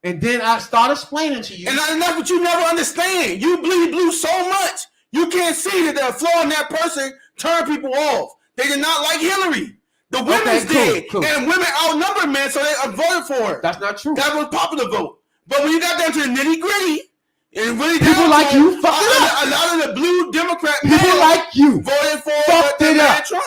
And then I started explaining to you. And that's what you never understand. You bleed blue so much, you can't see that the flaw in that person turned people off. They did not like Hillary. The women's did. cool. And women outnumbered men, so they voted for her. That's not true. That was popular vote. But when you got down to the nitty gritty, and really People down like to you fucked it up. a lot of the blue Democrat People men like you voted for fucked the it man up. Trump.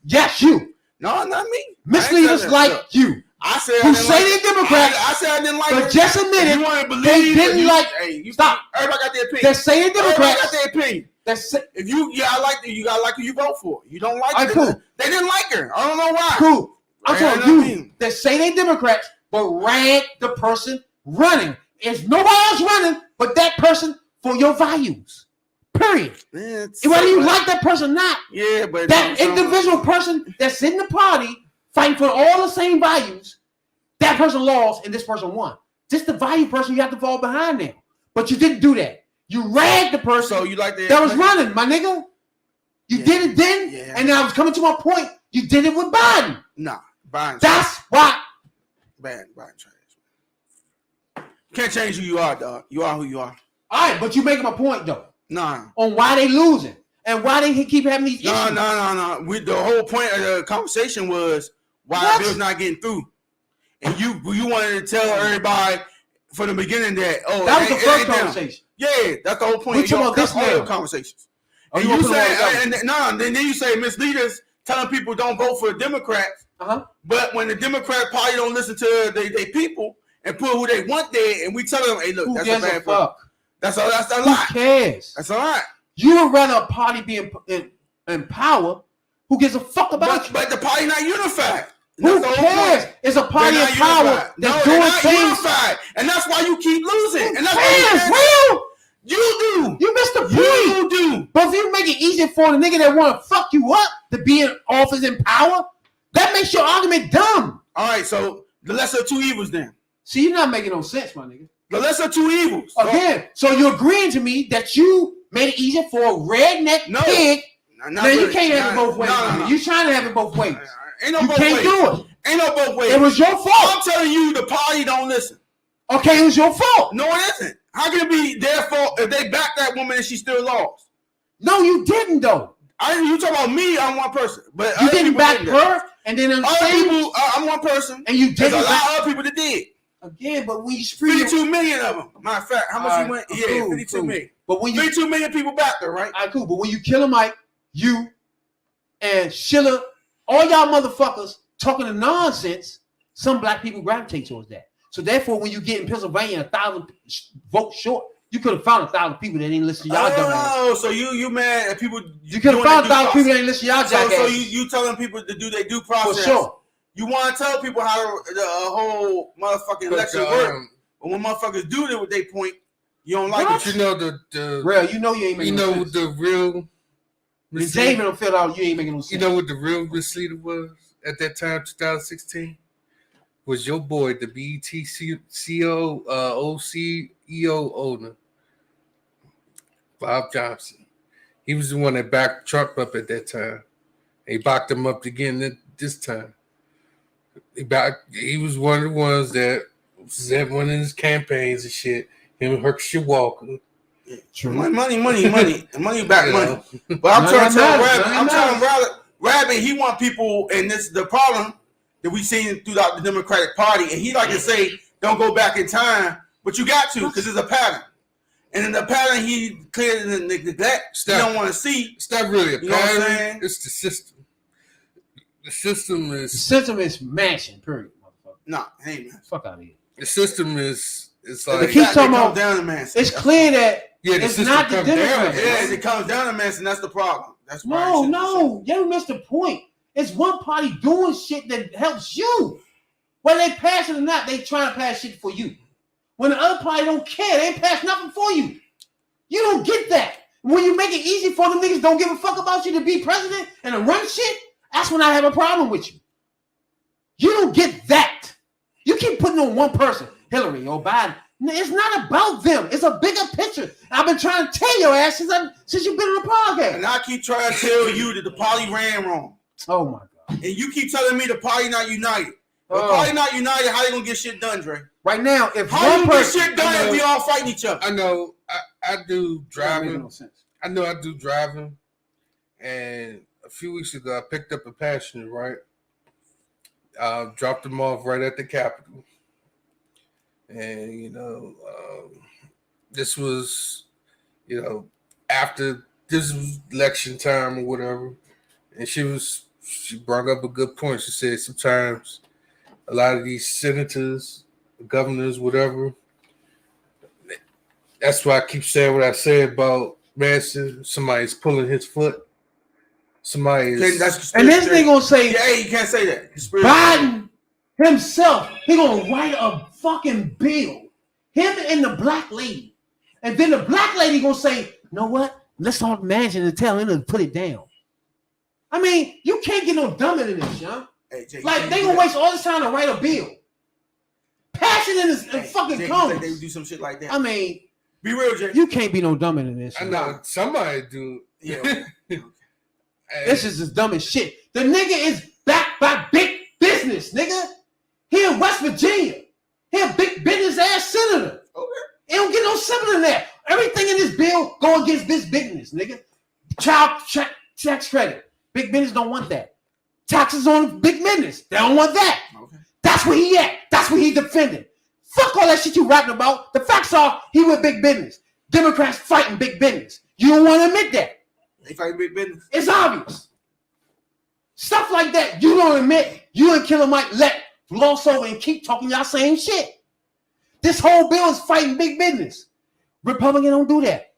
Yes, you. No, not me. Misleaders like you. I said who I didn't say like they're Democrats, I said I didn't like but it. just admit it, You want to believe they didn't you, like- Hey, you Stop. Everybody got their opinion. They're saying Everybody Democrats. got their opinion. If you, I like you gotta like who you vote for. You don't like Alright, her. cool. They didn't like her. I don't know why. Cool. I'm Right, talking I you. mean. They say they Democrats, but rag the person running. There's nobody else running but that person for your values. Period. Man, And whether you so- like that person or not, yeah, but that individual person that's in the party fighting for all the same values, that person lost and this person won. Just the value person you have to fall behind now. But you didn't do that. You ragged the person So you like that was running, my nigga. You Yeah. did it then, Yeah. and I was coming to my point. You did it with Biden. Nah, Biden. That's why. Biden trash. Can't change who you are, dog. You are who you are. All right, but you making my point though Nah. on why they losing and why they keep having these No. issues. The whole point of the conversation was why What? the bill's not getting through, and you wanted to tell everybody from the beginning that That was the first ain't them. conversation. Yeah, that's the whole point. We of talking your- about this that's all your now. conversations. Oh, And you you gonna put it all say, together. then you say misleaders telling people don't vote for Democrats, Uh-huh. but when the Democrat Party don't listen to they people and put who they want there, and we tell them, hey, look, Who that's a gives a bad person. fuck? That's a Who lot. cares? That's a lot. You would rather a party be in power. Who gives a fuck about But, you? but the party not unified. Who That's the whole cares? point. It's a party in They're not power unified. that's No, they're doing not things. unified, and that's why you keep losing. Who And that's cares, why Will? you do. You missed the point. You do. But if you make it easy for the nigga that want to fuck you up to be in office and power, that makes your argument dumb. All right, so the lesser of two evils then. See, you're not making no sense, my nigga. The lesser of two evils. Again, so you're agreeing to me that you made it easier for a redneck No. pig. Not Now you really. can't have it Nah, both ways. no, nigga. no. You trying to have it both ways. Ain't no You both can't ways. do it. Ain't no both ways. It was your I'm fault. telling you, the party don't listen. Okay, it was your fault. No, it isn't. How can it be their fault if they backed that woman and she still lost? No, you didn't though. You talking about me? I'm one person, but You other didn't people back did that. her, and then Other understand, people, I'm one person, and you there's a didn't lot back of other people that did. again. But when you scream, 52 million of them. Matter of fact, how much you went? Yeah, cool, 52 cool. million. But when you 52 million people backed her, right? all right, cool. But when you kill a Mike, you and Sheila, all y'all motherfuckers talking to nonsense, some black people gravitate towards that. So therefore, when you get in Pennsylvania 1,000 votes short, you could have found 1,000 people that didn't listen to y'all dumbass. Oh, so you mad at people? You could have doing found their 1,000 due people that didn't listen to y'all process. So jackass. you telling people to do their due For process? sure. You want to tell people how the whole motherfucking election work, but when motherfuckers do it with their point, you don't like What? it. You know the Real, you know you ain't you making no know sense. the real When misleader- David don't fill out, you ain't making no sense. you know what the real misleader was at that time, 2016? Was your boy, the BET CEO, OCEO owner, Bob Johnson. He was the one that backed Trump up at that time. He backed him up again this time. He was one of the ones that was at one of his campaigns and shit. Him and Herschel Walker. Money back You money. know. But I'm None trying of to tell that Rabbit, matters. I'm None of telling Rabbit, he want people, and this is the problem that we seen throughout the Democratic Party, and he like to say, don't go back in time, but you got to, because it's a pattern. And in the pattern he clearly neglect, he don't want to see. It's not really a You know what I'm pattern. saying? It's the system. The system The is system is mashing, period, motherfucker. Nah, hey man. Fuck out of here. the system is it's They like keep talking It comes about- down to man. It's clear that yeah, the it's system not the comes down. Democrats. Yeah, it comes down to man, and that's the problem. That's why no, you missed the point. It's one party doing shit that helps you. Whether they pass it or not, they trying to pass shit for you. When the other party don't care, they ain't pass nothing for you. You don't get that. When you make it easy for them niggas don't give a fuck about you to be president and to run shit, that's when I have a problem with you. You don't get that. You keep putting on one person, Hillary or Biden. It's not about them. It's a bigger picture. I've been trying to tell your ass since you've been on the podcast. And I keep trying to tell you that the party ran wrong. Oh my God. And you keep telling me the party not united. The party not united, how they gonna get shit done, Dre? Right now, if How one you get person, shit done if we all fighting each other? I know. I do driving. no sense. I know I do driving. And a few weeks ago, I picked up a passenger, right? Dropped them off right at the Capitol. And, this was, after this was election time or whatever. And she brought up a good point. She said sometimes a lot of these senators, governors, whatever, that's why I keep saying what I say about Manson. Somebody's pulling his foot. And this nigga gonna say, yeah, you can't say that. Biden himself, he gonna write a fucking bill. Him and the black lady. And then the black lady gonna say, you know what? Let's all manage and tell him to put it down. I mean, you can't get no dumber than this, young. Hey, Jay, Like, they gonna waste all this time to write a bill. Pass it in his fucking Jay, Congress. they would do some shit like that. I mean, be real, Jay. you can't be no dumber than this. I young. know somebody do. Yeah. This is as dumb as shit. The nigga is backed by big business, nigga. He in West Virginia. He a big business ass senator. Okay. He don't get no simpler than that. Everything in this bill go against this business, nigga. Child tax credit. Big business don't want that. Taxes on big business. They don't want that. Okay. That's where he at. That's what he defending. Fuck all that shit you rapping about. The facts are he with big business. Democrats fighting big business. You don't want to admit that. They fight big business. It's obvious. Stuff like that, you don't admit. You and Killer Mike let gloss over and keep talking y'all same shit. This whole bill is fighting big business. Republicans don't do that.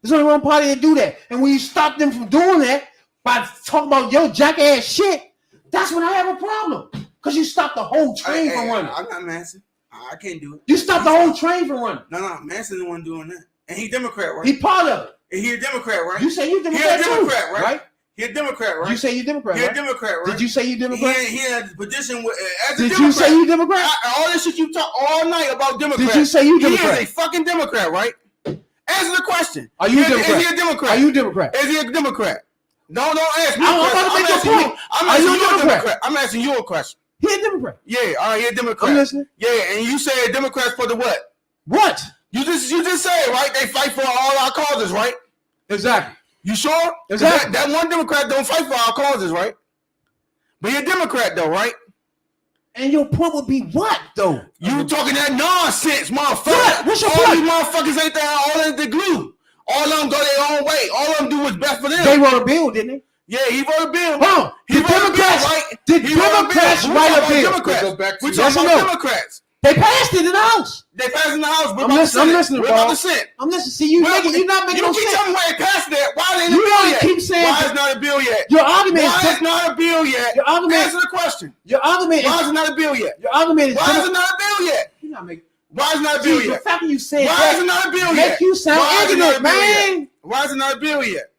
There's only one party that do that. And when you stop them from doing that by talking about your jackass shit, that's when I have a problem. Because you stop the whole train from running. I'm not Manson. I can't do it. You stop the whole train from running. No, Manson's the one doing that. And he Democrat, right? He part of it. And he a Democrat, right? You say you He Democrat a too, Democrat, right? right? He a Democrat, right? You say you Democrat, He a right? Democrat, right? Did you say you Democrat? He had a position with, as a Did Democrat. you say you Democrat? All this shit you talk all night about Democrats. Did you say you Democrat? He is a fucking Democrat, right? Answer the question. Are you Is Democrat? he a Democrat? Are you Democrat? Is he a Democrat? No, don't ask me. I'm about to make asking your you. point. I'm Are asking you a you a Democrat? Democrat. I'm asking you a question. He a Democrat. Yeah, all right, he a Democrat. I'm listening. Yeah, and you said Democrats for the what? What? You just said, right? They fight for all our causes, right? Exactly. You sure? Exactly. That one Democrat don't fight for our causes, right? But you're a Democrat, though, right? And your point would be what, though? You talking that nonsense, motherfucker. What? What's your all point? these motherfuckers ain't there all in the glue. All of them go their own way. All of them do what's best for them. They wrote a bill, didn't they? Yeah, he wrote a bill. Huh? He Did wrote a bill, Democrats, right? did He wrote a bill. Democrats We're write talking a bill? about Democrats. Go back to We're yes talking or about no? Democrats. They passed it in the House. They passed in the House. We're I'm about to listening, send I'm it. listening, We're bro. about to send. I'm listening. See, you're not making no You keep sense. telling me why it passed that. Why it ain't a You bill gotta yet? keep saying Why it's not a bill yet? Your argument Why is it's not a bill yet? Your argument- Answer the question. your argument Why is is it not a bill yet? your argument is Why is it not a bill yet? You're not making. Why is it not a bill See, the yet? fact that you said Why that is it not a bill make yet? you sound Why is it not a ignorant, bill yet? man. Why is it not a bill yet?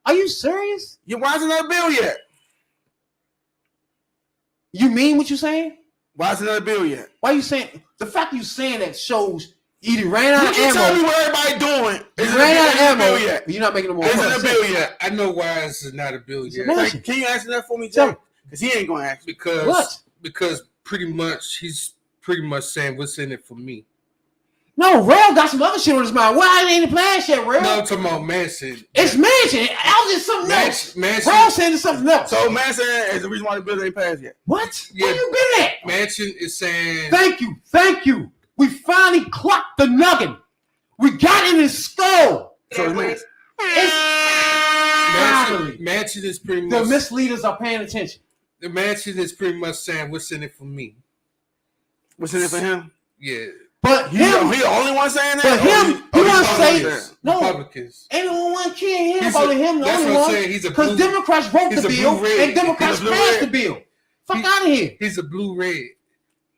Are you serious? Yeah, why is it not a bill yet? You mean what you're saying? Why is it not a bill yet? Why you saying the fact you saying that shows you either ran out You of keep telling me ammo. what everybody doing. You Is it ran out of a ammo. bill yet? You're not making no more. Is it sense. a bill yet? I know why it's not a bill yet. Man. Like, can you answer that for me, Tell Jay? me. Because he ain't going to ask me. Because What? pretty much he's pretty much saying what's in it for me. No, Rail got some other shit on his mind. Why ain't the plan yet, Rail? No, I'm talking about Manson. It's Mansion. I was just something else. Manson, Rail saying it's something else. So, Manson is the reason why the bill ain't passed yet. What? Yeah. Where you been at? Manson is saying Thank you. Thank you. We finally clocked the nugget. We got in his skull. So, it's Manson. It's finally. Manson is pretty The much misleaders are paying attention. the Manson is pretty much saying what's in it for me. What's in it for him? Yeah, But He him, the only one saying that? but him, he wants to say that. no. Republicans. Ain't no one care He's about a- him. The that's only what I'm one saying. He's a because blue- Democrats wrote he's the a bill blue red. and Democrats He's a blue passed red. the bill. Fuck He- out of here. He's a blue red.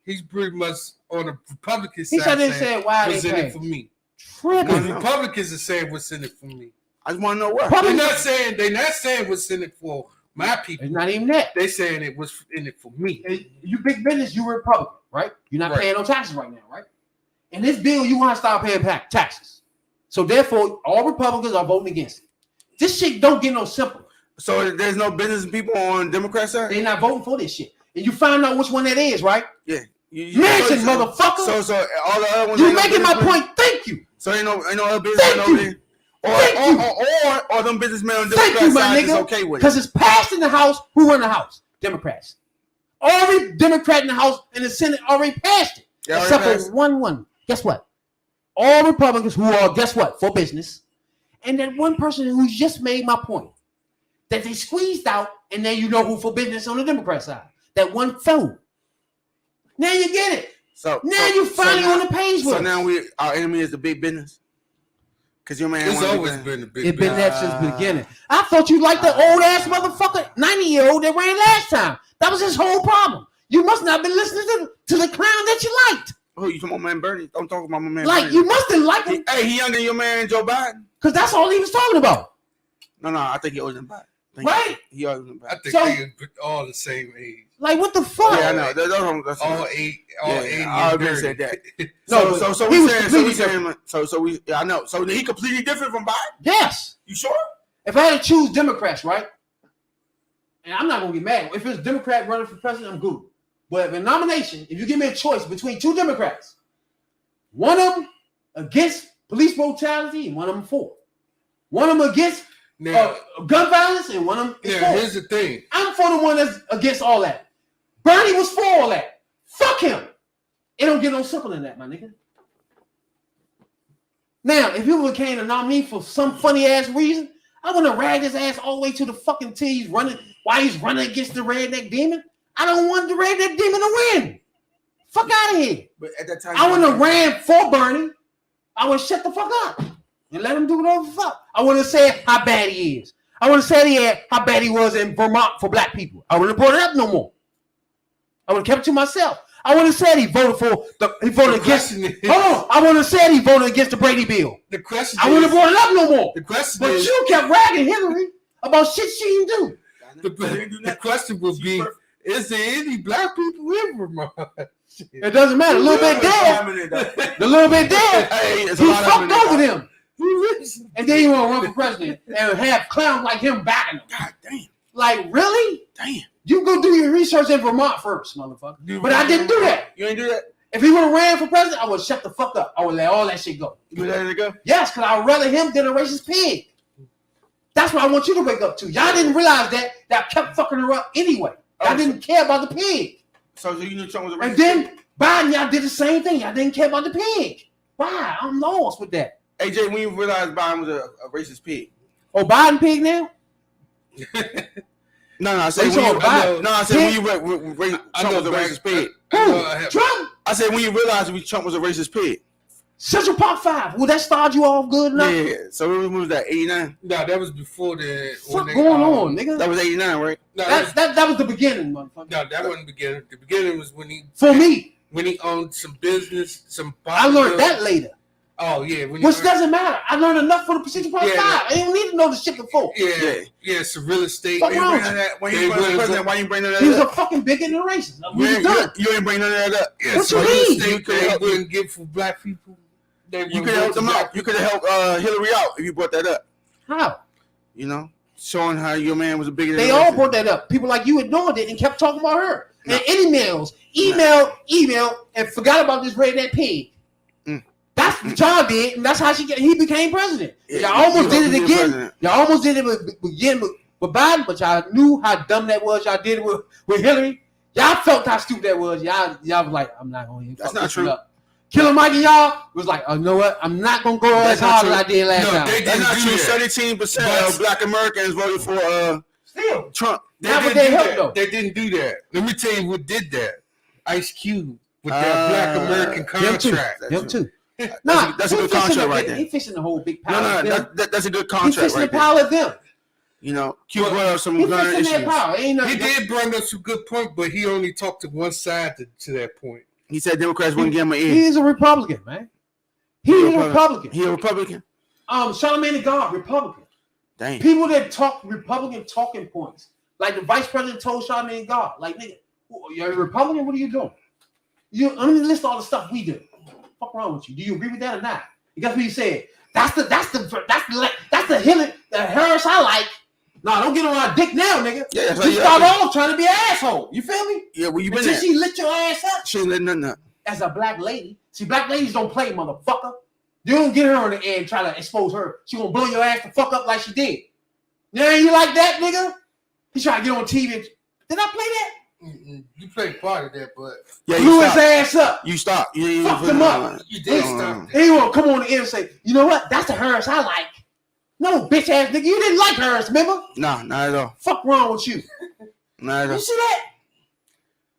He's pretty much on the Republican He side. said they saying, said why what's they in it paid. for me. Tripping. The Republicans are saying what's in it for me. I just want to know what. They're not saying what's in it for my people. It's not even that. They saying it was in it for me. You big business, you Republican, right? You're not Right. paying no taxes right now, right? In this bill, you want to start paying taxes. So therefore, all Republicans are voting against it. This shit don't get no simpler. So there's no business people on Democrat side? They're not voting for this shit. And you find out which one that is, right? Yeah. Mansion, motherfucker. So all the other ones. You ain't no making my businessmen? point. Thank you. So ain't no other businessmen Thank over you. there? Or them businessmen on Thank Democrat you, my side is nigga. okay with it? Because it's passed in the House. Who run the House? Democrats. Every Democrat in the House and the Senate already passed it. They already Except passed for it. one. Guess what? All Republicans who are, guess what? For business. And that one person who just made my point. That they squeezed out, and then you know who for business on the Democrat side. That one phone. Now you get it. So Now you finally now- on the page with So us. now our enemy is the big business. Because your man It's wanna be always business. been a big It's been business. that since the beginning. I thought you liked the old ass motherfucker, 90-year-old that ran last time. That was his whole problem. You must not been listening to the clown that you liked. Who you talking about, man Bernie? Don't talk about my man Like, Bernie. you must have liked him He younger than your man Joe Biden. because that's all he was talking about. No, I think he older than Biden. Right? He older than I Biden. think So- they all the same age. Like, what the fuck? Yeah, I know. That's All eight. Yeah, I already said that. No, So he we was saying, completely yeah, I know. So he completely different from Biden. Yes. You sure? If I had to choose Democrats, right? And I'm not going to get mad. If it's Democrat running for president, I'm good. But if a nomination, if you give me a choice between two Democrats, one of them against police brutality and one of them for. One of them against Now, gun violence and one of them is now for. here's the thing. I'm for the one that's against all that. Bernie was for all that. Fuck him. It don't get no simpler than that, my nigga. Now, if he became a nominee for some funny ass reason, I want to rag his ass all the way to the fucking T. He's running. Why he's running against the redneck demon? I don't want the redneck demon to win. Fuck out of here. But at that time, I want to ran for Bernie. I want to shut the fuck up and let him do whatever the fuck. I want to say how bad he is. I want to say how bad he was in Vermont for black people. I wouldn't have brought it up no more. I would have kept it to myself. I would have said he voted against. question is- Hold on. I would have said he voted against the Brady bill. The question I wouldn't have is, brought it up no more. the question But is, you kept ragging Hillary about shit she didn't do. the question would be, is there any black people in Vermont? It doesn't matter. A little bit there. The little bit there. Hey, it's He a lot of fucked them. over them. And then you want to run for president and have clowns like him backing him. God damn. Like, really? Damn. You go do your research in Vermont first, motherfucker. But I didn't do that. You ain't do that? If he would have ran for president, I would shut the fuck up. I would let all that shit go. You let it go? Yes, because I'd rather him than a racist pig. That's what I want you to wake up to. Y'all didn't realize that I kept fucking her up anyway. Y'all didn't care about the pig. So you knew Trump was a And racist? then Biden, y'all did the same thing. Y'all didn't care about the pig. Why? I'm lost with that. AJ, when you realized Biden was a racist pig? Oh, Biden pig now? No, I said You when you. talking Biden? No, I said when you Trump was a racist pig. Trump? I said when you realized Trump was a racist pig. Central Park 5. Will that start you off good enough? Yeah. So when was that? 89. No, that was before the. What's going on, nigga? That was 89, right? No, That was the beginning, motherfucker. no, that wasn't the beginning. The beginning was when For me, he owned some business, some. I learned that later. Oh yeah, when Which he doesn't matter. I learned enough for the Central Park Yeah, 5. I didn't need to know the shit before. yeah, some real estate. Fuck When wrong you with bring you? that, when They you was really president, why you bring that He was a up? fucking bigot and a racist. You We was ain't, done. you ain't bring none of that up. Yeah, What some you real mean? estate You could they help- wouldn't give for black people. They You wouldn't could have helped give them to out. You could have helped Hillary out if you brought that up. How? You know, showing how your man was a bigot. They all brought that up. People like you ignored it and kept talking about her. And email, and forgot about this redneck pig. That's what y'all did, and that's how he became president. Yeah, Y'all almost you did it hope he be again. president. Y'all almost did it with Biden, but y'all knew how dumb that was. Y'all did it with Hillary. Y'all felt how stupid that was. Y'all was like, I'm not going to. That's not true. Killer Mike and y'all was like, oh, you know what? I'm not going to go as That's not hard true. as I did last No, time. they That's not didn't true. do that. 17% of Black Americans voted for Still. Trump. Now, but didn't they do helped, that. though. They didn't do that. Let me tell you what did that. Ice Cube with that Black American Them too. contract. Them too. That's a good contract right there. He fishing the whole big pile. No, of them. that's a good He contract fishing right the there. pile of them. You know, Q brought up some He gun fishing that issues. pile. Ain't He nothing. did bring up some good points, but he only talked to one side to that point. He said Democrats wouldn't give him an ear. He's a Republican, man. He's a Republican. He a Republican? Charlamagne the God, Republican. Dang. People that talk Republican talking points. Like the vice president told Charlamagne the God, like, nigga, you're a Republican, what are you doing? I'm gonna list all the stuff we do. What's wrong with you? Do you agree with that or not? You guess what he said? That's the Harris I like. No, don't get on our dick now, nigga. Yeah, that's you right, start off trying to be an asshole. You feel me? Yeah, well, you been Until there. she lit your ass up. She ain't letting nothing up. As a black lady. See, black ladies don't play, motherfucker. You don't get her on the end and try to expose her. She gonna blow your ass the fuck up like she did. Yeah, you like that, nigga? He trying to get on TV. Did I play that? You played part of that, but Yeah, Blew you his stop. ass up. You stop. You ain't Fucked even him up. you did stop. He won't come on the end and say, you know what? That's the Harris I like. No, bitch ass nigga. You didn't like Harris, remember? Nah, not at all. Fuck wrong with you? Not at all. You see that?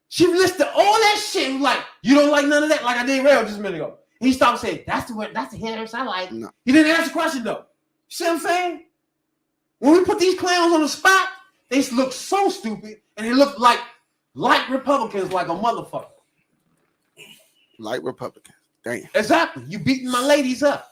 She listed all that shit. Was like, you don't like none of that, like I did Rail just a minute ago. He stopped saying, that's the Harris I like. No. He didn't answer the question though. You see what I'm saying? When we put these clowns on the spot, they look so stupid and they look like Republicans like a motherfucker. Like Republicans. Damn. Exactly. You beating my ladies up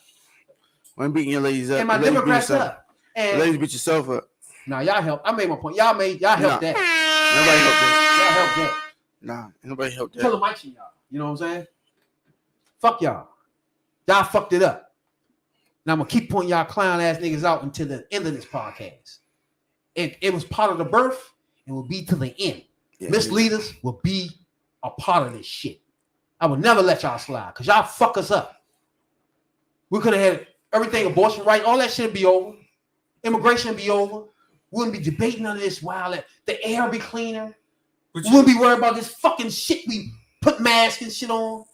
I'm beating your ladies up. and my Your ladies beat Democrats yourself. up. And Ladies beat yourself up. now y'all help. I made my point. Y'all helped that. Nobody helped that. Y'all helped that. Nah, nobody helped Tell that. the mic to y'all. You know what I'm saying? Fuck y'all. Y'all fucked it up. Now I'm gonna keep pointing y'all clown ass niggas out until the end of this podcast. It was part of the birth and will be to the end. Yeah, Misleaders will be a part of this shit. I will never let y'all slide because y'all fuck us up. We could have had everything, abortion right, all that shit be over. Immigration be over. We wouldn't be debating none of this while the air be cleaner. We wouldn't be worried about this fucking shit we put masks and shit on.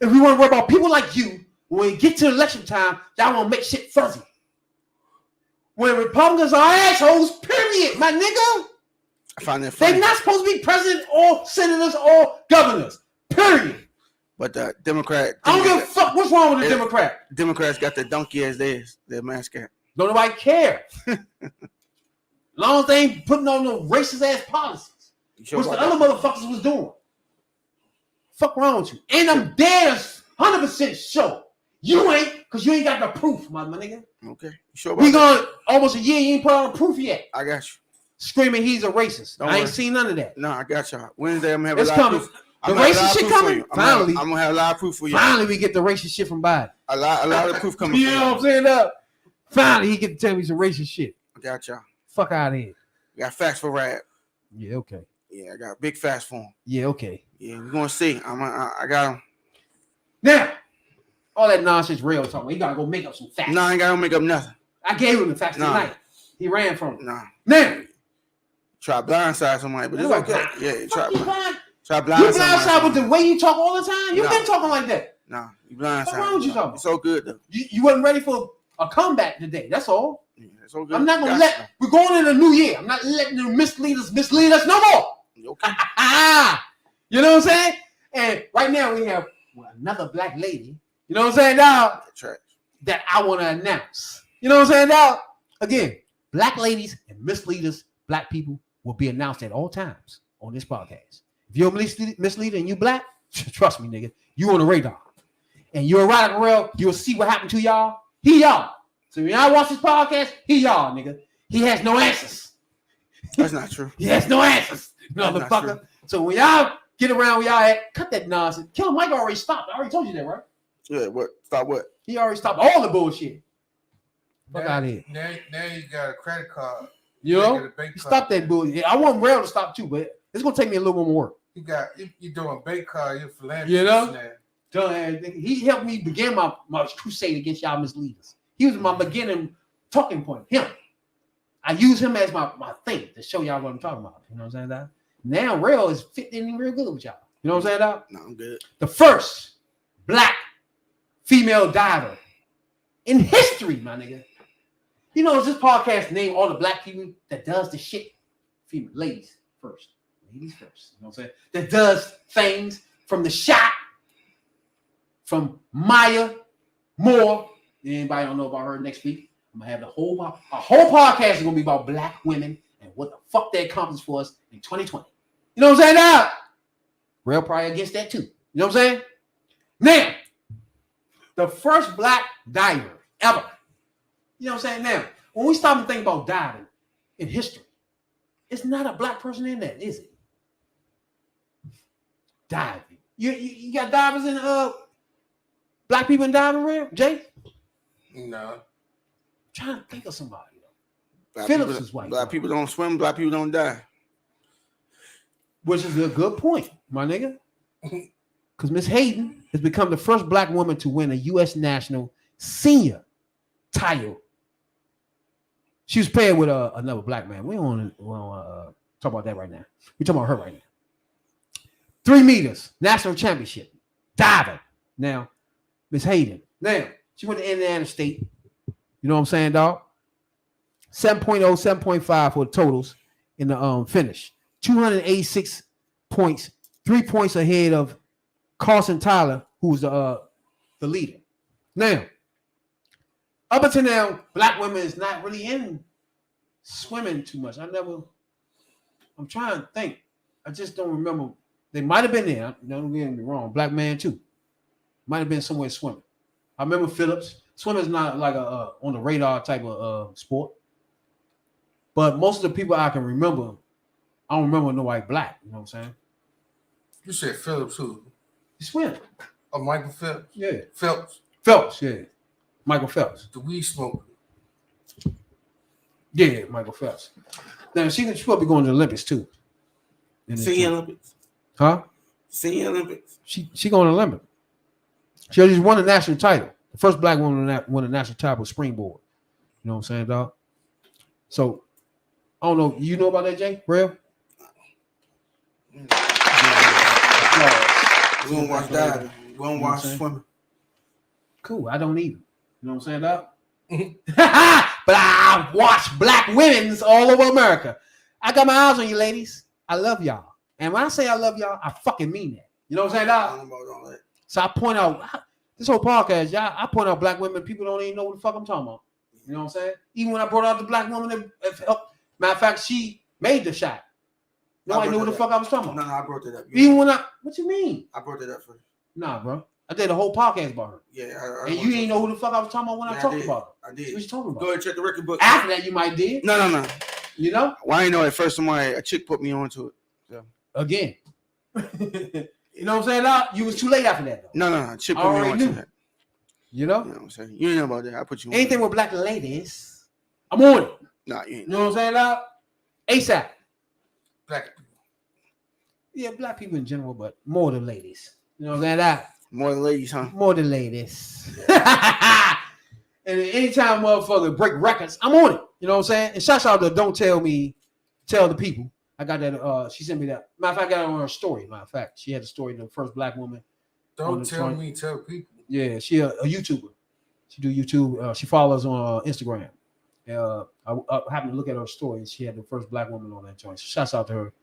If we weren't worried about people like you, when we get to election time, y'all want to make shit fuzzy. When Republicans are assholes, period, my nigga. I find that funny. They're not supposed to be president or senators or governors, period. But the Democrat. I don't give a fuck what's wrong with the Yeah. Democrat. Democrats got the donkey as theirs, their mascot. Don't nobody care. As long as they ain't putting on no racist ass policies. You sure Which the about other motherfuckers was doing. Fuck wrong with you. And I'm dead 100% sure. You ain't, because you ain't got the proof, my nigga. that? Okay. You sure about We that? gone almost a year, you ain't put on the proof yet. I got you. Screaming he's a racist. Don't I ain't worry. seen none of that. No, I got y'all. Wednesday, I'm gonna have It's a lot of coming. proof. The I'm gonna have a racist lot of shit proof for coming? you. Finally. I'm gonna have a lot of proof for you. Finally, we get the racist shit from Biden. A lot of proof coming. You for know what I'm saying? Finally, he can tell me some racist shit. I got y'all. Fuck out of here. Got facts for rap. Yeah, okay. Yeah, I got big facts for him. Yeah, okay. Yeah, we're gonna see. I got him. Now, all that nonsense Rail talking about, he gotta go make up some facts. No, I ain't gotta make up nothing. I gave him the facts Nah. tonight. He ran from them. Nah. Now, Try blindside somebody, but it's Nobody okay. blind- Yeah, fuck you, blind. try You blindside. blindside with the way you talk all the time? You've Nah. been talking like that. Nah, you blindside. What's wrong with you talking It's so good though. You wasn't ready for a comeback today. That's all. Yeah, it's so good. I'm not gonna Gotcha. we're going in a new year. I'm not letting the misleaders mislead us no more. You okay? You know what I'm saying? And right now we have another black lady, you know what I'm saying, now Trash. that I want to announce. You know what I'm saying, now? Again, black ladies and misleaders, black people will be announced at all times on this podcast. If you're a misleader and you black, trust me, nigga, you on the radar. And you're right around, you'll see what happened to y'all. He y'all. So when y'all watch this podcast, he y'all, nigga. He has no answers. That's not true. He has no answers, That's not motherfucker. true. So when y'all get around where y'all at, cut that nonsense. Killer Mike already stopped. I already told you that, right? Yeah, what? Stop what? He already stopped all the bullshit. Fuck out of here. Now you got a credit card. You You know? got a bank card. Stop that bullshit. I want Rail to stop too, but it's gonna take me a little more work. You doing bank card, you're philanthropist You know? now. He helped me begin my crusade against y'all misleaders. He was my beginning talking point. Him. I use him as my thing to show y'all what I'm talking about. You know what I'm saying, Doc? Now Rail is fitting in real good with y'all. You know what I'm saying, Doc? No, I'm good. The first black female diver in history, my nigga. You know, this podcast name all the black people that does the shit. Female, ladies first. Ladies first. You know what I'm saying? That does things from the shot, from Maya Moore. Anybody don't know about her next week? I'm gonna have a whole podcast is gonna be about black women and what the fuck they accomplished for us in 2020. You know what I'm saying? Now, Rail probably against that too. You know what I'm saying? Now, the first black diver ever. You know what I'm saying? Now, when we stop and think about diving in history, it's not a black person in that, is it? Diving. You got divers in black people in diving real, Jay? No. Trying to think of somebody. Black Phillips people, is white. Black people don't swim. Black people don't die. Which is a good point, my nigga. Because Miss Hayden has become the first black woman to win a U.S. national senior title. She was paired with another black man. We don't want to talk about that right now. We're talking about her right now. 3 meters, national championship, diving. Now, Miss Hayden. Now, she went to Indiana State. You know what I'm saying, dog? 7.0, 7.5 for the totals in the finish. 286 points, 3 points ahead of Carson Tyler, who's the leader. Now, up until now, black women is not really in swimming too much. I'm trying to think. I just don't remember. They might have been there. Don't get me wrong. Black man too. Might have been somewhere swimming. I remember Phillips. Swimming is not like a on the radar type of sport. But most of the people I can remember, I don't remember nobody black. You know what I'm saying? You said Phillips who? He swim. Oh, Michael Phelps? Yeah. Phelps. Yeah. Michael Phelps. The weed smoker. Yeah, Michael Phelps. Now she's supposed to be going to the Olympics too. Senior Olympics. Huh? Senior Olympics. She going to the Olympics. She just won a national title. The first black woman that won a national title was springboard. You know what I'm saying, dog? So I don't know. You know about that, Jay? Real? We don't watch diving. We don't watch swimming. Cool. I don't either. You know what I'm saying, dog? But I watch black women's all over America. I got my eyes on you, ladies. I love y'all. And when I say I love y'all, I fucking mean that. You know what I'm saying, dog? I don't know about all that. So I point out this whole podcast, y'all. I point out black women. People don't even know what the fuck I'm talking about. You know what I'm saying? Even when I brought out the black woman, matter of fact, she made the shot. Nobody knew what the fuck I was talking about. No, I brought that up. Even when what you mean? I brought that up first. Nah, bro. I did a whole podcast about her. Yeah, and you ain't know who the fuck I was talking about when I talked about her. I did. What you talking about? Go ahead and check the record book. After that, you might did. No. You know? Well, I ain't know at first. A chick put me onto it. So. Again. You know what I'm saying? Now, you was too late after that, though. No. Chick put me onto that. You know? You know what I'm saying? You ain't know about that. I put you on. Anything with black ladies, I'm on it. Nah, you ain't. You know what I'm saying now? ASAP. Black people. Yeah, black people in general, but more than ladies. You know what I'm saying? That more than ladies, huh? More than ladies. And anytime motherfucker break records, I'm on it. You know what I'm saying? And shout out to Don't Tell Me, Tell the People. I got that. She sent me that. Matter of fact, I got it on her story. Matter of fact, she had a story of the first black woman. Don't tell me, tell people. Yeah, she a YouTuber. She do YouTube. She follows on Instagram. I happened to look at her story. She had the first black woman on that joint. So shouts out to her.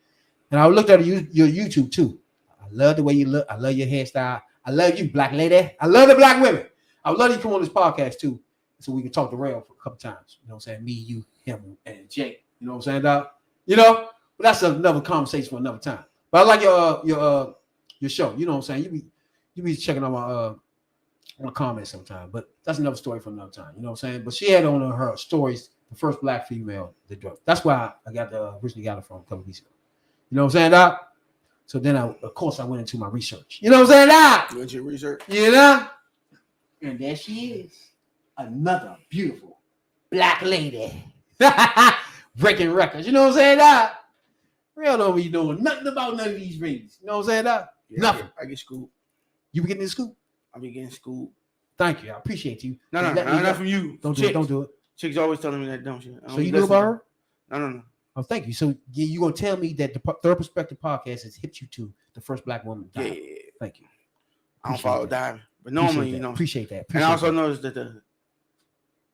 And I looked at your YouTube too. I love the way you look. I love your hairstyle. I love you, black lady. I love the black women. I would love you to come on this podcast too, so we can talk to Rail for a couple times. You know what I'm saying? Me, you, him, and Jake. You know what I'm saying, dog? You know, but that's another conversation for another time. But I like your show. You know what I'm saying? You be checking on my comments sometime. But that's another story for another time. You know what I'm saying? But she had on her stories the first black female that drug. That's why I originally got it from a couple weeks ago. You know what I'm saying, doc? So then of course I went into my research. You know what I'm saying, doc? You went to your research? You know? And there she is. Another beautiful black lady. Breaking records. You know what I'm saying, doc? Real don't be knowing nothing about none of these rings. You know what I'm saying, doc? Yeah, nothing. I get schooled. You be getting the scoop? I be getting schooled. Thank you. I appreciate you. No, not from you. Don't do it. Don't do it. Chicks always telling me that dumb shit. So you knew about her? No. Oh, thank you. So you gonna tell me that the Third Perspective podcast has hit you to the first black woman? Yeah. Thank you. I don't follow diving, but normally, you know. Appreciate that. And I also noticed that the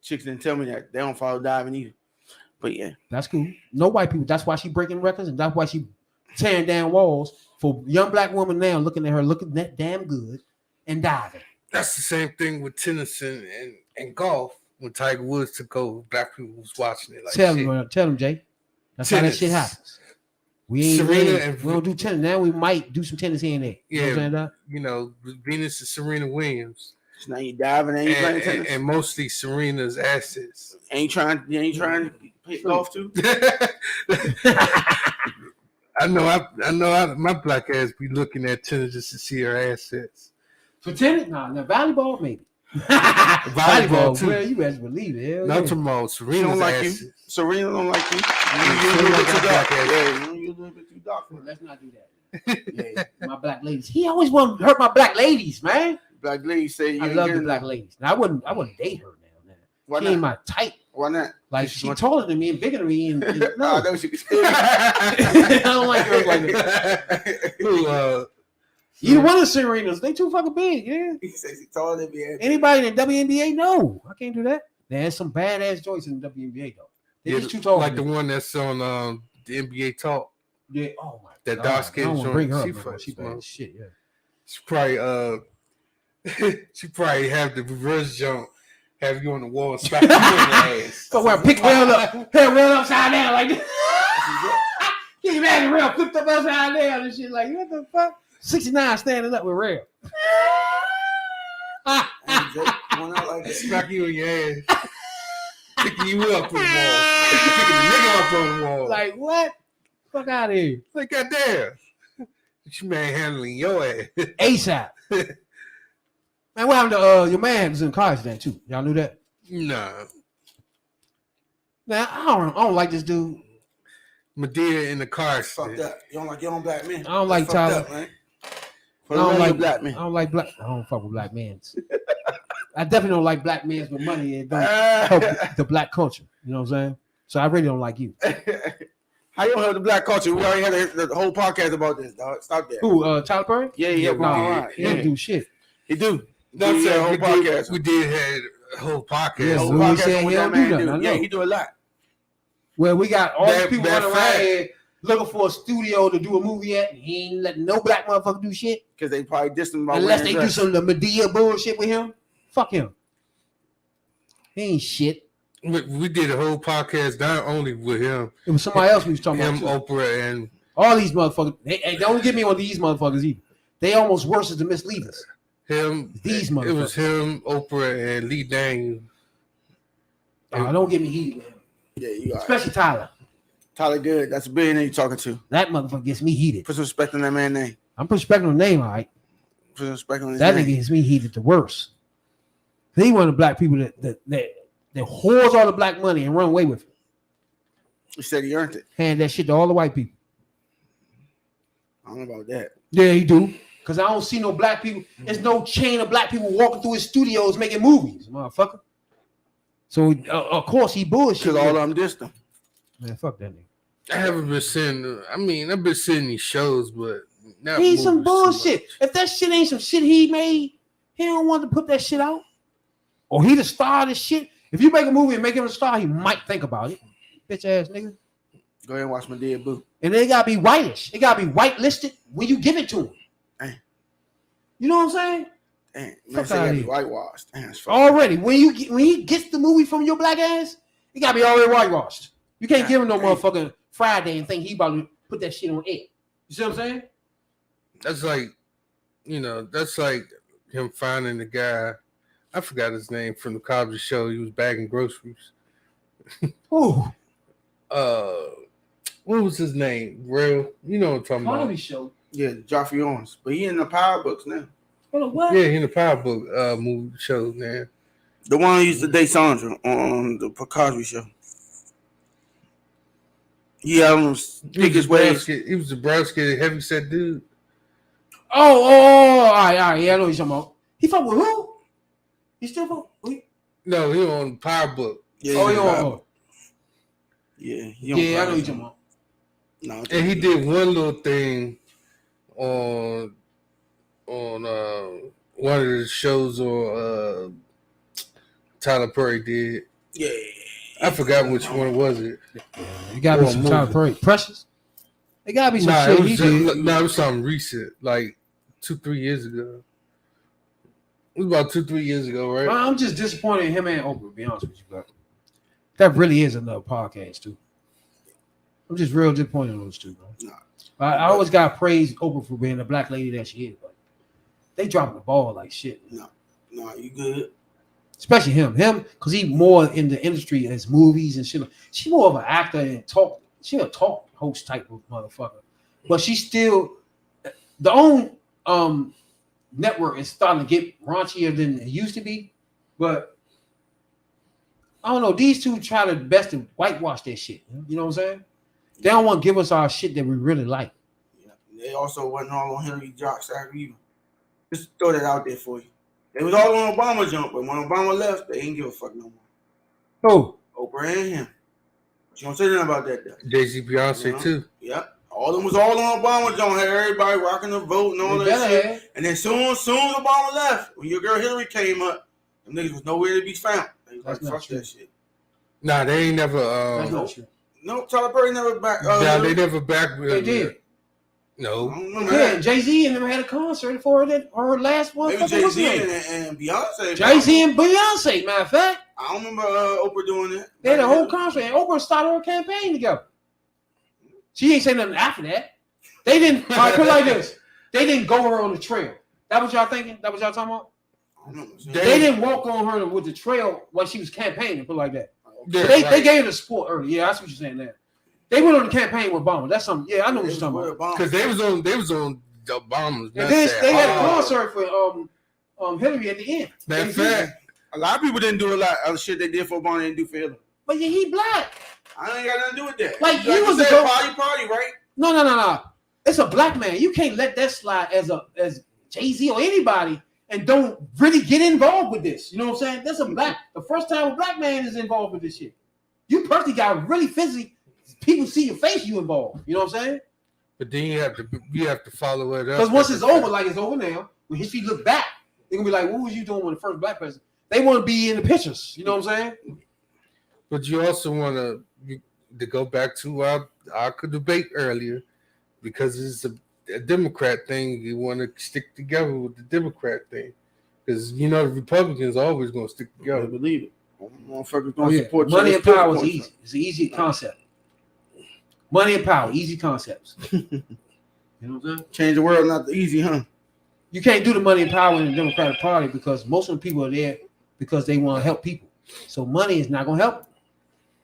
chicks didn't tell me that they don't follow diving either. But yeah, that's cool. No white people. That's why she breaking records, and that's why she tearing down walls for young black woman now looking at her looking that damn good and diving. That's the same thing with tennis and golf. When Tiger Woods took over, black people was watching it. Like tell them, Jay. That's tennis. How that shit happens. We Serena and we don't do tennis now. We might do some tennis here and there. You know what I'm saying, Doc? you know, Venus and Serena Williams, So now you diving and you playing tennis. and mostly Serena's assets. Ain't trying to play golf too. I know. My black ass be looking at tennis just to see her assets. For tennis, nah, volleyball maybe. Volleyball, too. Well, you better believe it. Hell Not yeah. tomorrow. She Serena's don't like assets. you. Serena don't like you. Serena You a little like bit too our dark. black ass. Yeah, you a little bit too dark. Well, let's not do that. Yeah, my black ladies. He always want to hurt my black ladies, man. Black lady say you I ain't love the getting black it. ladies. Now, I wouldn't date her now. Man. Why She ain't not? my type. Why not? Like She's she much- taller than me and bigger than me. And Oh, no, that was you. I don't like girls like that. Who, Either one of the Serenas, they too fucking big. Yeah. He says he taller than me. Anybody in the WNBA? No, I can't do that. There's some badass joints in the WNBA though. They yeah, just too tall. like for the me. one that's on the NBA Talk. Yeah. Oh my That God. dark skin I don't want to joint. bring her She up. fucking She bad smoke. as shit. Yeah. She probably have the reverse jump, have you on the wall, slap you in the ass. So where pick rail up, rail upside down like this. Can you imagine rail flipped up upside down and shit like what the fuck? 69 standing up with rail. Smack you in your ass. Picking you up on the wall. Picking the nigga up on the wall. Like what? Fuck out of here. Like goddamn. She manhandling your ass. ASAP. Man, what happened to your man was in car accident too? Y'all knew that? Nah. Now I don't like this dude. Medea in the car. Fucked up. You don't like your own black men. I don't like Fucked Tyler. up, man. I don't like black men. I don't like black. I don't fuck with black men. I definitely don't like black men with money and don't help the black culture. You know what I'm saying? So I really don't like you. How you don't help the black culture? We already had the whole podcast about this, dog. Stop that. Who? Tyler Perry? Yeah, No, right. he don't do shit. He do. That's Yeah, it. whole We podcast. did have a whole podcast. Yeah, The whole Louis podcast said on he what don't that man do do. nothing, I Yeah, know. he do a lot. Well, we got all these people That running around fact. here looking for a studio to do a movie at, and he ain't letting no black motherfucker do shit Because they probably dissed him about unless wearing they do dress. some of the Medea bullshit with him. Fuck him. He ain't shit. We did a whole podcast not only with him, It was somebody else we was talking him, about. Too. Oprah, and All these motherfuckers. Hey, don't get me on these motherfuckers either. They almost worse than the misleaders. him. These It was motherfuckers. him, Oprah, and Lee Daniels. Don't get me heated with him. Yeah, you got it. Especially Tyler. Tyler Good. That's a billionaire you're talking to. That motherfucker gets me heated. Put some respect on that man's name. I'm respecting the name, all right. Put some respect on his That name. nigga gets me heated the worst. He one of the black people that hoards all the black money and run away with it. He said he earned it. Hand that shit to all the white people. I don't know about that. Yeah, he do. Because I don't see no black people. There's no chain of black people walking through his studios making movies, motherfucker. So, of course, he bullshit. Because all of them dissed him. Man, fuck that nigga. I haven't been seeing. I mean, I've been seeing these shows, but not He's some movies too bullshit. much. If that shit ain't some shit he made, he don't want to put that shit out. Or he the star of this shit. If you make a movie and make him a star, he might think about it. Bitch ass nigga. Go ahead and watch Medea Boo. And they gotta be whitish. It gotta be whitelisted when you give it to him. Dang. You know what I'm saying? Damn, man, Fuck say you outta gotta be here. whitewashed. Damn, that's fucked. Already. When he gets the movie from your black ass, it gotta be already whitewashed. You can't give him no Dang. motherfucking Friday and think he about to put that shit on air. You see what I'm saying? That's like, that's like him finding the guy. I forgot his name from the Cosby Show. He was bagging groceries. Ooh. What was his name? Real, you know what I'm talking Cosby about? Show. Yeah, Joffrey Owens. But he in the Power Books now. Hold on, what? Yeah, he in the Power Book movie show, man. The one who used to date Sandra on the Cosby Show. Yeah, I don't pick his ways. He was a brown-skinned, heavy-set dude. Oh, all right. Yeah, I know what you're talking about. He fuck with who? He still fuck with No, he on Power Book. Yeah, Oh, he he on on. Power. Oh. Yeah, he Yeah, on I know Power. what you're talking about. No, And he did one little thing on one of the shows on Tyler Perry did. Yeah. I forgot which one was it. You gotta be Oh, some movie. Tyler Perry. Precious. It gotta be some Nah, shit it was he just, did. it was something recent, like 2-3 years ago. It was about 2-3 years ago, right? I'm just disappointed in him and Oprah, to be honest with you, but that really is another podcast, too. I'm just real disappointed in those two, bro. Nah. I always got praised Oprah for being the black lady that she is, but they dropping the ball like shit. No, you good. Especially him, because he more in the industry as movies and shit. She more of an actor and talk. She a talk host type of motherfucker, but she's still the own network is starting to get raunchier than it used to be. But I don't know. These two try their best to whitewash that shit. You know what I'm saying? They don't want to give us our shit that we really like. Yeah. They also wasn't all on Hillary jock side either. Just throw that out there for you. They was all on Obama jump, but when Obama left, they ain't give a fuck no more. Oh, Oprah and him. But you don't say nothing about that though. Jay-Z, Beyonce too. Yep. All of them was all on Obama jump. Had everybody rocking the vote and all they that better shit. have. And then soon as Obama left, when your girl Hillary came up, them niggas was nowhere to be found. They was That's like, not fuck true. that shit. Nah, they ain't never. That's not true. No, Tyler Perry never back. Nah, they never back. They did. I No. don't remember Yeah, that. Jay-Z and them had a concert for that her last one. Maybe Jay-Z and Beyonce. Jay-Z and Beyonce, matter of fact. I don't remember Oprah doing that. They had a whole concert, and Oprah started her campaign together. She ain't say nothing after that. They didn't. All right, put it like this: they didn't go her on the trail. That what y'all thinking? That what y'all talking about? I don't remember. They didn't walk on her with the trail while she was campaigning. Put it like that. Yeah, So they right. gave her the support early. Yeah, that's what you're saying there. They went on the campaign with Obama. That's something. Yeah, I know what you're talking about. Because they was on Obama's. And then they had a Oh. concert for Hillary at the end. That They fact. A lot of people didn't do a lot of shit they did for Obama. They didn't do for Hillary. But yeah, he black. I ain't got nothing to do with that. Like, he you was said, the go- party, right? No. It's a black man. You can't let that slide as Jay-Z or anybody and don't really get involved with this. You know what I'm saying? That's the first time a black man is involved with this shit. You personally got really physically, people see your face, you involved. You know what I'm saying? But then you have to follow it up. Because once it's over, like it's over now, when history look back, they're gonna be like, what was you doing when the first black person? They want to be in the pictures. You know what I'm saying? But you also want to go back to our debate earlier, because it's a Democrat thing. You want to stick together with the Democrat thing, because the Republicans are always going to stick I together. believe it. Motherfuckers Oh, gonna yeah. support Money you. and power is easy. It's an easy concept. Money and power, easy concepts. You know what I'm saying? Change the world, not easy, huh? You can't do the money and power in the Democratic Party because most of the people are there because they want to help people. So money is not going to help.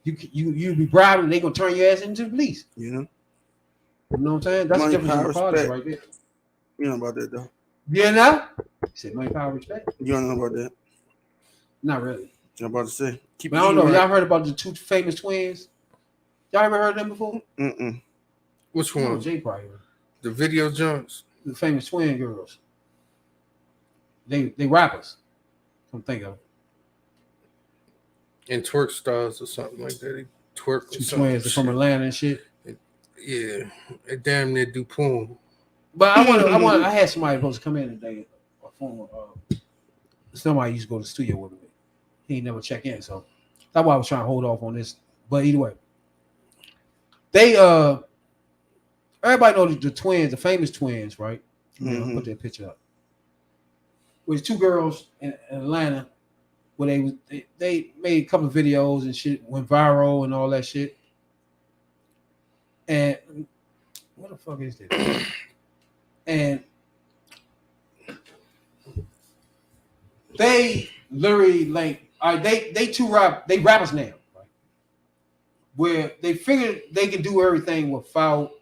You be bribing, they going to turn your ass into the police. You know? You know what I'm saying? That's Money, the difference in the power, parties respect. right there. You know about that, though. Yeah, now? You said money, power, respect? You don't know about that. Not really. I'm about to say. Keep But I don't it know. right. Y'all heard about the two famous twins? Y'all ever heard of them before? Mm-mm. Which Oh, one? Jay probably heard. The video junks. The famous twin girls. They rappers. I'm thinking of And twerk stars or something like that. They twerk or two something. twins that from Atlanta and shit. Yeah, they damn near do porn. But I had somebody supposed to come in today. A former somebody used to go to the studio with me. He ain't never check in, so that's why I was trying to hold off on this. But either way, they everybody knows the twins, the famous twins, right? I'll put that picture up. With two girls in Atlanta, where they made a couple of videos and shit, went viral and all that shit. And what the fuck is this? And they literally like, all right, they rappers now, right? Where they figured they can do everything without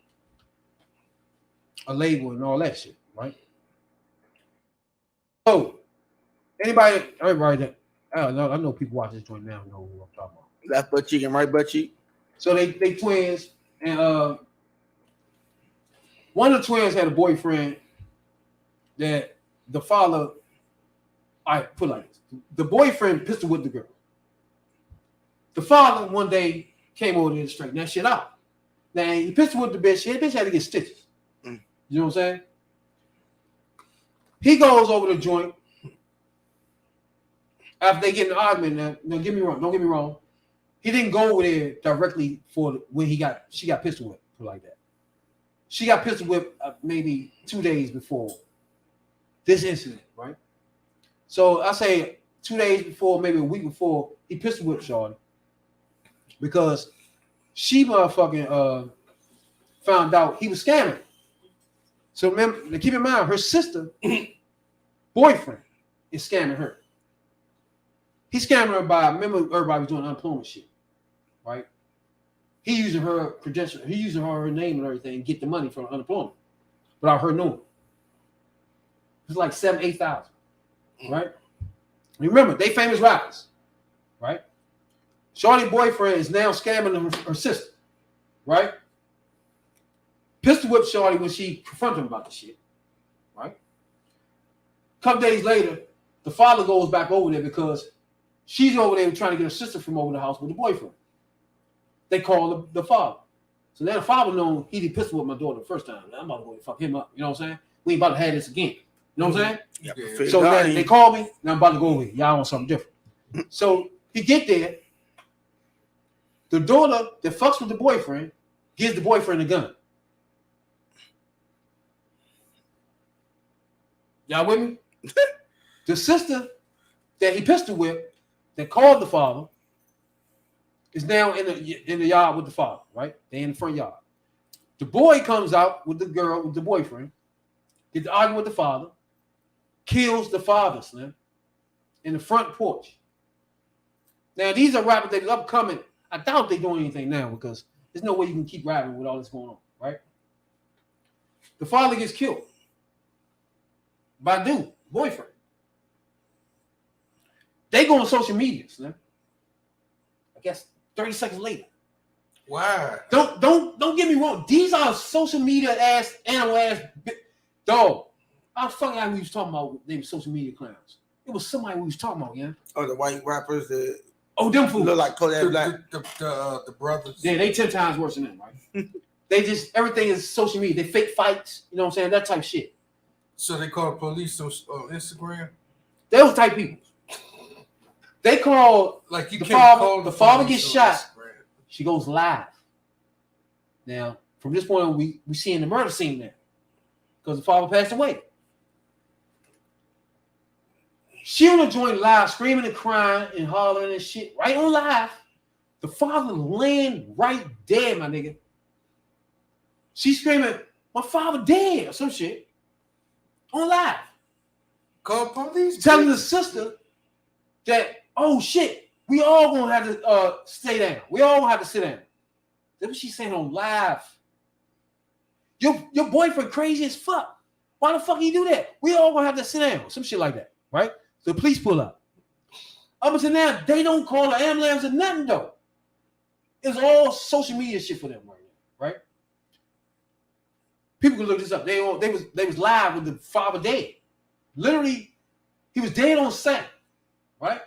a label and all that shit, right? So everybody that I know people watch this joint now know who I'm talking about. Left butt cheek and right butt cheek. So they twins, and one of the twins had a boyfriend that the father, I put it like this, the boyfriend pistol whipped the girl. The father one day came over there to straighten that shit out. Now he pistol whipped the bitch. The bitch had to get stitches. You know what I'm saying? He goes over the joint after they get in an argument. Now, don't get me wrong. He didn't go over there directly for when she got pistol whipped, put it like that. She got pistol whipped maybe 2 days before this incident, right? So I say 2 days before, maybe a week before, he pistol whipped Shawty because she motherfucking found out he was scamming. So remember, keep in mind, her sister boyfriend is scamming her. He's scamming her by, remember, everybody was doing unemployment shit, right? He using her credential, he using her name and everything, and get the money from unemployment without her knowing. It's like 7,000-8,000, right? Remember, they famous rappers, right? Shorty boyfriend is now scamming her sister, right? Pistol whipped Shorty when she confronted him about the shit, right? A couple days later, the father goes back over there because she's over there trying to get her sister from over the house with the boyfriend. They call the father. So now the father knows he did pistol whip my daughter the first time. I'm about to go and fuck him up. You know what I'm saying? We ain't about to have this again. You know what I'm saying? Yeah. So then they call me, and I'm about to go over here. Y'all want something different. So he get there. The daughter that fucks with the boyfriend gives the boyfriend a gun. Y'all with me? The sister that he pistol whipped, that called the father, is now in the yard with the father, right? They in the front yard. The boy comes out with the girl, with the boyfriend, gets to argue with the father, kills the father, son, in the front porch. Now, these are rappers that are upcoming. I doubt they're doing anything now because there's no way you can keep rapping with all this going on, right? The father gets killed by dude, boyfriend. They go on social media, man. I guess 30 seconds later. Why? Don't get me wrong. These are social media ass, animal ass dog. I was fucking out we was talking about they were social media clowns. It was somebody we was talking about, yeah. Oh, the white rappers that Them fools. look like Kodak Black. The brothers. Yeah, they 10 times worse than them, right? They just everything is social media. They fake fights, you know what I'm saying? That type of shit. So they call the police on Instagram? Those type people. They call Like you the can't father. call The father gets police shot. on Instagram. She goes live. Now, from this point on, we seeing the murder scene now because the father passed away. She on the joint live, screaming and crying and hollering and shit, right on live. The father laying right dead, my nigga. She's screaming, "My father dead," or some shit on live. Call police. Telling the sister that, oh shit, we all gonna have to stay down. We all gonna have to sit down. That's what she's saying on live. Your boyfriend crazy as fuck. Why the fuck he do that? We all gonna have to sit down. Some shit like that, right? The police pull up. Up until now, they don't call an ambulance or nothing though. It's all social media shit for them right now, right? People can look this up. They was live with the father dead. Literally, he was dead on set, right?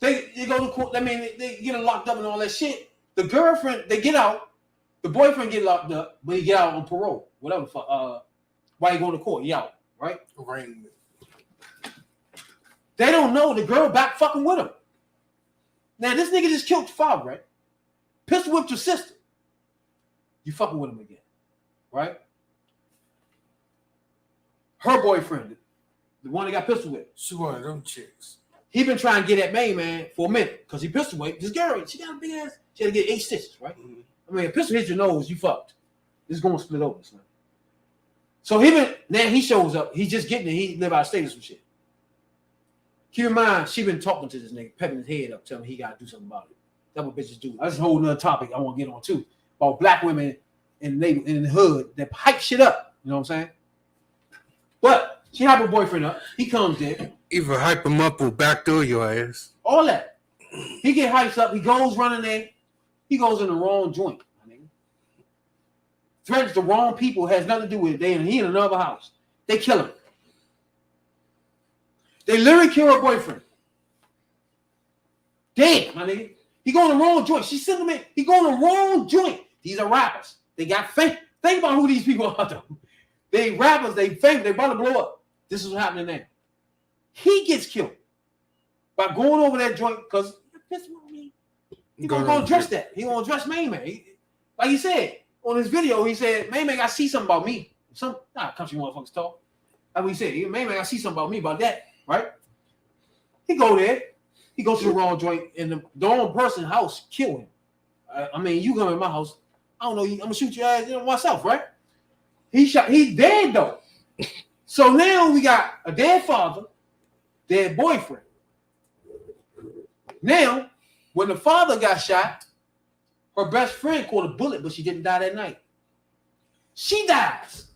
They go to court. I mean, they get him locked up and all that shit. The girlfriend, they get out. The boyfriend get locked up, but he get out on parole. Whatever. Why he going to court? He out, right? Arraignment. They don't know the girl back fucking with him. Now this nigga just killed the father, right? Pistol whipped your sister. You fucking with him again, right? Her boyfriend, the one that got pistol whipped. She one of them chicks. He been trying to get at main man for a minute because he pistol whipped this girl. She got a big ass. She had to get 8 stitches, right? Mm-hmm. I mean, a pistol hit your nose, you fucked. It's going to split open, son. So now he shows up. He's just getting it. He live out of state or some shit. Keep in mind, she been talking to this nigga, pepping his head up, telling him he got to do something about it. That's what bitches do. That's a whole nother topic I want to get on too about black women in the hood that hype shit up. You know what I'm saying? But she hype her boyfriend up. He comes there. Either hype him up or backdoor your ass. All that. He get hyped up. He goes running there. He goes in the wrong joint. I mean, threatens the wrong people. Has nothing to do with it. He in another house. They kill him. They literally kill her boyfriend. Damn, my nigga. He go in the wrong joint. She sent him in. He go in the wrong joint. These are rappers. They got fame. Think about who these people are, though. They rappers. They famous. They about to blow up. This is what's happening now. He gets killed by going over that joint because he gonna go address that. He gonna address Main Man. Like he said on his video, he said, Main Man, I see something about me. Country motherfuckers talk. Like he said, Main Man, I see something about me about that, right? He go there. He goes to the wrong joint, and the wrong person's house kill him. I mean, you come in my house. I don't know. I'm gonna shoot your ass myself, right? He's dead though. So now we got a dead father, dead boyfriend. Now, when the father got shot, her best friend caught a bullet, but she didn't die that night. She dies.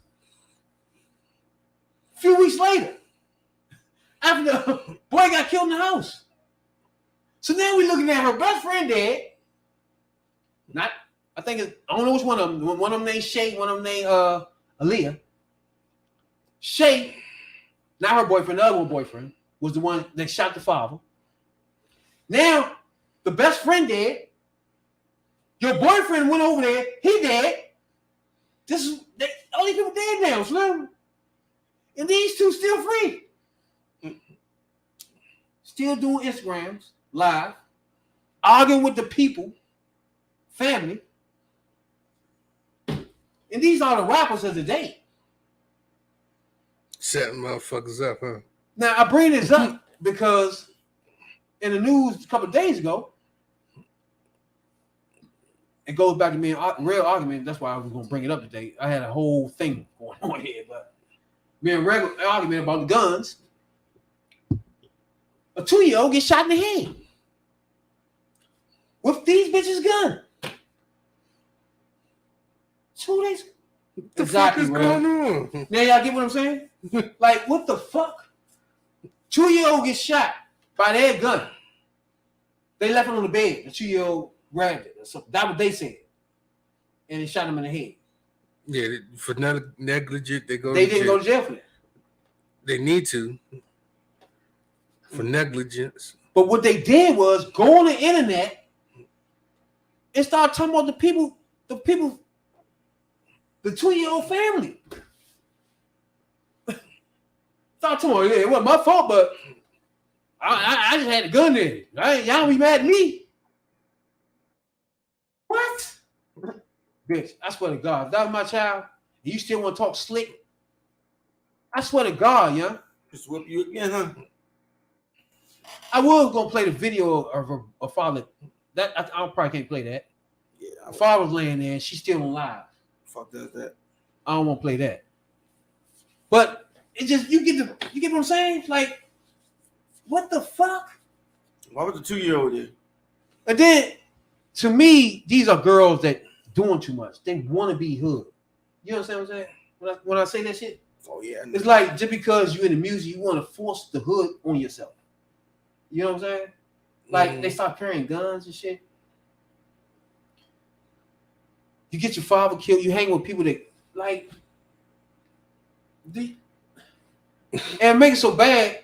A few weeks later, after the boy got killed in the house. So now we're looking at her best friend dead. I don't know which one of them. One of them named Shay, one of them named Aaliyah. Shay, not her boyfriend, the other one boyfriend, was the one that shot the father. Now, the best friend dead. Your boyfriend went over there. He dead. All these people dead now, Slim. And these two still free. Still doing Instagrams, live, arguing with the people, family. And these are the rappers of the day. Setting motherfuckers up, huh? Now, I bring this up because in the news a couple of days ago, it goes back to me a real argument. That's why I was going to bring it up today. I had a whole thing going on here, but me and regular argument about the guns. A 2-year-old gets shot in the head with these bitches' gun. 2 days. What the fuck is going on? Now y'all get what I'm saying? Like, what the fuck? 2-year-old gets shot by their gun. They left it on the bed. The 2-year-old grabbed it. So that's what they said. And they shot him in the head. Yeah, for negligent, they didn't go to jail for that. They need to. For negligence. But what they did was go on the internet and start talking about the people, the 2-year-old family. Start talking about, yeah, it wasn't my fault, but I just had a gun there. Y'all be mad at me. What? Bitch, I swear to God, if that was my child, and you still want to talk slick, I swear to God, young. Just whip you again, huh? I was gonna play the video of a father. That I probably can't play that. Yeah, The father was laying there and she's still on live. Fuck does that. I don't want to play that. But it just you get what I'm saying? Like, what the fuck? Why was the 2-year-old there? And then to me, these are girls that doing too much. They want to be hood. You understand what I'm saying? When I say that shit? Oh yeah. It's like just because you're in the music, you want to force the hood on yourself. You know what I'm saying? Like they start carrying guns and shit. You get your father killed. You hang with people that like, and make it so bad.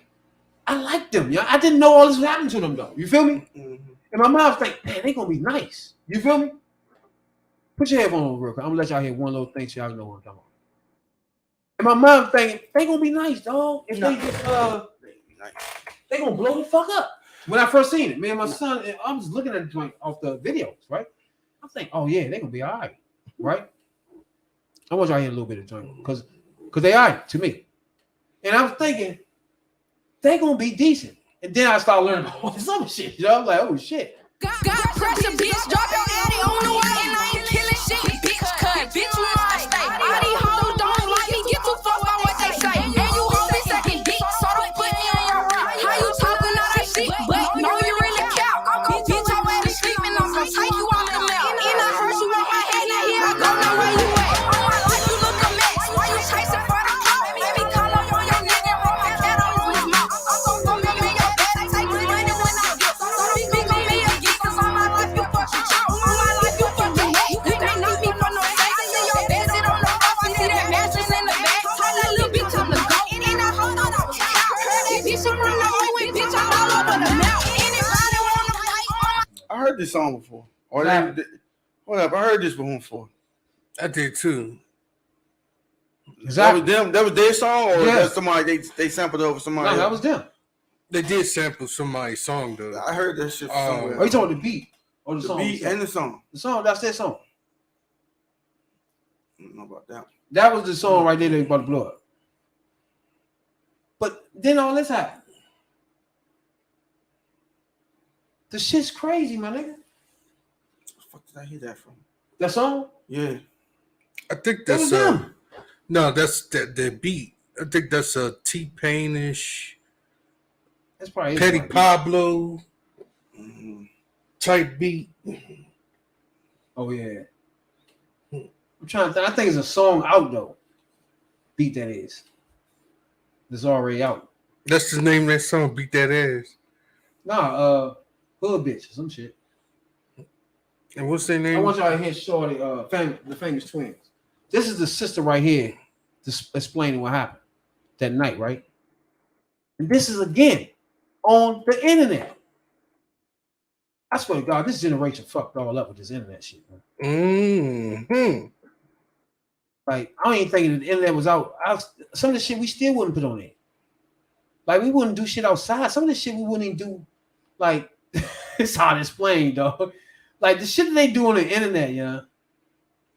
I like them, yeah. I didn't know all this was happening to them though. You feel me? Mm-hmm. And my mom's like, man, they gonna be nice. You feel me? Put your headphones on real quick. I'm gonna let y'all hear one little thing so y'all know what I'm talking about. And my mom thinking they gonna be nice, dog. If they just they gonna blow the fuck up. When I first seen it, me and my son, I was looking at the joint off the videos, right? I'm thinking, oh yeah, they gonna be all right, right? I want y'all to hear a little bit of the joint because they all right to me. And I was thinking they gonna be decent. And then I started learning all this other shit. You know, I'm like, oh shit. God pressure, bitch. Drop your addy on the way, and I ain't killing shit. Bitch, cut. Bitch, you know I stay. All these hoes don't like me. Get too fucked by what they say. And you hold me second dick, so don't put me on your rock. How you talking all that shit, but no, you really count. Bitch, I'm ready to sleep, and I'm gonna take you off the mount. And I heard you on my head, now here I go, now where you at? On my life, you look a mess. Why you chasing for the clout? Maybe call up on your nigga and roll my cat on his mouth. I'm gonna come in your bed and take the money when I get. So don't speak on me again, cause on my life, you fucking chow. On my life, you fucking hate. You can't knock me for no sex. In your bed, sit on the floor, I see that mattress in the back. Tell that little bitch I'm the goat. And I hope that I was out. Heard that bitch, I'm on the way, bitch, I'm all over the mouth. Anybody wanna fight? I heard this song before. Or hold up, I heard this before. I did too. Exactly. That was their song, or Yeah. that somebody they sampled over somebody? No, that else? was them. They did sample somebody's song though. I heard that shit somewhere. Oh, you talking about the beat or the The song? beat and the song. The song, that's their song. I don't know about that. That was the song right there that was about to blow up. But then all this happened. The shit's crazy, my nigga. Did I hear that from? That song? Yeah. I think That was that's them. no, that's the beat. I think that's a T-Pain-ish, That's probably Petty it. Pablo Mhm. type beat. Oh yeah. I'm trying to think. I think it's a song out though. Beat that is. It's already out. That's the name of that song. Beat that ass. Nah, Hood Bitch or some shit. And what's their I name? want y'all to hear Shorty, the famous twins. This is the sister right here, just explaining what happened that night, right? And this is again on the internet. I swear to God, this generation fucked all up with this internet shit, man. Mm-hmm. Like, I don't even think the internet was out. Some of the shit we still wouldn't put on there. Like, we wouldn't do shit outside. Some of the shit we wouldn't even do. Like, it's hard to explain, dog. Like, the shit that they do on the internet, yeah,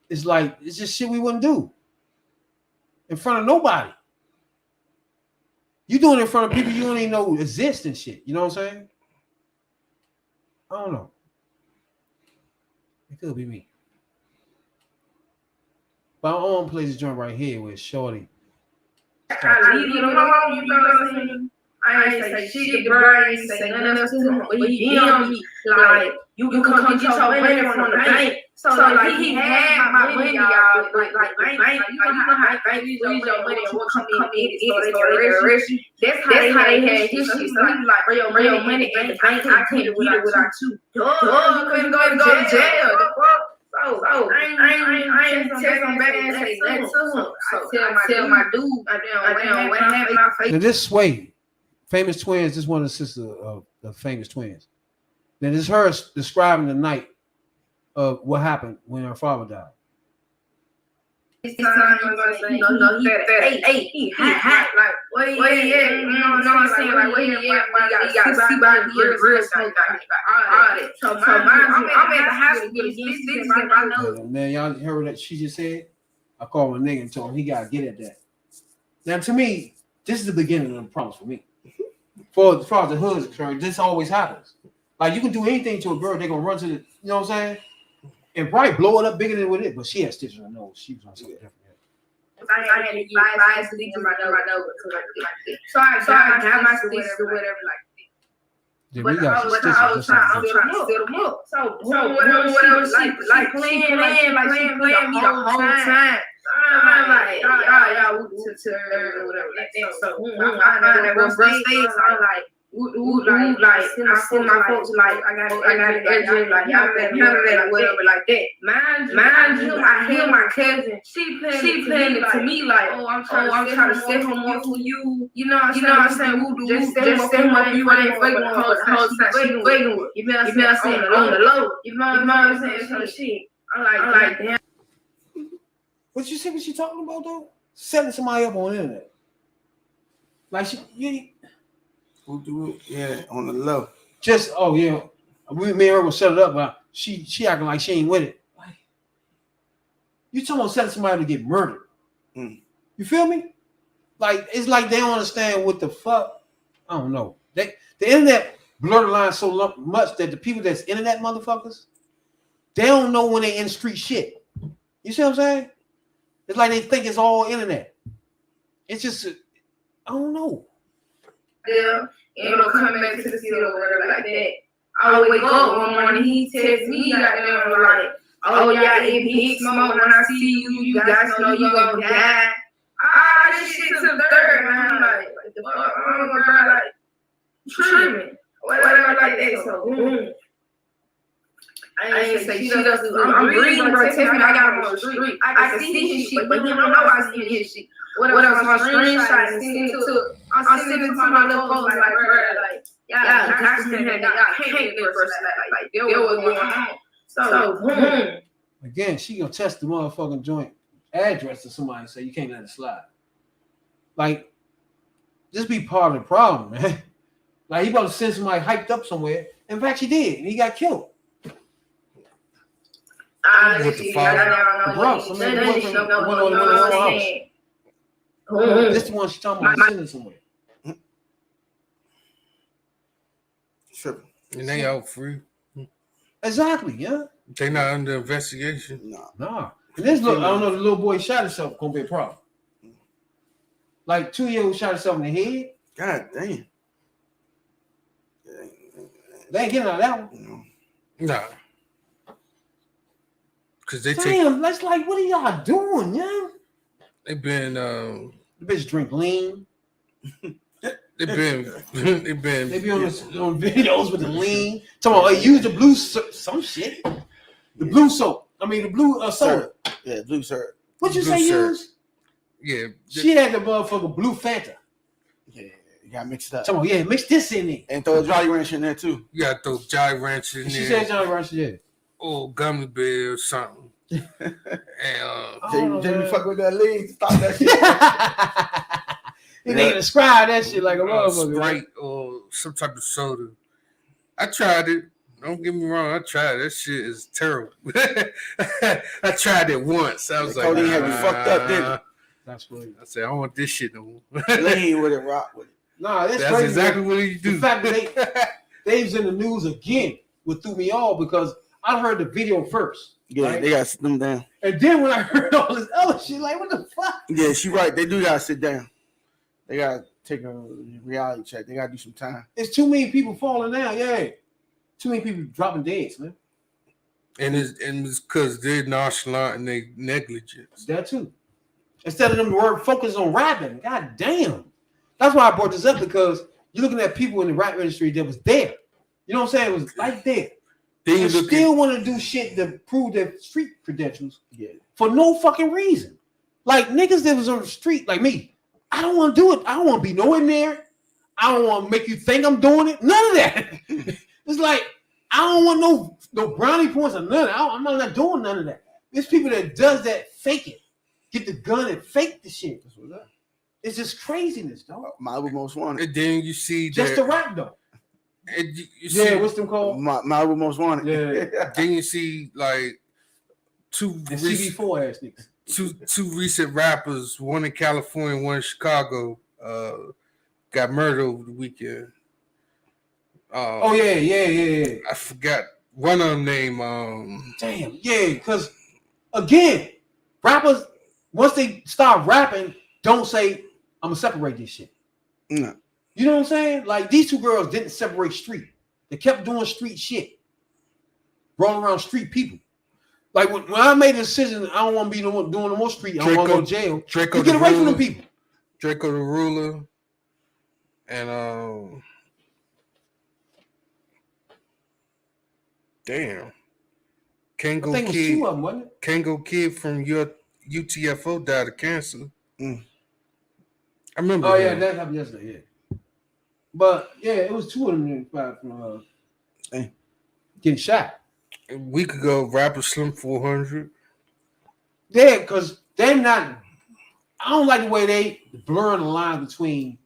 it's like, it's just shit we wouldn't do in front of nobody. You doing it in front of people you don't even know exist and shit. You know what I'm saying? I don't know. It could be me. But I want to play this joint right here with Shorty. I leave it alone, you know what I'm saying? I ain't say shit to Brian, I ain't say nothing else to him, but he be on me. Like, you can come get your money from the bank. So like, he had my money, y'all, like, bank, like, you know how bank, you use your money and what come in, so they can arrest you. That's how they had his shit. So he was like, bring your money in the bank, I can't get it without you. Duh, you couldn't go to jail. So I ain't tell some bad and say nothing to him. I tell my dude, what happened, I face. Now this Sway, famous twins, this is one of the sisters of the famous twins. Now this is her describing the night of what happened when her father died. This time, he better, hey, he hot, like, where he at, you know what I'm saying, like, where he at, he got see by the real smoke, like, all that. So, I'm at the hospital, this, I know. Man, y'all heard what she just said? I called my nigga and told him he gotta get at that. Now, to me, this is the beginning of the problems for me. For as far as the hood is concerned, this always happens. Like, you can do anything to a girl, they're gonna run to the, you know what I'm saying? And probably blow it up bigger than what it is, but she had stitches on her nose. She was on something different. I had to get five stitches in my nose. So I got my stitches or whatever, like. Yeah, But we got some stitches. I'm trying to set them up. So whatever, like playing me the whole time. I'm like, y'all to her or whatever like that. So I find that one stage, I'm like, like I see my folks like I got it, like y'all better handle that or whatever like that. Mind you, I hear my cousin. She playing it to me like, I'm trying to set him up for you. You know what I'm saying? Just set him up for you. I ain't fucking with her the whole time. She fucking with. You know what I'm saying? On the low. You know what I'm saying? So shit. I'm like, damn. What you see what she talking about though? Setting somebody up on the internet. Like Who do it? Yeah, on the low. just me and her will set it up, but she acting like she ain't with it. Like, you talking about setting somebody to get murdered. Mm. You feel me? Like, it's like they don't understand what the fuck. I don't know. The internet blur the line so much that the people that's internet motherfuckers, they don't know when they in street shit. You see what I'm saying? It's like they think it's all internet. It's just, I don't know. Yeah, and come back to the city or whatever like that. I wake up one morning, he texts me, like, oh yeah, if Big Smoke, when I see you, you guys know you gonna die. This shit to the third, man. I'm like, what the fuck? I'm gonna like, tripping, whatever like that. So, boom. I ain't say shit else. I'm reading, bro. Text me, I got him on the street. I see his shit, but he don't know I see his shit. What else? My screenshot and send it to. I'm sending it to my little folks, like, bro, like, y'all got to that, y'all can't this person, like, there was going on. So, boom. Again, she gonna test the motherfucking joint address to somebody and say you can't let it slide. Like, just be part of the problem, man. Like, he about to send somebody hyped up somewhere. In fact, he did, and he got killed. With the father. This is the one she's talking about sending somewhere. Tripping. And they out free. Exactly, yeah. They not under investigation. No. Nah. And this look, I don't know, the little boy shot himself gonna be a problem. Like 2-year-old shot himself in the head. God damn. They ain't getting out of that one. No. Nah. Cause they take Damn, that's like, what are y'all doing, yeah? they been The bitch drink lean. they been They be on videos with the lean. Talking about, use the blue some shit. The blue soap. I mean, the blue soda. Yeah, blue syrup. What you Blue say syrup. use? yeah. She had the motherfucker blue Fanta. Yeah, you gotta mix it up. Talking about, yeah, mix this in there. And throw a Jolly Ranch in there too. You gotta throw Jolly Ranch in She there. said Johnny Rancher, yeah. Or gummy bear or something. And Oh, Jamie man. fuck with that lean. Stop that shit. He nigga describe that shit like a motherfucker. Sprite or some type of soda. I tried it. Don't get me wrong. I tried it. That shit is terrible. I tried it once. I was The like, codeine had me fucked up, didn't it? That's crazy. I said, I don't want this shit no more. Lean with it, rock with it. Nah, that's That's crazy. exactly man. what you do. The fact that they was in the news again, what threw me off because I heard the video first. Yeah, Right. they gotta sit them down. And then when I heard all this other shit, like, what the fuck? Yeah, she right. They do gotta sit down. They gotta take a reality check. They gotta do some time. It's too many people falling down, yeah. Too many people dropping dead, man. And it's because they're nonchalant and they negligence. That too. Instead of them word focus on rapping, god damn. That's why I brought this up because you're looking at people in the rap industry that was there. You know what I'm saying? It was like there. Then They you look still want to do shit to prove their street credentials Yeah. for no fucking reason. Like niggas that was on the street, like me, I don't want to do it. I don't want to be nowhere near it. I don't want to make you think I'm doing it. None of that. It's like I don't want no brownie points or none of that. I'm not doing none of that. There's people that does that, fake it, get the gun and fake the shit. That's what's up. It's just craziness, dog. Malibu Most Wanted. and then you see Just that, the rap though. and you Yeah, see, what's them called? Malibu Most Wanted. Yeah. then you see like two The recent, CB4 ass niggas. two recent rappers, one in California, one in Chicago, got murdered over the weekend. Oh yeah. I forgot one of them name. Damn, yeah, because again, rappers, once they start rapping, don't say, I'm gonna separate this shit. No. You know what I'm saying? Like these two girls didn't separate street. They kept doing street shit. Rolling around street people. Like when I made a decision, I don't want to be doing no more street, I don't want to go to jail. Draco You get the away from Ruler, them people. Draco the Ruler, and damn, I Kango think it was Kid. two of them, wasn't it? Kango Kid from your UTFO died of cancer. Mm. I remember. Oh yeah, him. that happened yesterday, yeah. But yeah, it was two of them from Hey. getting shot. A week ago, rapper Slim 400. Yeah, because they're not. I don't like the way they blur the line between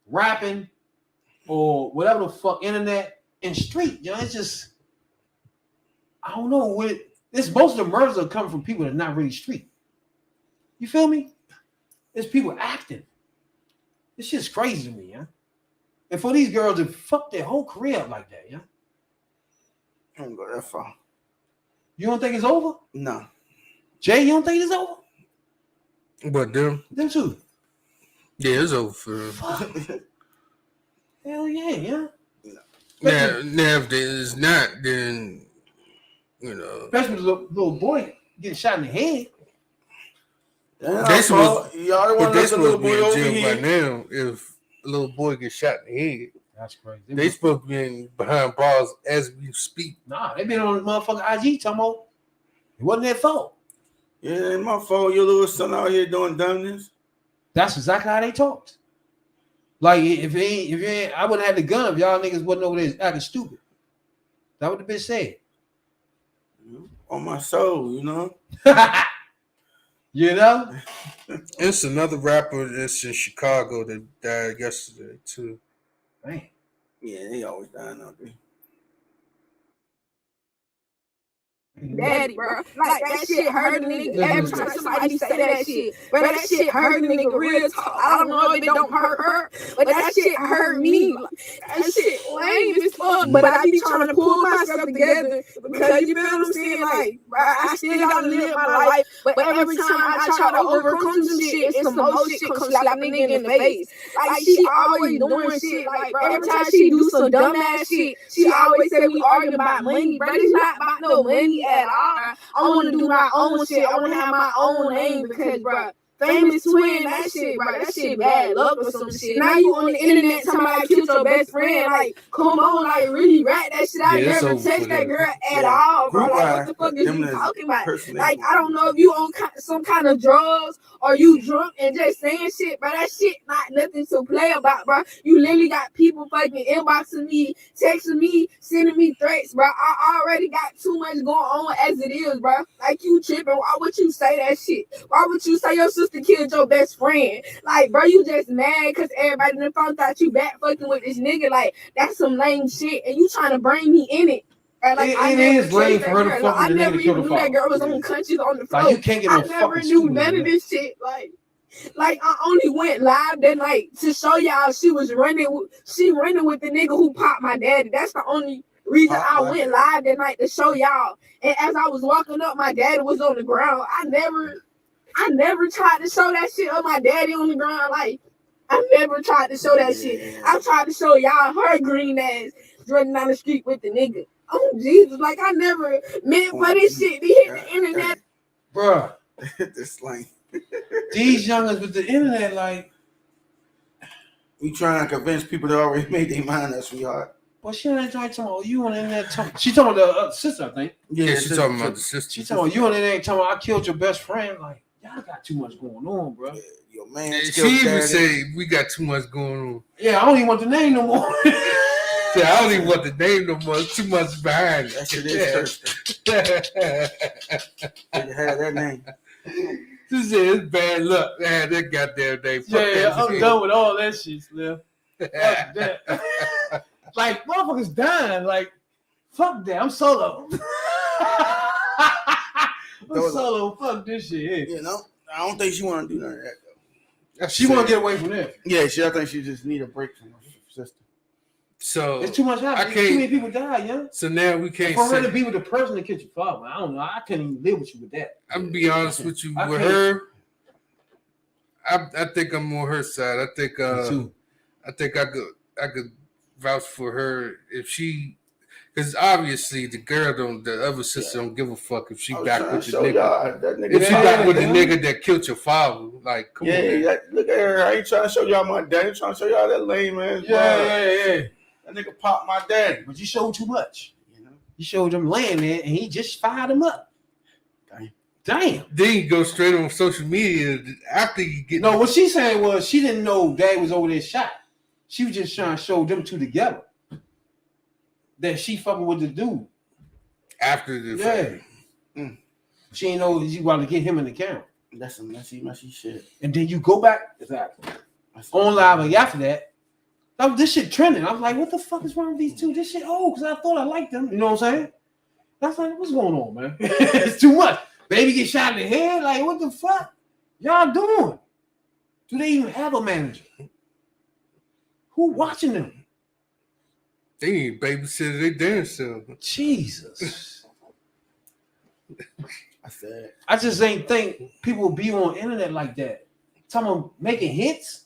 rapping or whatever the fuck internet and street. You know, it's just I don't know what this. Most of the murders are coming from people that are not really street. You feel me? It's people acting. This shit's crazy to me, yeah. And for these girls to fuck their whole career up like that, yeah. I don't go that far. You don't think it's over? No. Jay, you don't think it's over? But them, Them too. yeah, it's over for them. Fuck. Hell yeah. Now, if it's not, then you know. Especially with the little boy getting shot in the head. Damn, They y'all don't But want to they let the little supposed to be boy in over jail here. by now if a little boy gets shot in the head. That's crazy. They supposed to be behind bars as we speak. Nah, they been on the motherfucking IG talking about it wasn't their fault. Yeah, it ain't my fault. Your little son out here doing dumbness. That's exactly how they talked. Like if it ain't, I wouldn't have the gun if y'all niggas wasn't over there acting stupid. That what the bitch said. On my soul, you know. You know? It's another rapper that's in Chicago that died yesterday too. Man. Yeah, they always dying out there. daddy, bro. Like that shit hurt a nigga every time somebody say that shit. But that shit hurt a nigga real talk. I don't know if it don't hurt her, but that shit hurt me. That shit lame as fuck. But I be trying to pull myself together because you feel what I'm saying? Like, bro, I still gotta live my life. But every time I try to overcome some shit, it's some more shit come slap a nigga in the face. Like she always doing shit. Like, bro, every time she do some dumb ass shit, she always say we arguing about money. But it's not about no money at all. I want to do my own shit. I want to have my own name because, bro, famous twin, that shit, bro, that shit bad luck or some shit. Now you on the internet, somebody killed your best friend. Like, come on, like, really rat that shit. I never text that girl at all, bro. Like, what the fuck is you talking about? Like, I don't know if you on some kind of drugs or you drunk and just saying shit, bro. That shit not nothing to play about, bro. You literally got people fucking inboxing me, texting me, sending me threats, bro. I already got too much going on as it is, bro. Like, you tripping. Why would you say that shit? Why would you say your sister killed your best friend? Like, bro, you just mad because everybody in the phone thought you back fucking with this nigga. Like, that's some lame shit, and you trying to bring me in it. Like, it is lame for her to fuck I with the never nigga to kill even the knew that father. girl was on countries on the floor. Like, you can't get no I never fucking knew school, none man. of this shit. Like I only went live that night to show y'all she running with the nigga who popped my daddy. That's the only reason I went live that night, to show y'all. And as I was walking up, my daddy was on the ground. I never tried to show that shit of my daddy on the ground. Like, I never tried to show that shit. I tried to show y'all her green ass running down the street with the nigga. Oh, Jesus. Like, I never meant for this shit to hit the internet. Bruh, This lame. these youngers with the internet, like, We trying to convince people that already made their mind up, sweetheart. well, she ain't talking about you on the internet. She talking about the sister, I think. Yeah, she's talking about the sister. She talking about you on the internet talking about I killed your best friend. Like, y'all got too much going on, bro. Your man. Yeah, killed she even daddy. say we got too much going on. Yeah, I don't even want the name no more. Yeah, I don't even want the name no more. It's too much behind That it. shit is cursed. They had that name. This is bad luck. Man, that goddamn name. Fuck Yeah, that I'm shit. done with all that shit, Slim. Fuck that. Like, motherfuckers dying. Like, fuck that. I'm solo. I'm solo. Fuck this shit. You know, I don't think she want to do none of that though. She want to get away from that. Yeah, I think she just need a break from her sister. So It's too much I happening. can't- Too many people die, yeah. So now we can't For her to say. be with the person that killed your father, I don't know. I couldn't even live with you with that. I'm gonna be honest with you. I With can't- her, I think I'm on her side. I think Me too. I think I could vouch for her if she, because obviously the other sister don't give a fuck if she back with the nigga. That nigga. If she back with the nigga that killed your father, like come on, man. Look at her. I ain't trying to show y'all my daddy. I'm trying to show y'all that lame man. Yeah. That nigga popped my daddy. But you showed too much. You know? You showed him laying there, and he just fired him up. Damn. Then you go straight on social media after you get. No, what she saying was she didn't know Dad was over there shot. She was just trying to show them two together that she fucking with the dude. after the Yeah. She ain't know you about to get him in the camera. That's some messy shit. And then you go back on live like after that. This shit trending. I was like, what the fuck is wrong with these two? This shit old because I thought I liked them. You know what I'm saying? That's like, what's going on, man? It's too much. Baby get shot in the head. Like, what the fuck y'all doing? Do they even have a manager? Who watching them? They ain't babysitter, they damn self. Jesus. I said, I just ain't think people would be on internet like that. Someone making hits.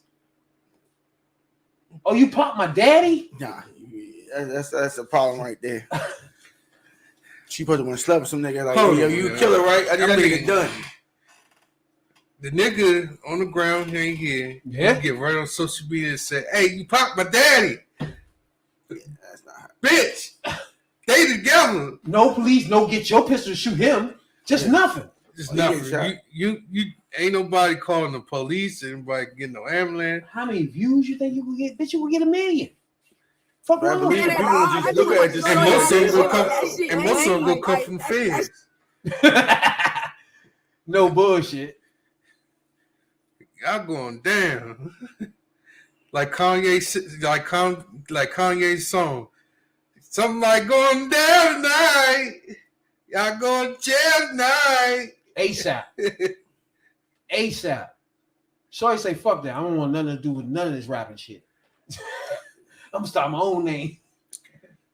Oh, you popped my daddy? nah, that's a problem right there. She supposed to want to slap with some nigga like, Hold yo, on, you man. kill her, right? I need that I nigga mean- done. The nigga on the ground here ain't here. Yeah. You get right on social media and say, hey, you popped my daddy. That's not Bitch. They together. No police, no get your pistol to shoot him. Just nothing. Just Oh, you nothing. getting shot. You ain't nobody calling the police, anybody getting no ambulance. How many views you think you would get? Bitch, you would get 1 million. Fuck Right, wrong. but we- with people you? just look at it just And like most of them that. will come and most of them will come from feds. No bullshit. Y'all going down. like Kanye's song. Something like going down tonight. Y'all going to jail tonight. ASAP. ASAP. Shorty say, fuck that. I don't want nothing to do with none of this rapping shit. I'm gonna start my own name.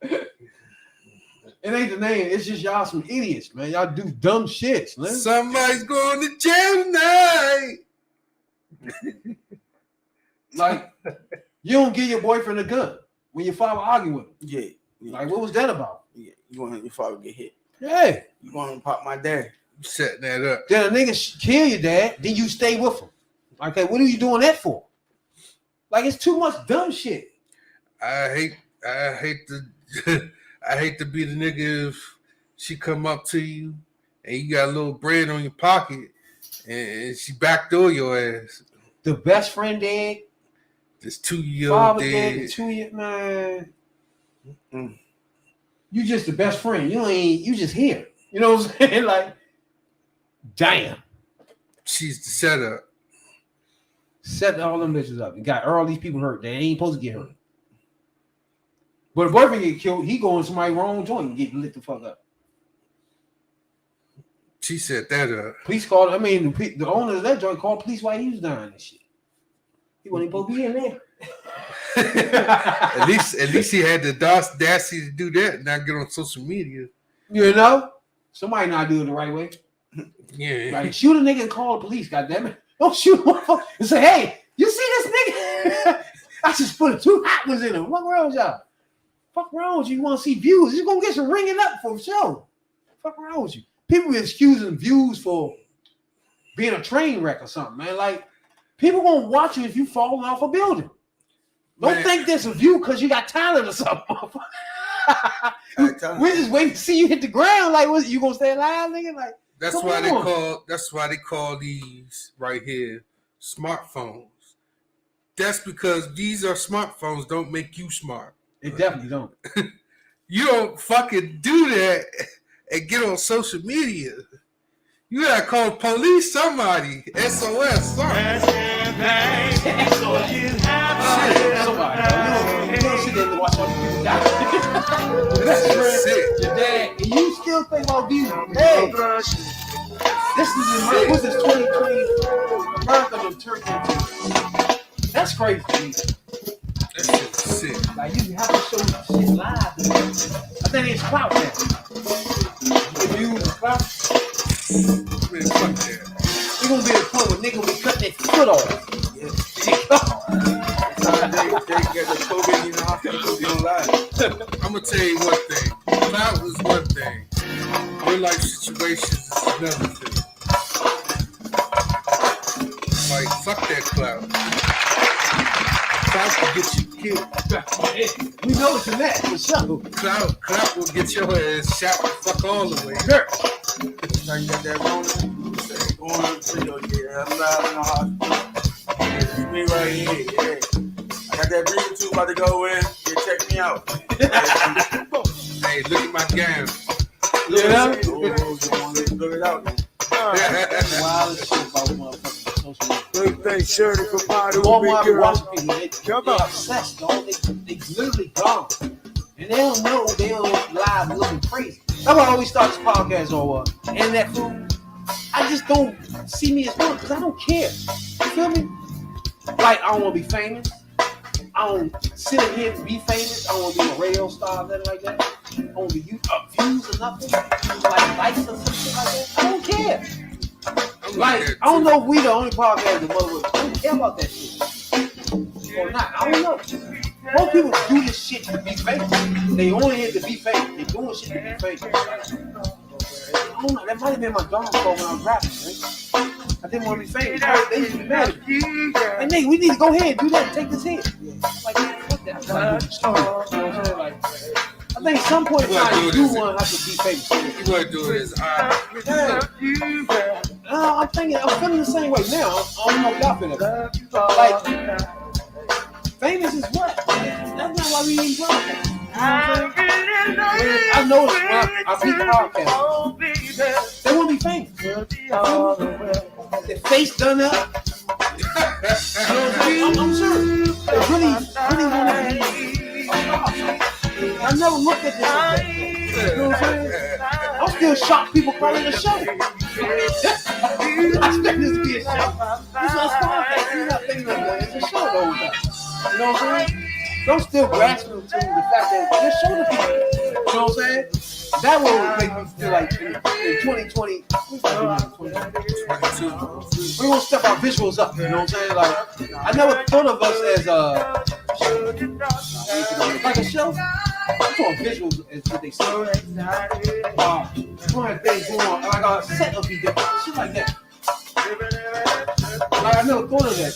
It ain't the name, it's just y'all some idiots, man. Y'all do dumb shit, man. Somebody's going to jail tonight. Like, you don't give your boyfriend a gun when your father argue with him. Yeah. Like, what was that about? Yeah. You want your father to get hit. Yeah. You want to pop my dad. You setting that up. Then a nigga kill your dad, then you stay with him. Okay, what are you doing that for? Like, it's too much dumb shit. I hate to be the nigga if she come up to you and you got a little bread on your pocket and she backdoor your ass. The best friend dead. This 2-year-old Father dead. dead. 2 year man. You just the best friend. You just here. You know what I'm saying? Like, damn. She's the setup. Set all them bitches up. You got all these people hurt. They ain't supposed to get hurt. But if boyfriend get killed, he go in somebody's wrong joint and get lit the fuck up. She set that up. Police called. I mean, the owner of that joint called police while he was dying and shit. He wasn't supposed to be in there. at least he had the audacity to do that and not get on social media. You know, somebody not doing it the right way. Yeah, Like, shoot a nigga and call the police. Goddammit. Don't shoot a motherfucker and say, hey, you see this nigga? I just put 2 hot ones in him. What wrong with y'all? Fuck wrong with you? You want to see views? You're gonna get some ringing up for sure. Fuck wrong with you? People be excusing views for being a train wreck or something, man. Like, people gonna watch you if you falling off a building. Don't think there's a view because you got talent or something. We're just waiting to see you hit the ground. Like, what, you gonna stay alive, nigga? Like, that's why they call these right here smartphones. That's because these are smartphones. Don't make you smart. It definitely don't. You don't fucking do that and get on social media. You gotta call the police, somebody. SOS, something. Somebody. You don't sit there and watch all these people die. That's sick. Your dad, and you still think about views. Hey, this is what's this 2020 America done turned into. That's crazy to me. That shit's sick. Like, you have to show shit live. I think it's clout now. If you use clout, Man, fuck that. you're gonna be at a point where nigga will be cutting their foot off. They get the COVID in the hospital, be online. I'm gonna tell you one thing. Clout is one thing. Real life situations is another thing. Like, fuck that clout. Clout can get you killed. We know it's in that for sure. Clout will get your ass shot the fuck all the way. I got that wrong. Going to video, yeah. I'm live in the hospital. It's me right here. Yeah. I got that breathing tube about to go in. Yeah, check me out. Hey, look at my gown. Yeah. Look it out. Wild as shit about motherfucking social media. Birthday Shirley for party with Walmart big girl. watching people. They obsessed, dog. They literally gone. And they don't know they don't live looking crazy. That's why I always start this podcast on internet food. I just don't see me as one because I don't care. You feel me? Like, I don't want to be famous. I don't sit in here and be famous. I don't want to be a radio star or nothing like that. I don't want to be views or nothing. Like likes or some shit like that. I don't care. Like, I don't know if we the only podcast that motherfuckers don't care about that shit. Or not. I don't know. Most people do this shit to be famous. They only here to be famous. They doing shit to be famous. I don't know. That might have been my downfall when I was rapping, right? I didn't want to be famous. They used to be mad at me. Hey, nigga, we need to go ahead and do that and take this hit. Like, fuck that. Like, I think at some point in time, you do want to have to be famous. You want to do it as I'm feeling the same way now. I don't know if y'all feel it. Like, famous is what? That's not why we ain't broadcast. I know it's when I beat the podcast. They want to be famous. Their face done up. I'm sure. They really want to be. I never looked at this. You know what I'm saying? I'm still shocked people call it a show. I expect this to be a show. This is a podcast. You're not thinking of that. It's a show the whole time. You know what I'm saying? Don't still grasp to the fact that just show the people. You know what I'm saying? That will make me feel like in 2020, we're gonna step our visuals up. You know what I'm saying? Like, I never thought of us as like a show. I'm talking visuals is what they say. One things going on, like a set of people, shit like that. Like I never thought of that.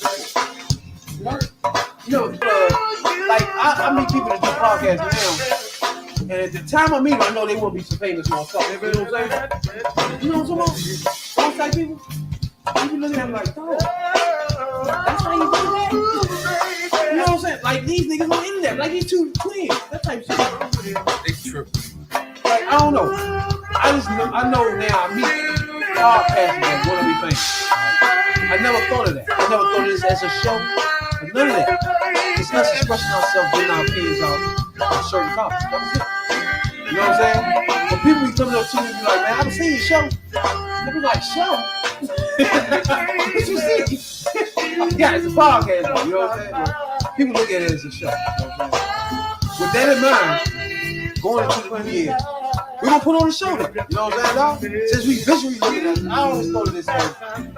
Like I meet people that do podcasts now, and at the time I meet them, I know they won't be some famous motherfuckers. You know what I'm saying? You know what I'm talking about? Those type people. You be looking at them like, dog, that's how you do that? You know what I'm saying? Like these niggas on the internet, like these two twins, that type of shit. They tripping. Like I don't know. I know now I meet podcasters that want to be famous. I never thought of that. I never thought of this as a show. But none of that. It's us expressing ourselves, getting our opinions out on certain topics. That was it. You know what I'm saying? When people be coming up to me and be like, man, I haven't seen your show. They be like, show? What you see? Yeah, it's a podcast though, you know what I'm saying? But people look at it as a show. You know what I'm saying? With that in mind, going into the new year, we're gonna put on a show then. You know what I'm saying, dog? Since we visually look at it, I always thought of this as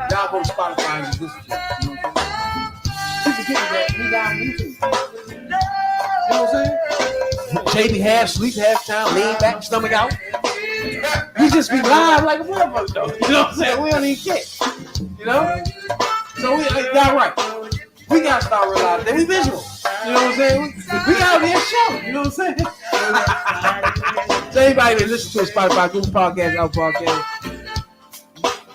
y'all go to Spotify and just listen to it. You know what I'm saying? People get that we got on YouTube. You know what I'm saying? JB half sleep, half time, lean back, stomach out. We just be live like a motherfucker though. You know what I'm saying? We don't even care. You know? So we got right. We gotta start realizing that we visual. You know what I'm saying? We gotta be a show. You know what I'm saying? So anybody that listens to a Spotify, Google Podcast, Apple Podcast,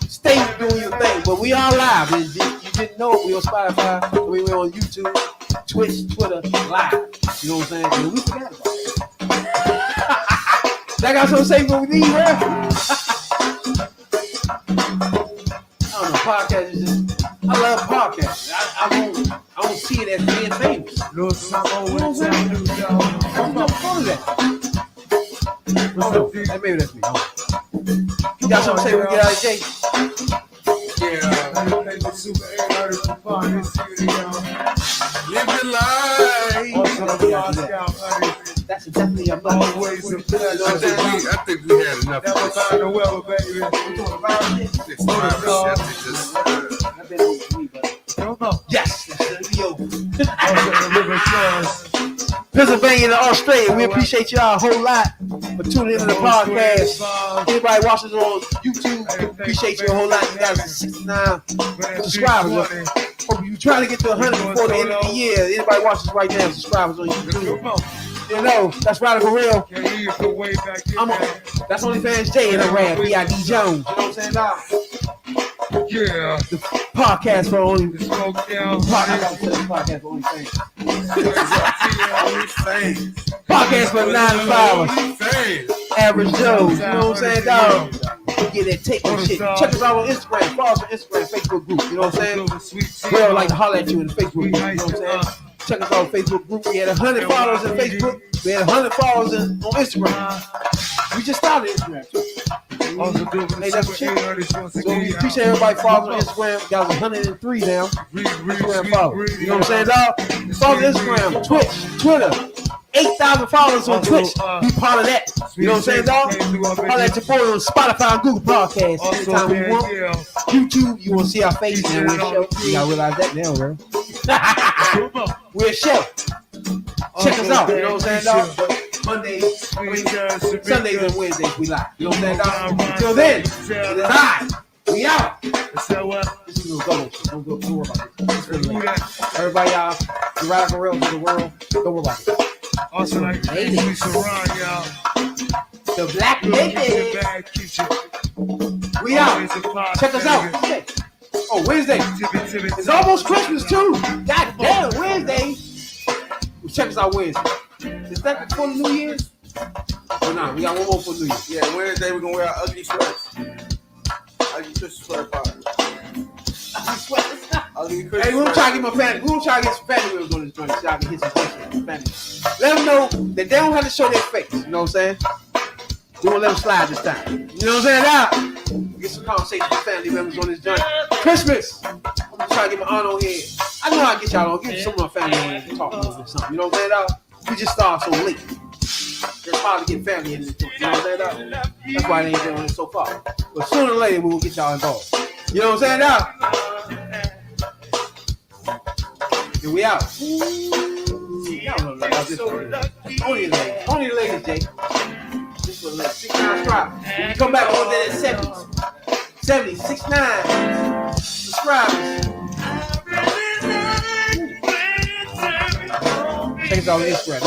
stay doing your thing. But we are live. You didn't know we on Spotify. We on YouTube, Twitch, Twitter, live. You know what I'm saying? And we forgot about it. That got something to say what we need, bro. I don't know. Podcast is just. I love podcasts. I don't see it as being famous. You know what I'm saying? I'm not fun of that. Maybe that's me. You got something to say when we get out of Jay? Live your life. That's definitely a Always a pleasure. I think we had enough. Never find a well, baby. Yes, that's gonna be over. Pennsylvania and Australia, we appreciate y'all a whole lot for tuning into the podcast. Anybody watching on YouTube, appreciate you a whole lot. You guys are 69 subscribers. Hope you trying to get to 100 before the end of the year. Anybody watching right now, subscribers on YouTube. You know, that's Radical Real. That's OnlyFans J and I'm Rad, B.I.D. Jones. You know what I'm saying, dog? Yeah. The podcast for only podcast for 9 to 5. Average Joe. You know what I'm saying, dog? Get that tape and shit. Check us out on Instagram. Follow us on Instagram, Facebook group. You know what I'm saying? We would like to holler at you in the Facebook group. You know what I'm saying? Check us out on Facebook group. We had 100 followers on Facebook. We had 100 followers on Instagram. We just started Instagram too. Hey, that's what shit. So we appreciate everybody following on Instagram. We got 103 now. Instagram followers. You know what I'm saying, dog? Follow Instagram, Twitch, Twitter. 8,000 followers on Twitch. Be part of that. You know what I'm saying, dog? Holler at your boy on Spotify and Google Podcasts. Anytime we want. YouTube, you want to see our faces and we're a show. You gotta realize that now, bro. We're a show. Check us out. You know what I'm saying, dog? Mondays, Sundays and Wednesdays we live. You know what I'm saying, dog? Until then, it is live. We out. This is a double. Don't worry about it. Everybody, y'all, the Radical Real to the world. Don't worry about it. Also, like, ladies. Around, y'all. The Black Ladies. We out. Check us out. Oh, Wednesday. It's almost Christmas too. God damn, Wednesday. Check us out Wednesday. Is that before the New Year's? Oh, no, we got one more for New Year's. Yeah, Wednesday we're gonna wear our ugly sweaters. Ugly Christmas sweater party. Ugly Christmas. Hey, we're gonna try to get my family. We're gonna try to get some family members on this joint so I can hit some family. Let them know that they don't have to show their face. You know what I'm saying? We're gonna let them slide this time. You You know what I'm saying? Now, get some conversation with family members on this joint. Christmas. I'm gonna try to get my aunt on here. I know I get y'all on. Get some of my family on here to talk a little bit something. You know what I'm saying? Now, we just started so late. It's hard to get family in this joint. You know what I'm saying? Now, that's why they ain't been on it so far. But sooner or later, we will get y'all involved. You know what I'm saying? Now, here we out. Y'all know about this one. Only the ladies, Jay. This was like 6'9" strap. When you come back on that 70s. 70s, 6'9" subscribers. Check us out on Instagram.